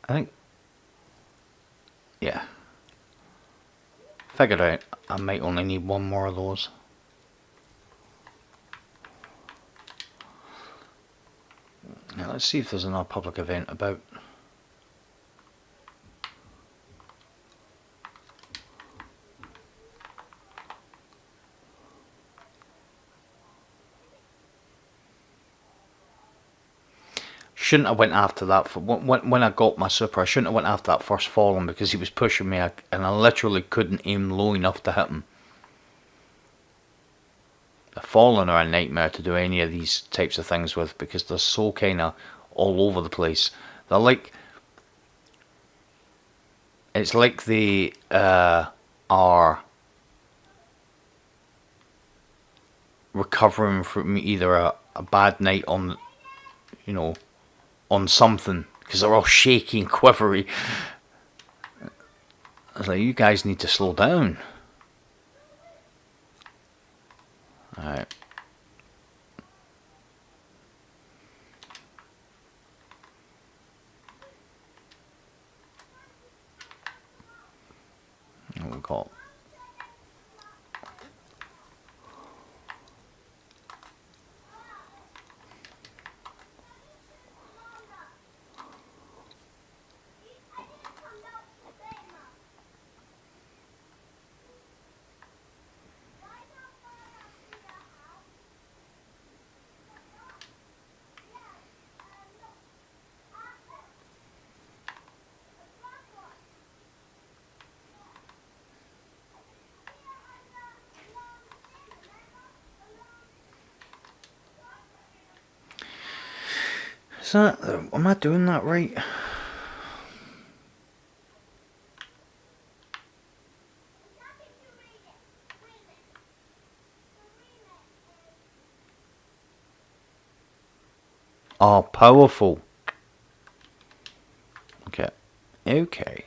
[SPEAKER 1] I think, yeah. Figured out I might only need one more of those. Now let's see if there's another public event about. Shouldn't have went after that. When I got my super, I shouldn't have went after that first fallen because he was pushing me and I literally couldn't aim low enough to hit him. The fallen are a nightmare to do any of these types of things with because they're so kind of all over the place. They're like, it's like they are recovering from either a bad night on, you know, on something, because they're all shaky and quivery. I was like, you guys need to slow down. Alright. What we got? Is that... Am I doing that right? Oh, powerful. Okay. Okay.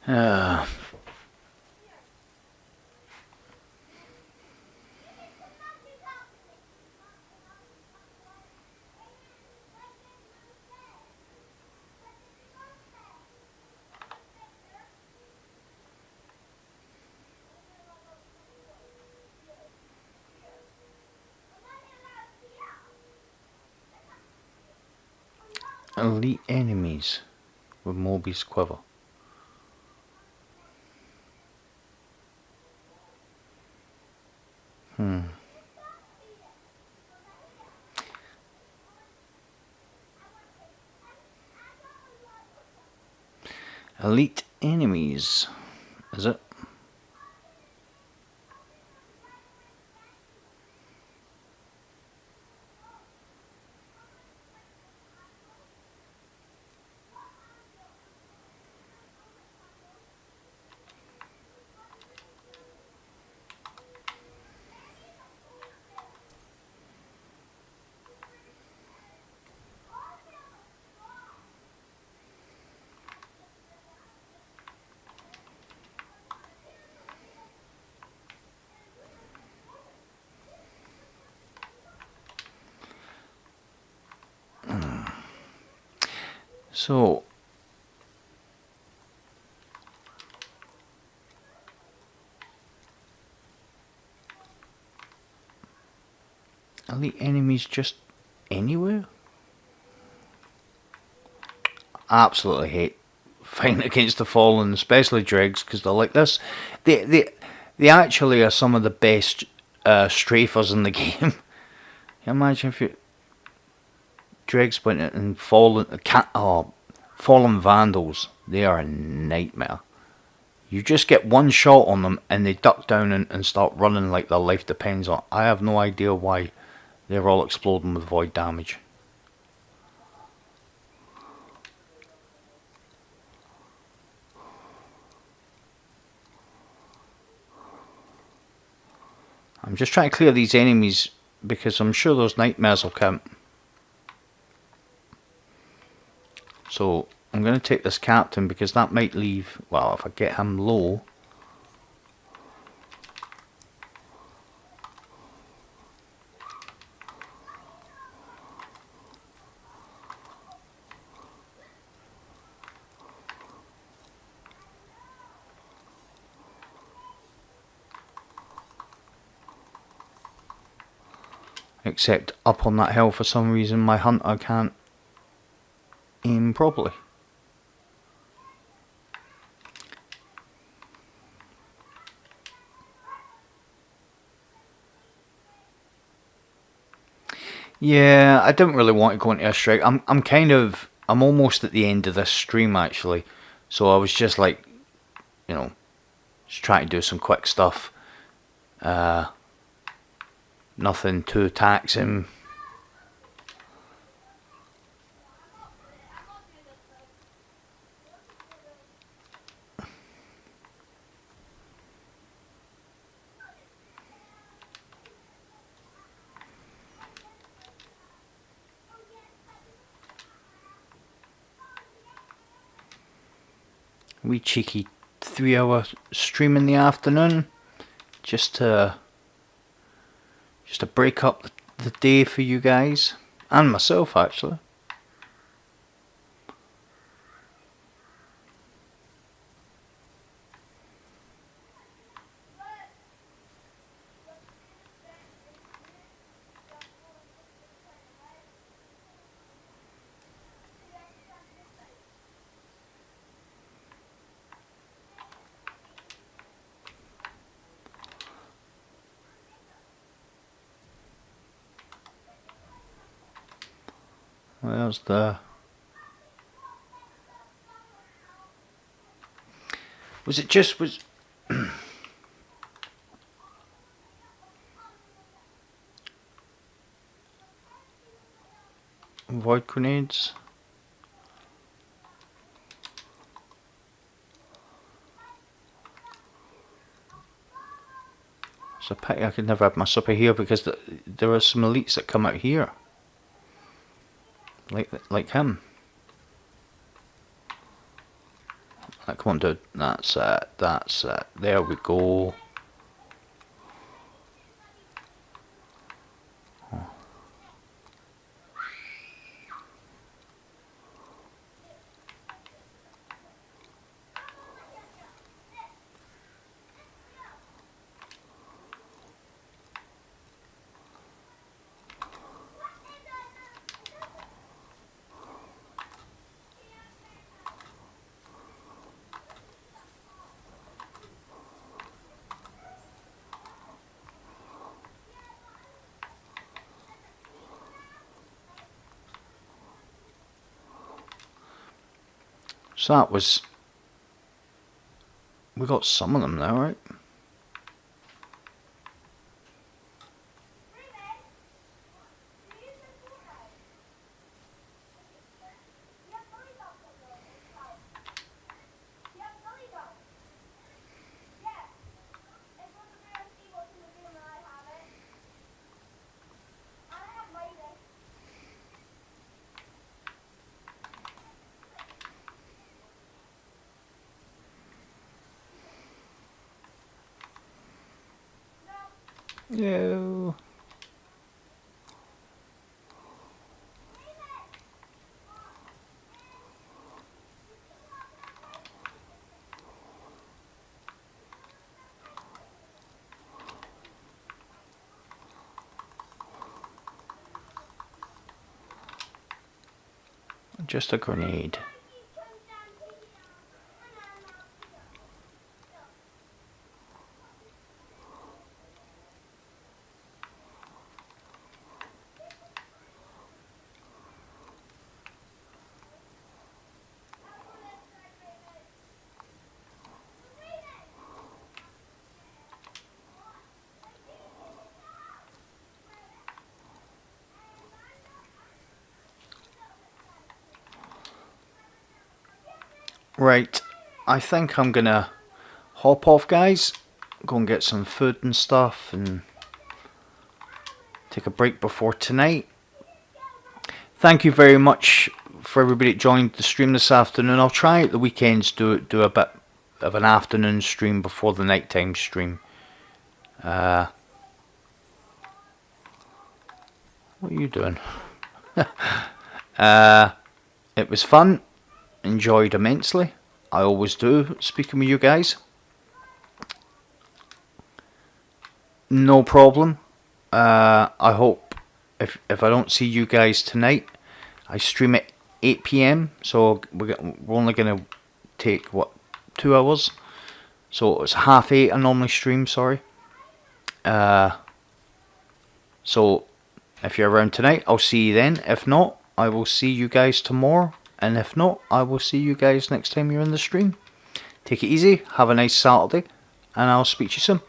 [SPEAKER 1] Uh, elite enemies with Moby's quiver. Elite enemies. Is it? So, elite enemies just anywhere? I absolutely hate fighting against the Fallen, especially Dregs, because they're like this. They actually are some of the best strafers in the game. Can you imagine if you Dregs went and Fallen Vandals? They are a nightmare. You just get one shot on them and they duck down and start running like their life depends on it. I have no idea why they're all exploding with void damage. I'm just trying to clear these enemies because I'm sure those nightmares will count. So I'm going to take this captain because that might leave... Well, if I get him low... Except up on that hill for some reason my hunter can't aim properly. Yeah, I don't really want to go into a strike. I'm almost at the end of this stream actually. So I was just like, you know, just trying to do some quick stuff. Nothing too taxing. wee cheeky 3-hour stream in the afternoon, just to break up the day for you guys and myself actually. There's the... Was it just... was... Avoid grenades? It's a pity I could never have my supper here, because there are some elites that come out here. Like him. Like, come on, dude. That's it. That's it. There we go. Oh. So that was... we got some of them now, right? No. Just a grenade. Right, I think I'm gonna hop off, guys. Go and get some food and stuff and take a break before tonight. Thank you very much for everybody that joined the stream this afternoon. I'll try at the weekends do a bit of an afternoon stream before the nighttime stream. What are you doing? It was fun. Enjoyed immensely. I always do, speaking with you guys. No problem. I hope if I don't see you guys tonight, I stream at 8 PM. So we're only going to take, what, 2 hours? So it's 7:30 I normally stream, sorry. So if you're around tonight, I'll see you then. If not, I will see you guys tomorrow. And if not, I will see you guys next time you're in the stream. Take it easy, have a nice Saturday, and I'll speak to you soon.